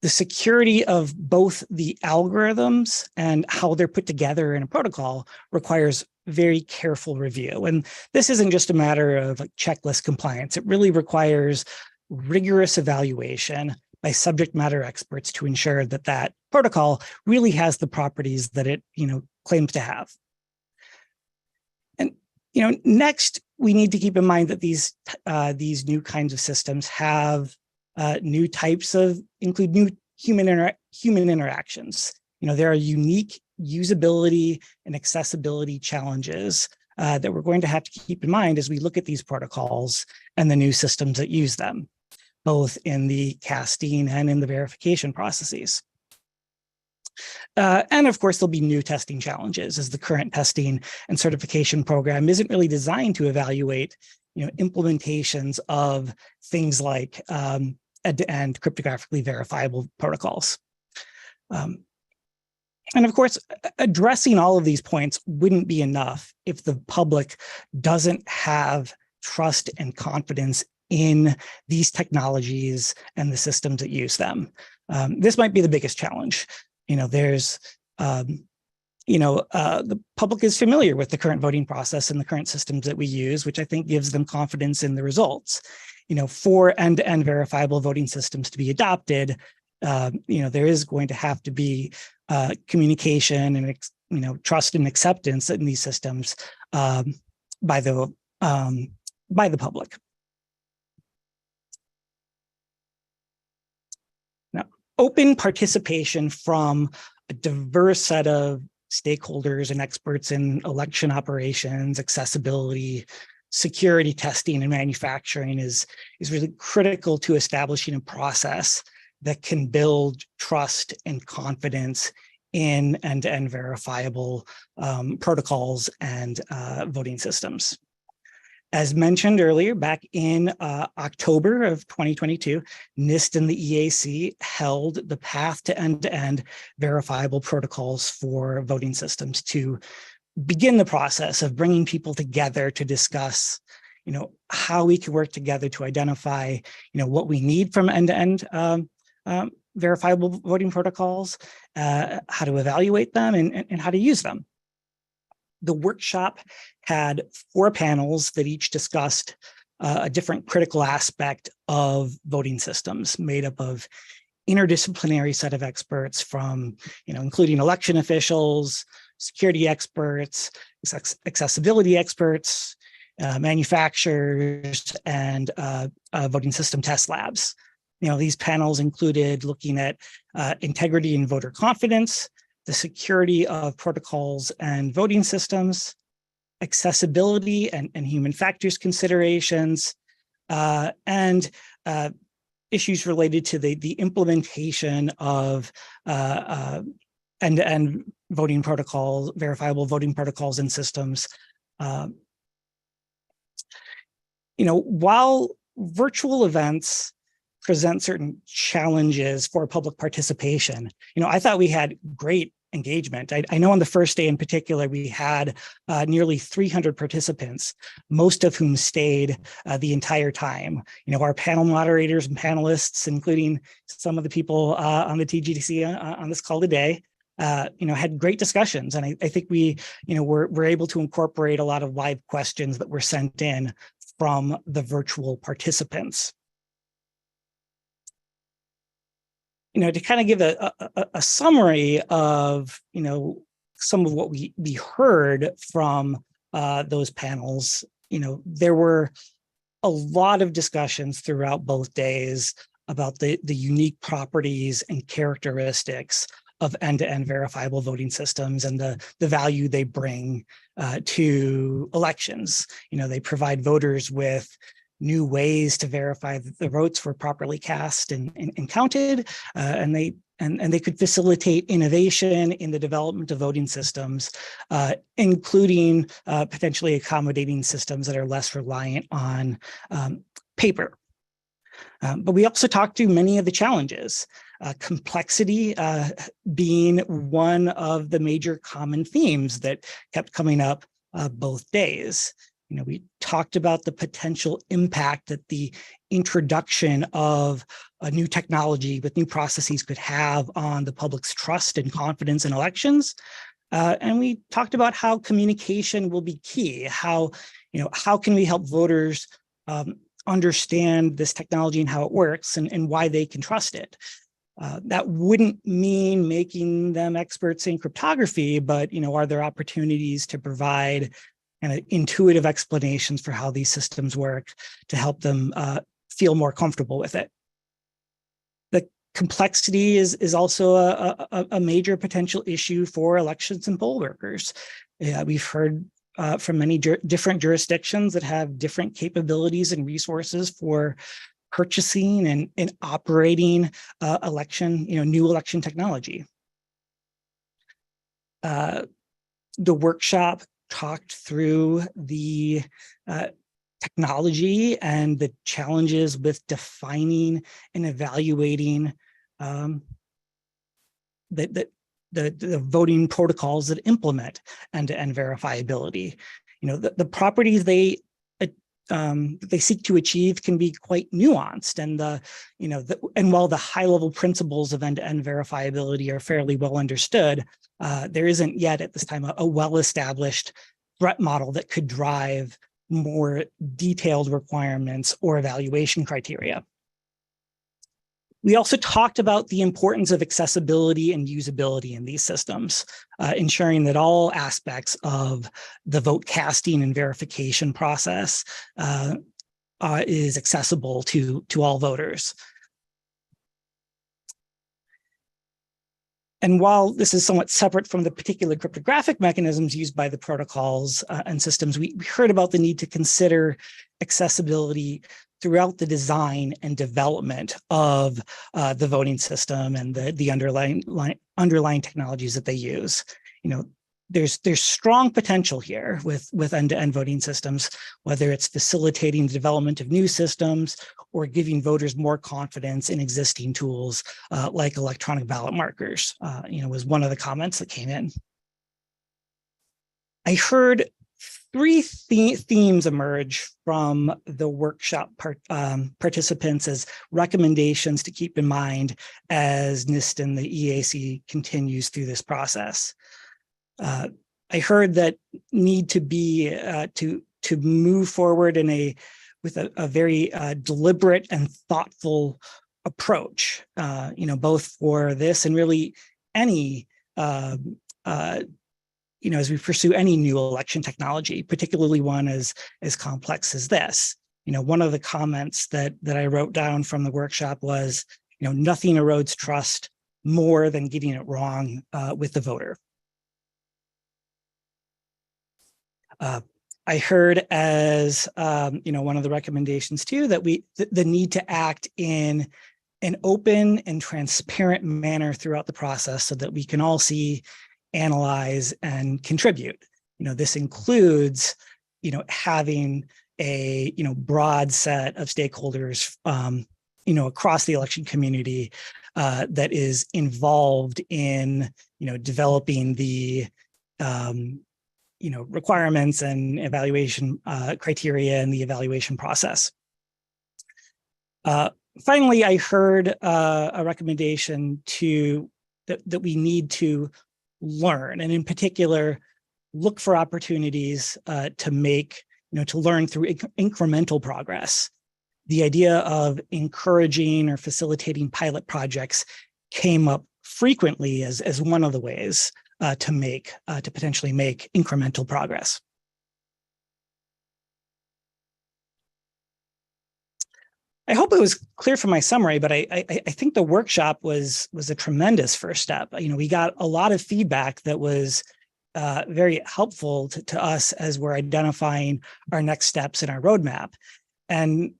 The security of both the algorithms and how they're put together in a protocol requires very careful review. And this isn't just a matter of checklist compliance. It really requires rigorous evaluation by subject matter experts to ensure that that protocol really has the properties that it claims to have. And next, we need to keep in mind that these new kinds of systems have include new human interactions. There are unique usability and accessibility challenges that we're going to have to keep in mind as we look at these protocols and the new systems that use them, both in the casting and in the verification processes. And of course, there'll be new testing challenges as the current testing and certification program isn't really designed to evaluate implementations of things like end-to-end cryptographically verifiable protocols. And of course, addressing all of these points wouldn't be enough if the public doesn't have trust and confidence in these technologies and the systems that use them. This might be the biggest challenge. The public is familiar with the current voting process and the current systems that we use, which I think gives them confidence in the results. For end-to-end verifiable voting systems to be adopted, there is going to have to be communication and trust and acceptance in these systems by the public. Now, open participation from a diverse set of stakeholders and experts in election operations, accessibility, security testing, and manufacturing is really critical to establishing a process that can build trust and confidence in end-to-end verifiable protocols and voting systems. As mentioned earlier, back in October of 2022, NIST and the EAC held the path to end-to-end verifiable protocols for voting systems to begin the process of bringing people together to discuss, how we can work together to identify, what we need from end-to-end verifiable voting protocols, how to evaluate them, and how to use them. The workshop had 4 panels that each discussed a different critical aspect of voting systems, made up of interdisciplinary set of experts from, including election officials, security experts, accessibility experts, manufacturers, and voting system test labs. These panels included looking at integrity and voter confidence, the security of protocols and voting systems, accessibility and human factors considerations, and issues related to the implementation of end-to-end voting protocols, verifiable voting protocols and systems. While virtual events present certain challenges for public participation, I thought we had great engagement. I know on the first day in particular, we had nearly 300 participants, most of whom stayed the entire time. Our panel moderators and panelists, including some of the people on the TGDC on this call today, had great discussions. And I think we, were able to incorporate a lot of live questions that were sent in from the virtual participants. To kind of give a summary of, some of what we heard from those panels, there were a lot of discussions throughout both days about the unique properties and characteristics of end-to-end verifiable voting systems and the value they bring to elections. They provide voters with new ways to verify that the votes were properly cast and counted, and they could facilitate innovation in the development of voting systems, including potentially accommodating systems that are less reliant on paper. But we also talked to many of the challenges, complexity being one of the major common themes that kept coming up both days. We talked about the potential impact that the introduction of a new technology with new processes could have on the public's trust and confidence in elections. And we talked about how communication will be key. How can we help voters understand this technology and how it works and why they can trust it? That wouldn't mean making them experts in cryptography, but are there opportunities to provide intuitive explanations for how these systems work to help them feel more comfortable with it? The complexity is also a major potential issue for elections and poll workers. We've heard from many different jurisdictions that have different capabilities and resources for purchasing and operating new election technology. The workshop talked through the technology and the challenges with defining and evaluating the voting protocols that implement end-to-end verifiability. The properties they seek to achieve can be quite nuanced, and while the high-level principles of end-to-end verifiability are fairly well understood, there isn't yet at this time a well-established threat model that could drive more detailed requirements or evaluation criteria. We also talked about the importance of accessibility and usability in these systems, ensuring that all aspects of the vote casting and verification process is accessible to all voters. And while this is somewhat separate from the particular cryptographic mechanisms used by the protocols and systems, we heard about the need to consider accessibility throughout the design and development of the voting system and the underlying technologies that they use. There's strong potential here with end-to-end voting systems, whether it's facilitating the development of new systems or giving voters more confidence in existing tools like electronic ballot markers, was one of the comments that came in. I heard three themes emerge from the workshop participants as recommendations to keep in mind as NIST and the EAC continues through this process. I heard that need to be to move forward with a very deliberate and thoughtful approach, both for this and really any as we pursue any new election technology, particularly one as complex as this. One of the comments that I wrote down from the workshop was, nothing erodes trust more than getting it wrong with the voter. I heard as one of the recommendations too that the need to act in an open and transparent manner throughout the process so that we can all see, analyze, and contribute. This includes having a broad set of stakeholders across the election community that is involved in developing the requirements and evaluation criteria and the evaluation process. Finally, I heard a recommendation that we need to learn, and in particular, look for opportunities to learn through incremental progress. The idea of encouraging or facilitating pilot projects came up frequently as one of the ways to potentially make incremental progress. I hope it was clear from my summary, but I think the workshop was a tremendous first step. We got a lot of feedback that was very helpful to us as we're identifying our next steps in our roadmap. And,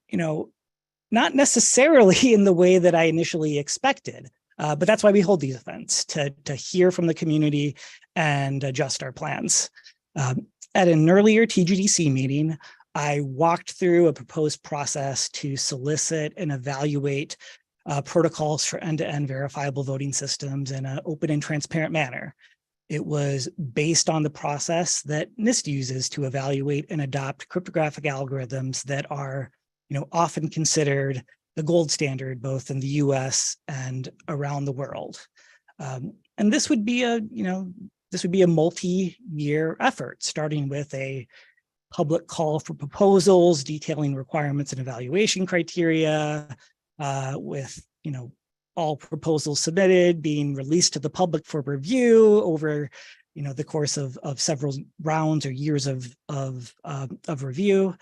not necessarily in the way that I initially expected, but that's why we hold these events, to hear from the community and adjust our plans. At an earlier TGDC meeting, I walked through a proposed process to solicit and evaluate protocols for end-to-end verifiable voting systems in an open and transparent manner. It was based on the process that NIST uses to evaluate and adopt cryptographic algorithms that are, often considered the gold standard, both in the US and around the world. And this would be a multi-year effort, starting with a public call for proposals detailing requirements and evaluation criteria, with all proposals submitted being released to the public for review over the course of several rounds or years of review.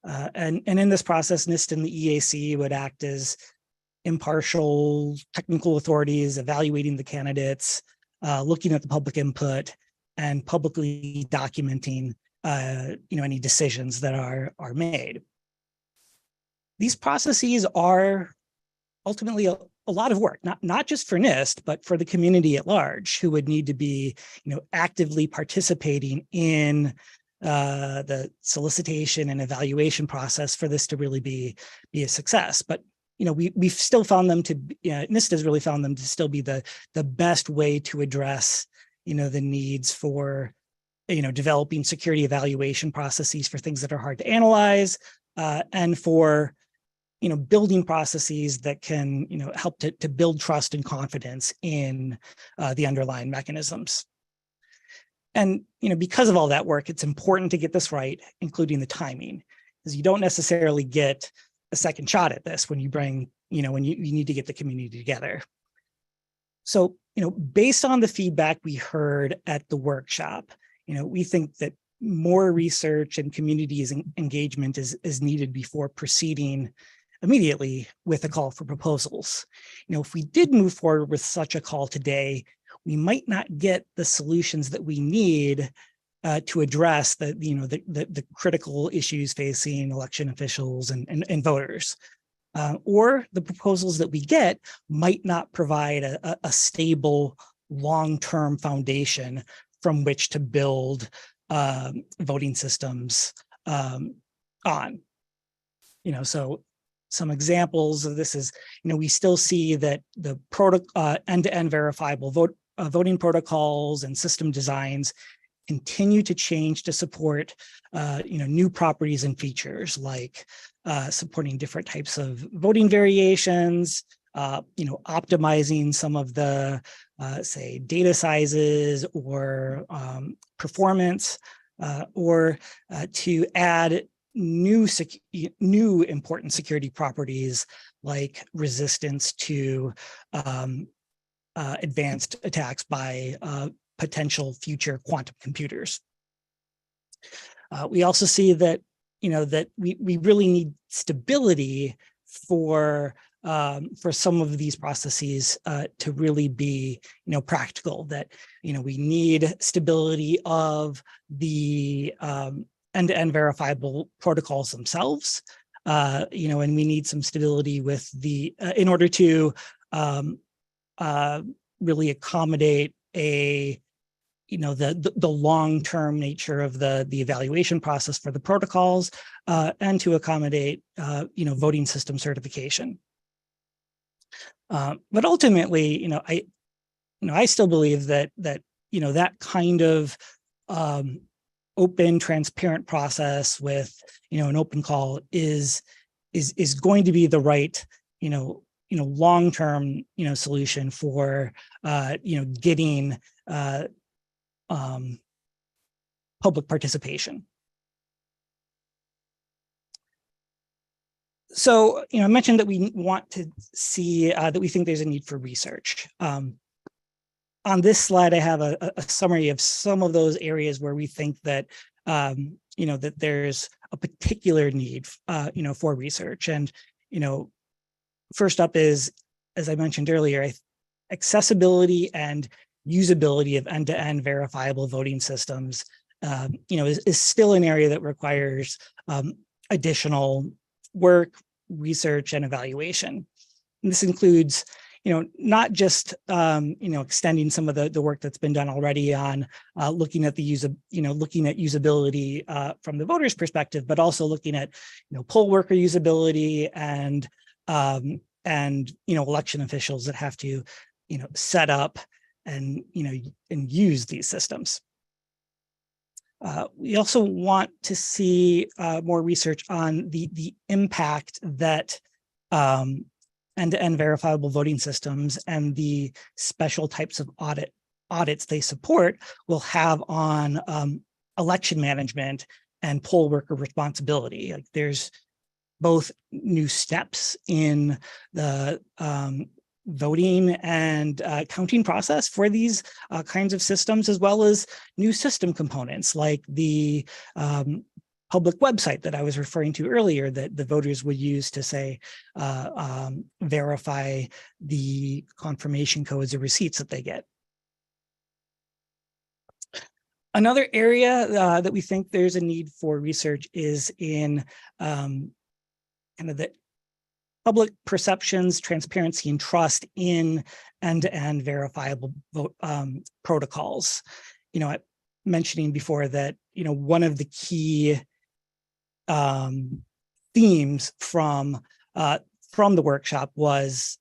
And in this process, NIST and the EAC would act as impartial technical authorities, evaluating the candidates, looking at the public input, and publicly documenting any decisions that are made. These processes are ultimately a lot of work, not just for NIST, but for the community at large, who would need to be actively participating in the solicitation and evaluation process for this to really be a success. But we've still found them to NIST has really found them to still be the best way to address the needs for developing security evaluation processes for things that are hard to analyze, and for building processes that can help to build trust and confidence in the underlying mechanisms. And because of all that work, it's important to get this right, including the timing, because you don't necessarily get a second shot at this when you bring when you need to get the community together. So based on the feedback we heard at the workshop, we think that more research and community engagement is needed before proceeding immediately with a call for proposals. If we did move forward with such a call today, we might not get the solutions that we need to address the critical issues facing election officials and voters. Or the proposals that we get might not provide a stable long-term foundation from which to build voting systems on. So some examples of this is, we still see that the end-to-end verifiable voting protocols and system designs continue to change to support new properties and features, like supporting different types of voting variations, optimizing some of the say data sizes or performance, or to add new important security properties like resistance to advanced attacks by potential future quantum computers. We also see that that we really need stability for for some of these processes to really be, practical. That we need stability of the end-to-end verifiable protocols themselves, and we need some stability with the in order to really accommodate the long-term nature of the evaluation process for the protocols, and to accommodate voting system certification. But ultimately, I still believe that that kind of open, transparent process with an open call is going to be the right long-term solution for getting public participation. So, I mentioned that we want to see that we think there's a need for research. On this slide, I have a summary of some of those areas where we think that that there's a particular need for research. And first up is, as I mentioned earlier, accessibility and usability of end-to-end verifiable voting systems is still an area that requires additional work, research, and evaluation. And this includes, not just extending some of the work that's been done already on looking at usability from the voter's perspective, but also looking at poll worker usability and election officials that have to set up and use these systems. We also want to see more research on the impact that end-to-end verifiable voting systems and the special types of audits they support will have on election management and poll worker responsibility. Like, there's both new steps in the voting and counting process for these kinds of systems, as well as new system components like the public website that I was referring to earlier that the voters would use to say, verify the confirmation codes or receipts that they get. Another area that we think there's a need for research is in kind of the public perceptions, transparency, and trust in end-to-end verifiable protocols. I'm mentioning before that one of the key themes from the workshop was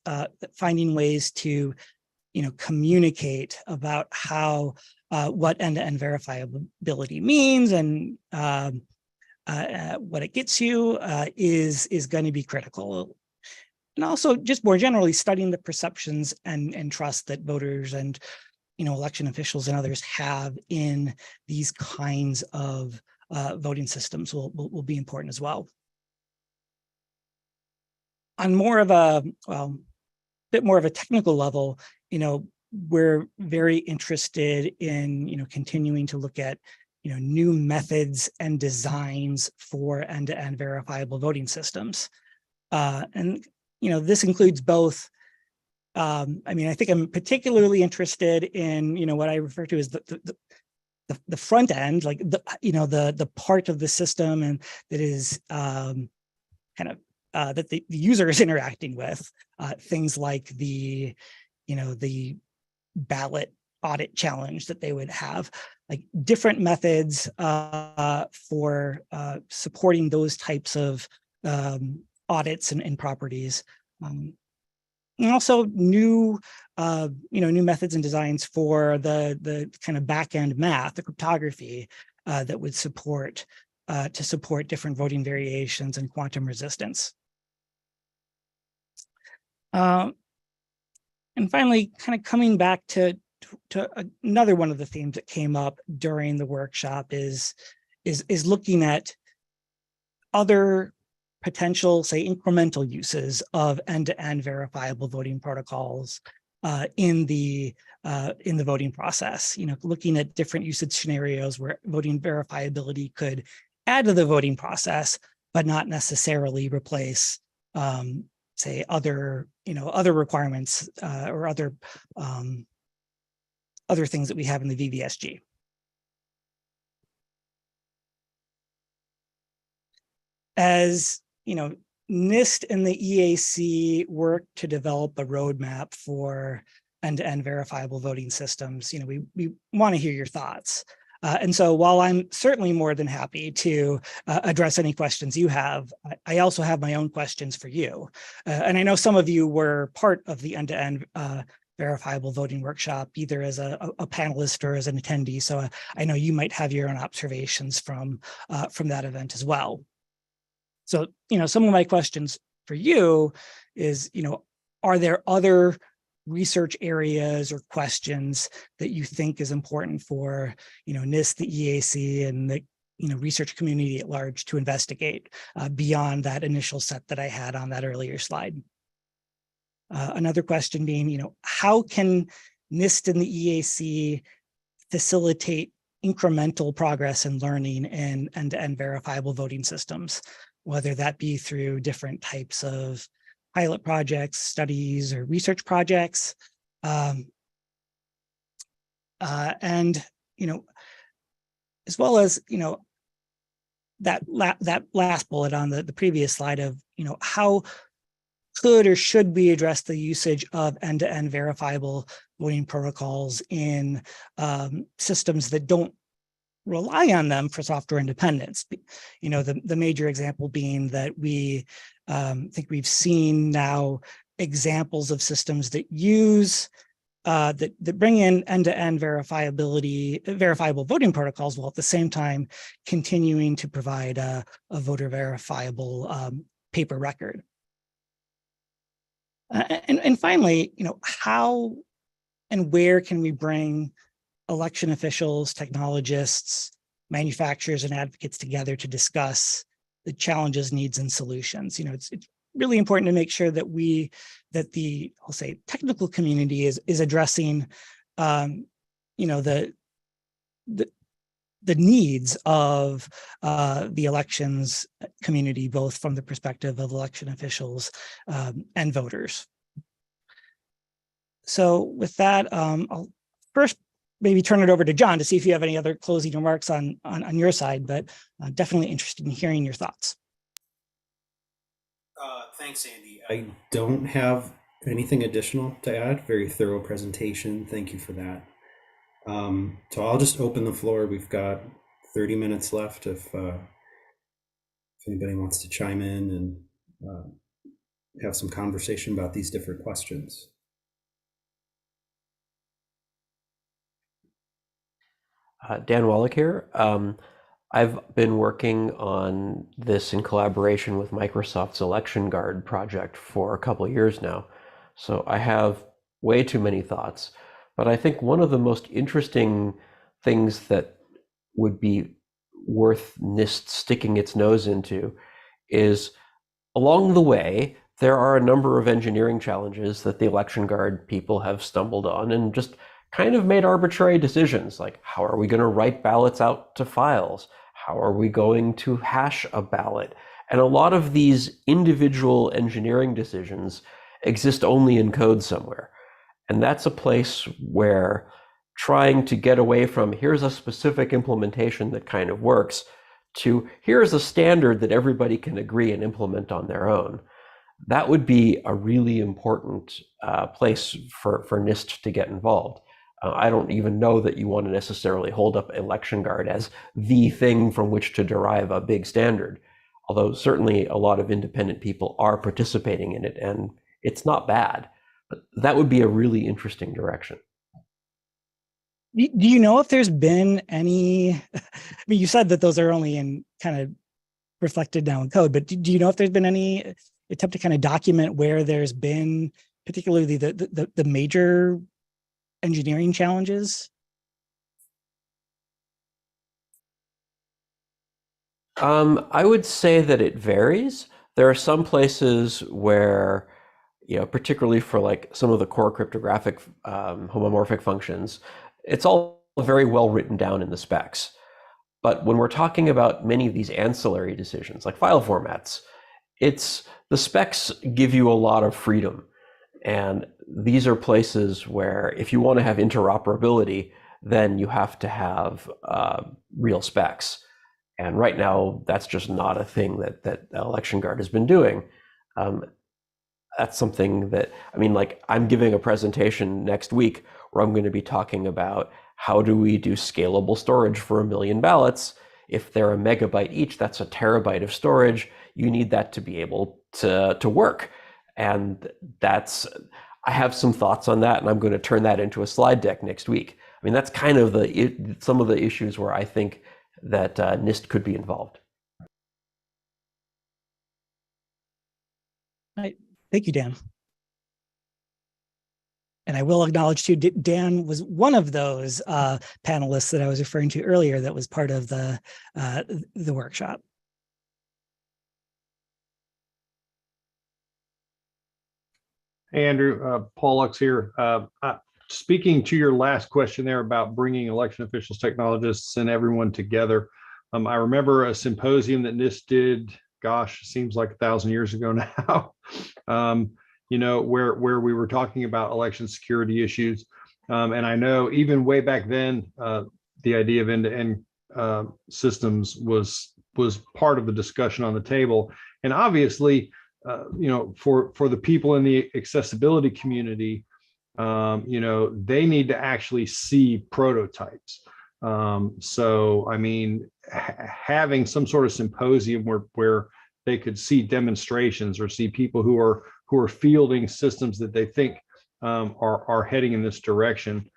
finding ways to communicate about how what end-to-end verifiability means and what it gets you is going to be critical. And also just more generally studying the perceptions and trust that voters and election officials and others have in these kinds of voting systems will be important as well. On more of a bit more of a technical level, we're very interested in continuing to look at new methods and designs for end-to-end verifiable voting systems, and this includes both. I think I'm particularly interested in what I refer to as the front end, like the part of the system and that is that the user is interacting with, things like the ballot audit challenge that they would have, like different methods for supporting those types of audits and properties. And also new methods and designs for the kind of back-end math, the cryptography that would support to support different voting variations and quantum resistance. And finally, kind of coming back to another one of the themes that came up during the workshop is looking at other potential, say, incremental uses of end-to-end verifiable voting protocols in the voting process. Looking at different usage scenarios where voting verifiability could add to the voting process, but not necessarily replace, say other requirements or other things that we have in the VVSG. As NIST and the EAC work to develop a roadmap for end-to-end verifiable voting systems, we want to hear your thoughts. And so while I'm certainly more than happy to address any questions you have, I also have my own questions for you. And I know some of you were part of the end-to-end verifiable voting workshop, either as a panelist or as an attendee. So I know you might have your own observations from that event as well. So, some of my questions for you is, are there other research areas or questions that you think is important for, NIST, the EAC, and the, research community at large to investigate beyond that initial set that I had on that earlier slide? Another question being, how can NIST and the EAC facilitate incremental progress in learning in end-to-end verifiable voting systems, whether that be through different types of pilot projects, studies, or research projects. And, as well as, that last bullet on the previous slide of, how could or should we address the usage of end-to-end verifiable voting protocols in systems that don't rely on them for software independence? The major example being that we think we've seen now examples of systems that use that bring in end-to-end verifiable voting protocols, while at the same time continuing to provide a voter verifiable paper record. And finally, how and where can we bring election officials, technologists, manufacturers, and advocates together to discuss the challenges, needs, and solutions? It's really important to make sure that the I'll say technical community is addressing the needs of the elections community, both from the perspective of election officials and voters. So with that, I'll first maybe turn it over to John to see if you have any other closing remarks on your side, but definitely interested in hearing your thoughts. Thanks, Andy. I don't have anything additional to add. Very thorough presentation. Thank you for that. So I'll just open the floor. We've got 30 minutes left if anybody wants to chime in and have some conversation about these different questions. Dan Wallach here. I've been working on this in collaboration with Microsoft's Election Guard project for a couple of years now. So I have way too many thoughts, but I think one of the most interesting things that would be worth NIST sticking its nose into is, along the way, there are a number of engineering challenges that the Election Guard people have stumbled on and just kind of made arbitrary decisions, like how are we going to write ballots out to files? How are we going to hash a ballot? And a lot of these individual engineering decisions exist only in code somewhere. And that's a place where trying to get away from here's a specific implementation that kind of works to here's a standard that everybody can agree and implement on their own. That would be a really important place for NIST to get involved. I don't even know that you want to necessarily hold up Election Guard as the thing from which to derive a big standard, although certainly a lot of independent people are participating in it, and it's not bad. But that would be a really interesting direction. Do you know if there's been any, I mean, you said that those are only in kind of reflected now in code, but do you know if there's been any attempt to kind of document where there's been particularly the major engineering challenges? I would say that it varies. There are some places where, particularly for like some of the core cryptographic homomorphic functions, it's all very well written down in the specs. But when we're talking about many of these ancillary decisions, like file formats, it's the specs give you a lot of freedom. And these are places where if you want to have interoperability, then you have to have real specs. And right now, that's just not a thing that Election Guard has been doing. That's something that, I mean, like, I'm giving a presentation next week where I'm going to be talking about how do we do scalable storage for 1 million ballots. If they're a megabyte each, that's a terabyte of storage. You need that to be able to work. And that's, I have some thoughts on that, and I'm going to turn that into a slide deck next week. I mean, that's kind of some of the issues where I think that NIST could be involved. Right. Thank you, Dan. And I will acknowledge too, Dan was one of those panelists that I was referring to earlier that was part of the workshop. Hey, Andrew, Paul Lux here. Speaking to your last question there about bringing election officials, technologists, and everyone together, I remember a symposium that NIST did, gosh, seems like 1,000 years ago now, you know, where we were talking about election security issues. And I know even way back then, the idea of end-to-end systems was part of the discussion on the table. And obviously, you know, for the people in the accessibility community, you know, they need to actually see prototypes. So, I mean, having some sort of symposium where they could see demonstrations or see people who are fielding systems that they think are heading in this direction,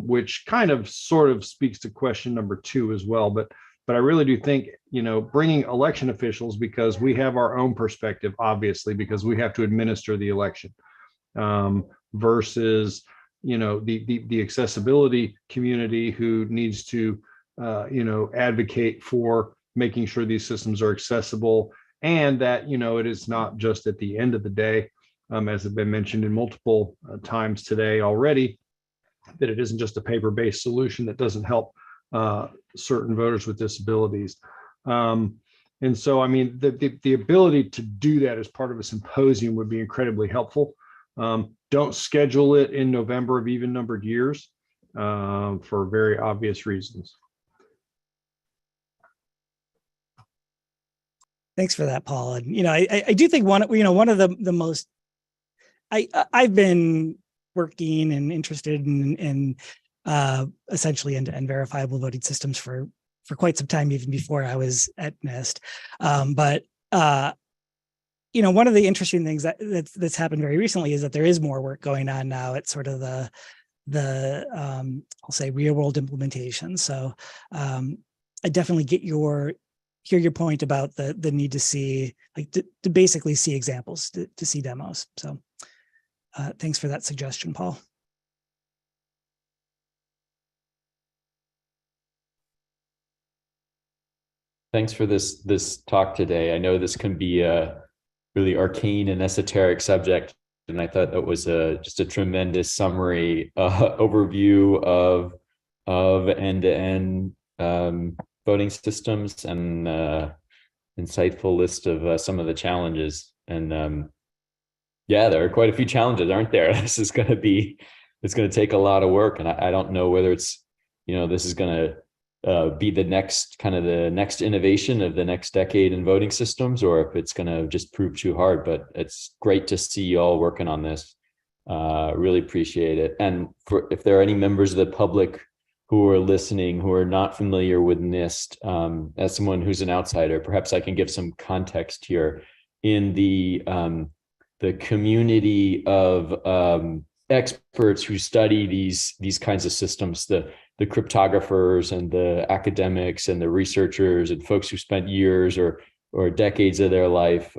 which kind of sort of speaks to question number 2 as well. But I really do think, you know, bringing election officials, because we have our own perspective, obviously, because we have to administer the election, versus, you know, the accessibility community who needs to, you know, advocate for making sure these systems are accessible, and that, you know, it is not just at the end of the day, as has been mentioned in multiple times today already, that it isn't just a paper-based solution that doesn't help certain voters with disabilities. And so, I mean, the ability to do that as part of a symposium would be incredibly helpful. Don't schedule it in November of even-numbered years for very obvious reasons. Thanks for that, Paul. And, you know, I do think one of the most, I've been working and interested in essentially end-to-end verifiable voting systems for quite some time, even before I was at NIST. But you know, one of the interesting things that's happened very recently is that there is more work going on now at sort of the I'll say real world implementation. So I definitely hear your point about the need to see, like, to basically see examples, to see demos. So thanks for that suggestion, Paul. Thanks for this talk today. I know this can be a really arcane and esoteric subject, and I thought that was just a tremendous summary overview of end-to-end voting systems, and insightful list of some of the challenges. And yeah, there are quite a few challenges, aren't there? This is going to take a lot of work, and I don't know whether it's, you know, this is going to be the next innovation of the next decade in voting systems, or if it's going to just prove too hard. But it's great to see you all working on this. Really appreciate it. And if there are any members of the public who are listening who are not familiar with NIST, as someone who's an outsider, perhaps I can give some context here. In the community of experts who study these kinds of systems, the cryptographers and the academics and the researchers and folks who spent years or decades of their life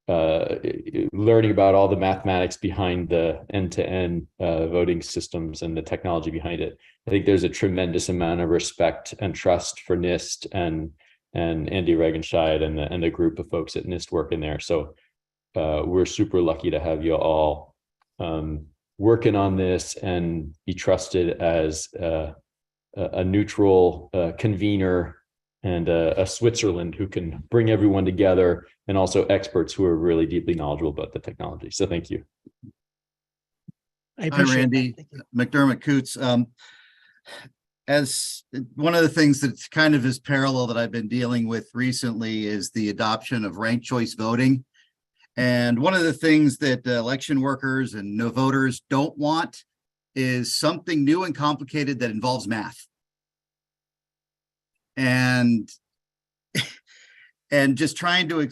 learning about all the mathematics behind the end-to-end voting systems and the technology behind it. I think there's a tremendous amount of respect and trust for NIST and Andy Regenscheid and the group of folks at NIST working there. So we're super lucky to have you all working on this and be trusted as a neutral convener and a Switzerland who can bring everyone together, and also experts who are really deeply knowledgeable about the technology. So thank you. I Hi, appreciate Randy. McDermott Coots. As one of the things that kind of is parallel that I've been dealing with recently is the adoption of ranked choice voting. And one of the things that election workers and no voters don't want is something new and complicated that involves math. And just trying to,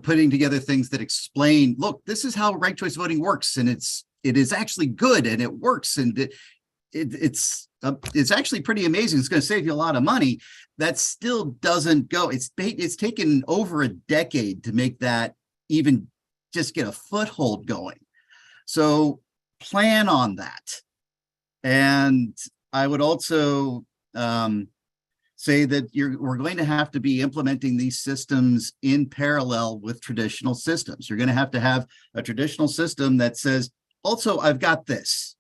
putting together things that explain, look, this is how ranked choice voting works, and it is actually good, and it works, and it's actually pretty amazing. It's going to save you a lot of money. That still doesn't go. It's taken over a decade to make that even just get a foothold going. So plan on that. And I would also say that we're going to have to be implementing these systems in parallel with traditional systems. You're going to have a traditional system that says, also, I've got this.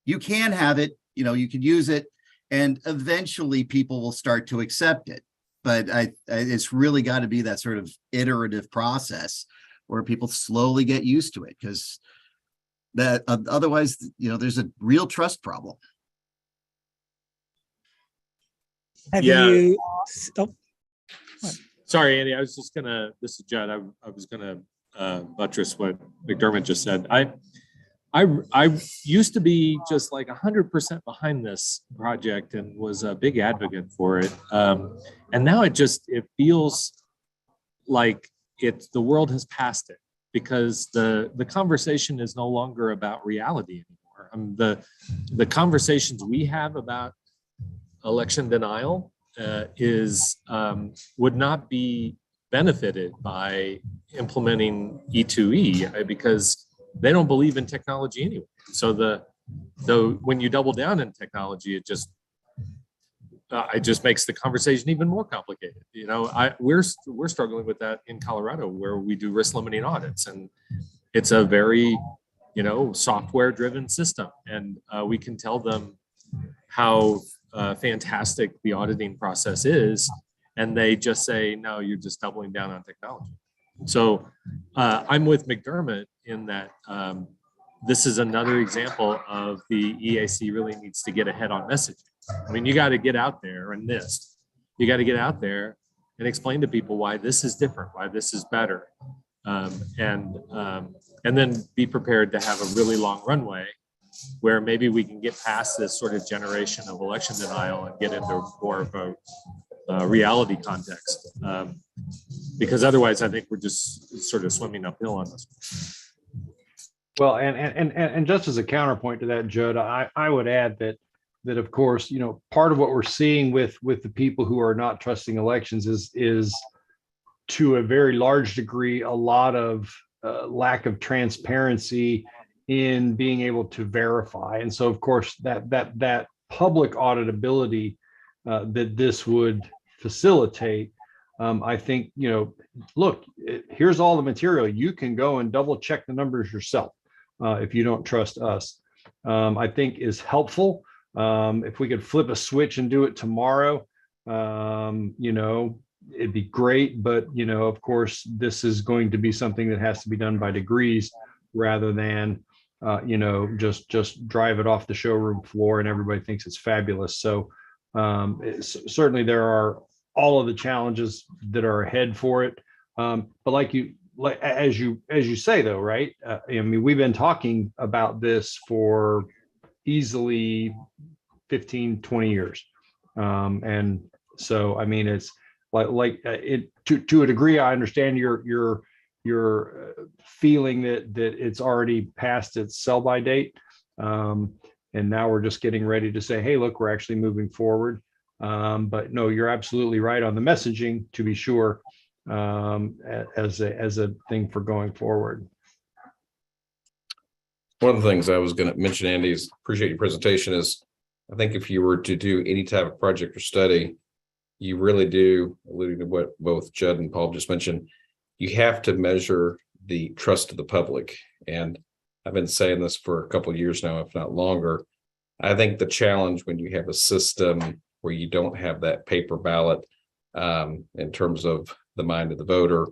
You can have it, you can use it, and eventually people will start to accept it. But it's really got to be that sort of iterative process where people slowly get used to it, because that otherwise, there's a real trust problem. Have Yeah. you? Sorry, Andy. I was just gonna. This is Judd. I was gonna buttress what McDermott just said. I used to be just like 100% behind this project and was a big advocate for it. And now it feels like the world has passed it, because the conversation is no longer about reality anymore. The conversations we have about election denial would not be benefited by implementing E2E, because they don't believe in technology anyway. So when you double down in technology, it just makes the conversation even more complicated. We're struggling with that in Colorado, where we do risk limiting audits, and it's a very software driven system, and we can tell them how fantastic the auditing process is, and they just say, no, you're just doubling down on technology. So I'm with McDermott in that this is another example of the EAC really needs to get ahead on messaging. I mean, you got to get out there and you got to get out there and explain to people why this is different, why this is better, and then be prepared to have a really long runway where maybe we can get past this sort of generation of election denial and get into more of a reality context. Because otherwise, I think we're just sort of swimming uphill on this. Well, and just as a counterpoint to that, Judd, I would add that of course, part of what we're seeing with the people who are not trusting elections is to a very large degree a lot of lack of transparency in being able to verify. And so, of course, that public auditability that this would facilitate, I think, look, here's all the material. You can go and double check the numbers yourself if you don't trust us. I think is helpful. If we could flip a switch and do it tomorrow, it'd be great. But, of course, this is going to be something that has to be done by degrees rather than, just drive it off the showroom floor and everybody thinks it's fabulous. So certainly there are all of the challenges that are ahead for it. But as you say, though, right? I mean, we've been talking about this for easily 15, 20 years. And so, I mean, it's to a degree, I understand your feeling that it's already past its sell-by date. And now we're just getting ready to say, hey, look, we're actually moving forward. But no, you're absolutely right on the messaging, to be sure, as a thing for going forward. One of the things I was going to mention, Andy, is appreciate your presentation, is I think if you were to do any type of project or study, you really do, alluding to what both Judd and Paul just mentioned, you have to measure the trust of the public. And I've been saying this for a couple of years now, if not longer. I think the challenge when you have a system where you don't have that paper ballot, in terms of the mind of the voter.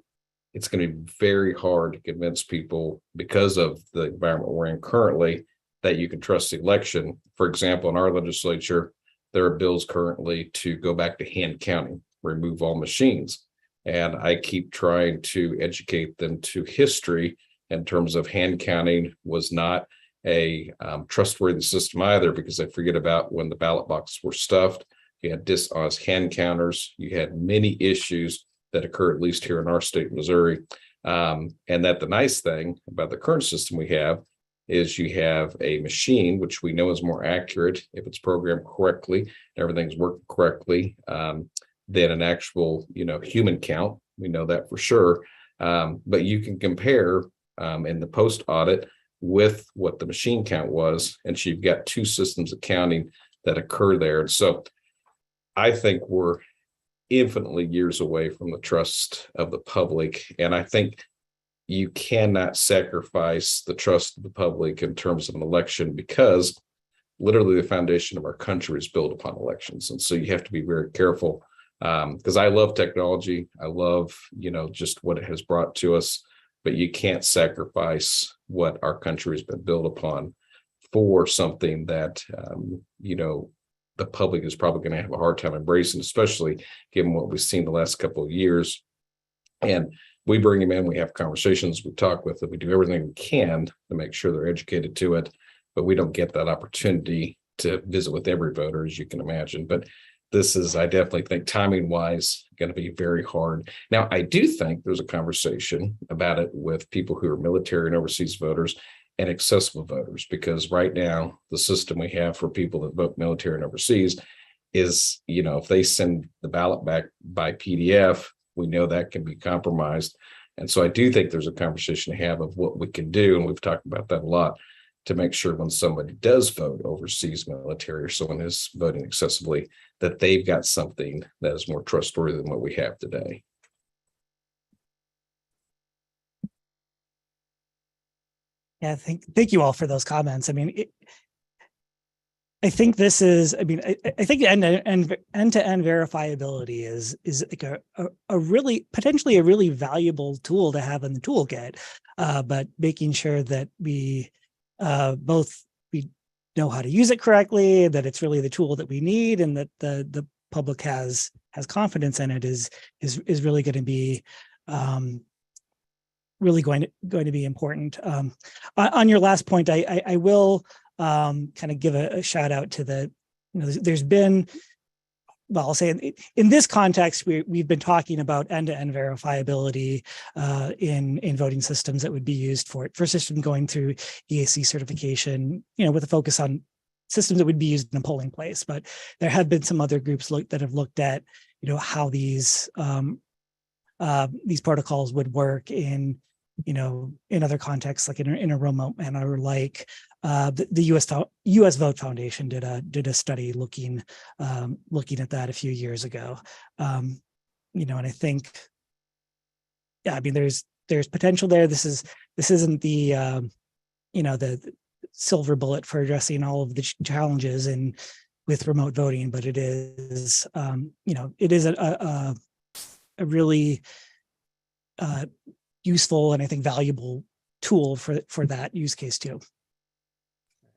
It's going to be very hard to convince people, because of the environment we're in currently, that you can trust the election. For example, in our legislature, there are bills currently to go back to hand counting, remove all machines. And I keep trying to educate them to history in terms of hand counting was not a trustworthy system either, because I forget about when the ballot boxes were stuffed. You had dishonest hand counters. You had many issues that occur, at least here in our state of Missouri. And that the nice thing about the current system we have is you have a machine, which we know is more accurate if it's programmed correctly, everything's working correctly, than an actual, human count. We know that for sure. But you can compare in the post audit with what the machine count was, and so you've got two systems of counting that occur there. And so I think we're infinitely years away from the trust of the public. And I think you cannot sacrifice the trust of the public in terms of an election, because literally the foundation of our country is built upon elections. And so you have to be very careful, because I love technology. I love, just what it has brought to us, but you can't sacrifice what our country has been built upon for something that, the public is probably going to have a hard time embracing, especially given what we've seen the last couple of years. And we bring them in, we have conversations, we talk with them, we do everything we can to make sure they're educated to it, but we don't get that opportunity to visit with every voter, as you can imagine. But this is, I definitely think, timing wise, going to be very hard. Now, I do think there's a conversation about it with people who are military and overseas voters and accessible voters, because right now the system we have for people that vote military and overseas is, if they send the ballot back by PDF, we know that can be compromised. And so I do think there's a conversation to have of what we can do, and we've talked about that a lot, to make sure when somebody does vote overseas military, or someone is voting accessibly, that they've got something that is more trustworthy than what we have today. Yeah, thank you all for those comments. I mean, I think this is, I think end-to-end verifiability is like a really, potentially a really valuable tool to have in the toolkit, but making sure that we both we know how to use it correctly, that it's really the tool that we need, and that the public has confidence in it is really going to be really going to be important. On your last point, I will kind of give a shout out to there's been, well, I'll say in this context, we've been talking about end-to-end verifiability in voting systems that would be used for system going through EAC certification, with a focus on systems that would be used in a polling place. But there have been some other groups that have looked at, how these protocols would work in other contexts, like in a remote manner, like the U.S. Vote Foundation did a study looking at that a few years ago. And I think, yeah, I mean, there's potential there. This isn't the the silver bullet for addressing all of the challenges with remote voting, but it is it is a really useful and I think valuable tool for that use case too.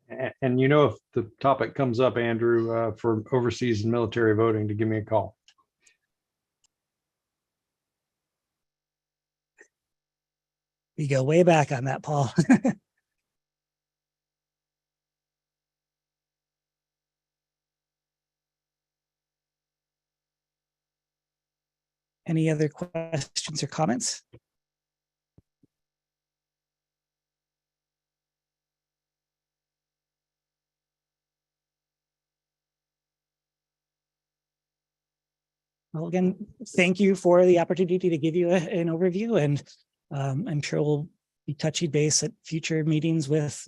And if the topic comes up, Andrew, for overseas and military voting, to give me a call. We go way back on that, Paul. Any other questions or comments? Well, again, thank you for the opportunity to give you an overview, and I'm sure we'll be touching base at future meetings with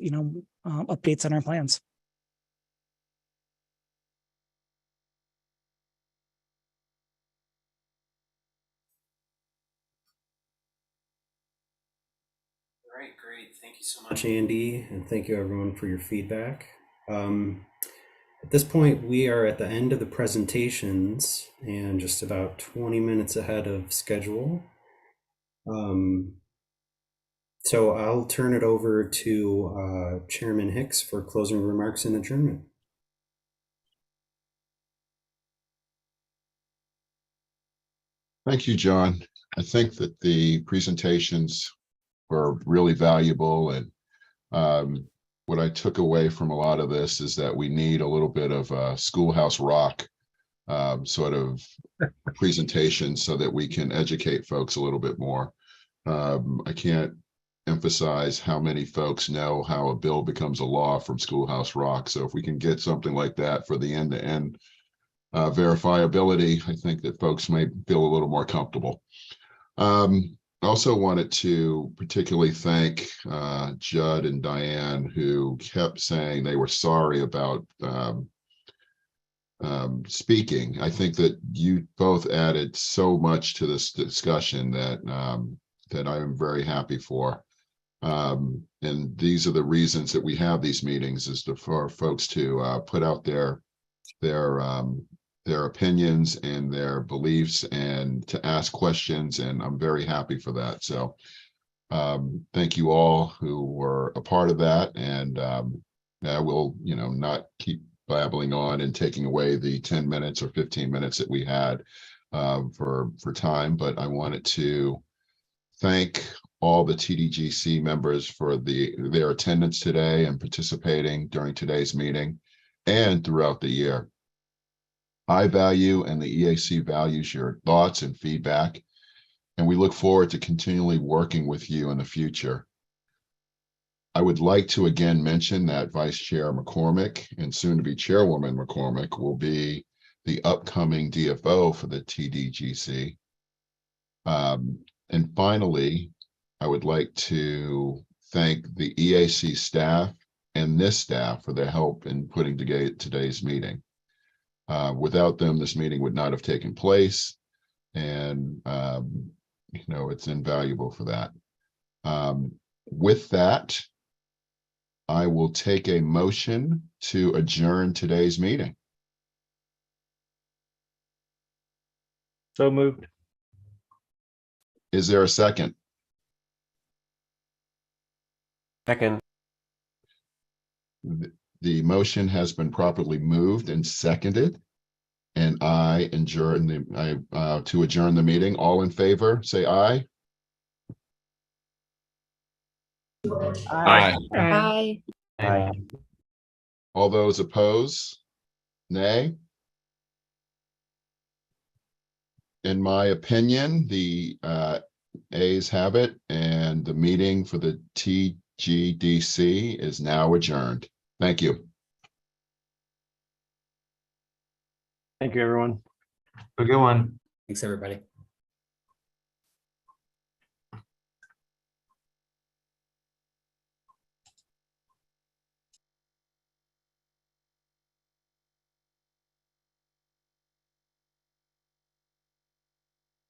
updates on our plans. All right, great. Thank you so much, Andy, and thank you everyone for your feedback. At this point, we are at the end of the presentations and just about 20 minutes ahead of schedule. So I'll turn it over to Chairman Hicks for closing remarks and adjournment. Thank you, John. I think that the presentations were really valuable, and what I took away from a lot of this is that we need a little bit of Schoolhouse Rock sort of presentation so that we can educate folks a little bit more. I can't emphasize how many folks know how a bill becomes a law from Schoolhouse Rock. So if we can get something like that for the end-to-end verifiability, I think that folks may feel a little more comfortable. I also wanted to particularly thank Judd and Diane, who kept saying they were sorry about speaking. I think that you both added so much to this discussion that that I am very happy for. And these are the reasons that we have these meetings, is for folks to put out their opinions and their beliefs and to ask questions, and I'm very happy for that. So thank you all who were a part of that, and I will, not keep babbling on and taking away the 10 minutes or 15 minutes that we had for time, but I wanted to thank all the TDGC members for their attendance today and participating during today's meeting and throughout the year. I value, and the EAC values, your thoughts and feedback, and we look forward to continually working with you in the future. I would like to again mention that Vice Chair McCormick and soon to be Chairwoman McCormick will be the upcoming DFO for the TDGC. And finally, I would like to thank the EAC staff and this staff for their help in putting together today's meeting. Without them, this meeting would not have taken place, and it's invaluable for that. With that, I will take a motion to adjourn today's meeting. So moved. Is there a second? Second. The motion has been properly moved and seconded, and I adjourn to adjourn the meeting. All in favor, say aye. Aye. Aye. Aye. All those opposed, nay. In my opinion, the ayes have it, and the meeting for the TGDC is now adjourned. Thank you. Thank you, everyone. A good one. Thanks, everybody.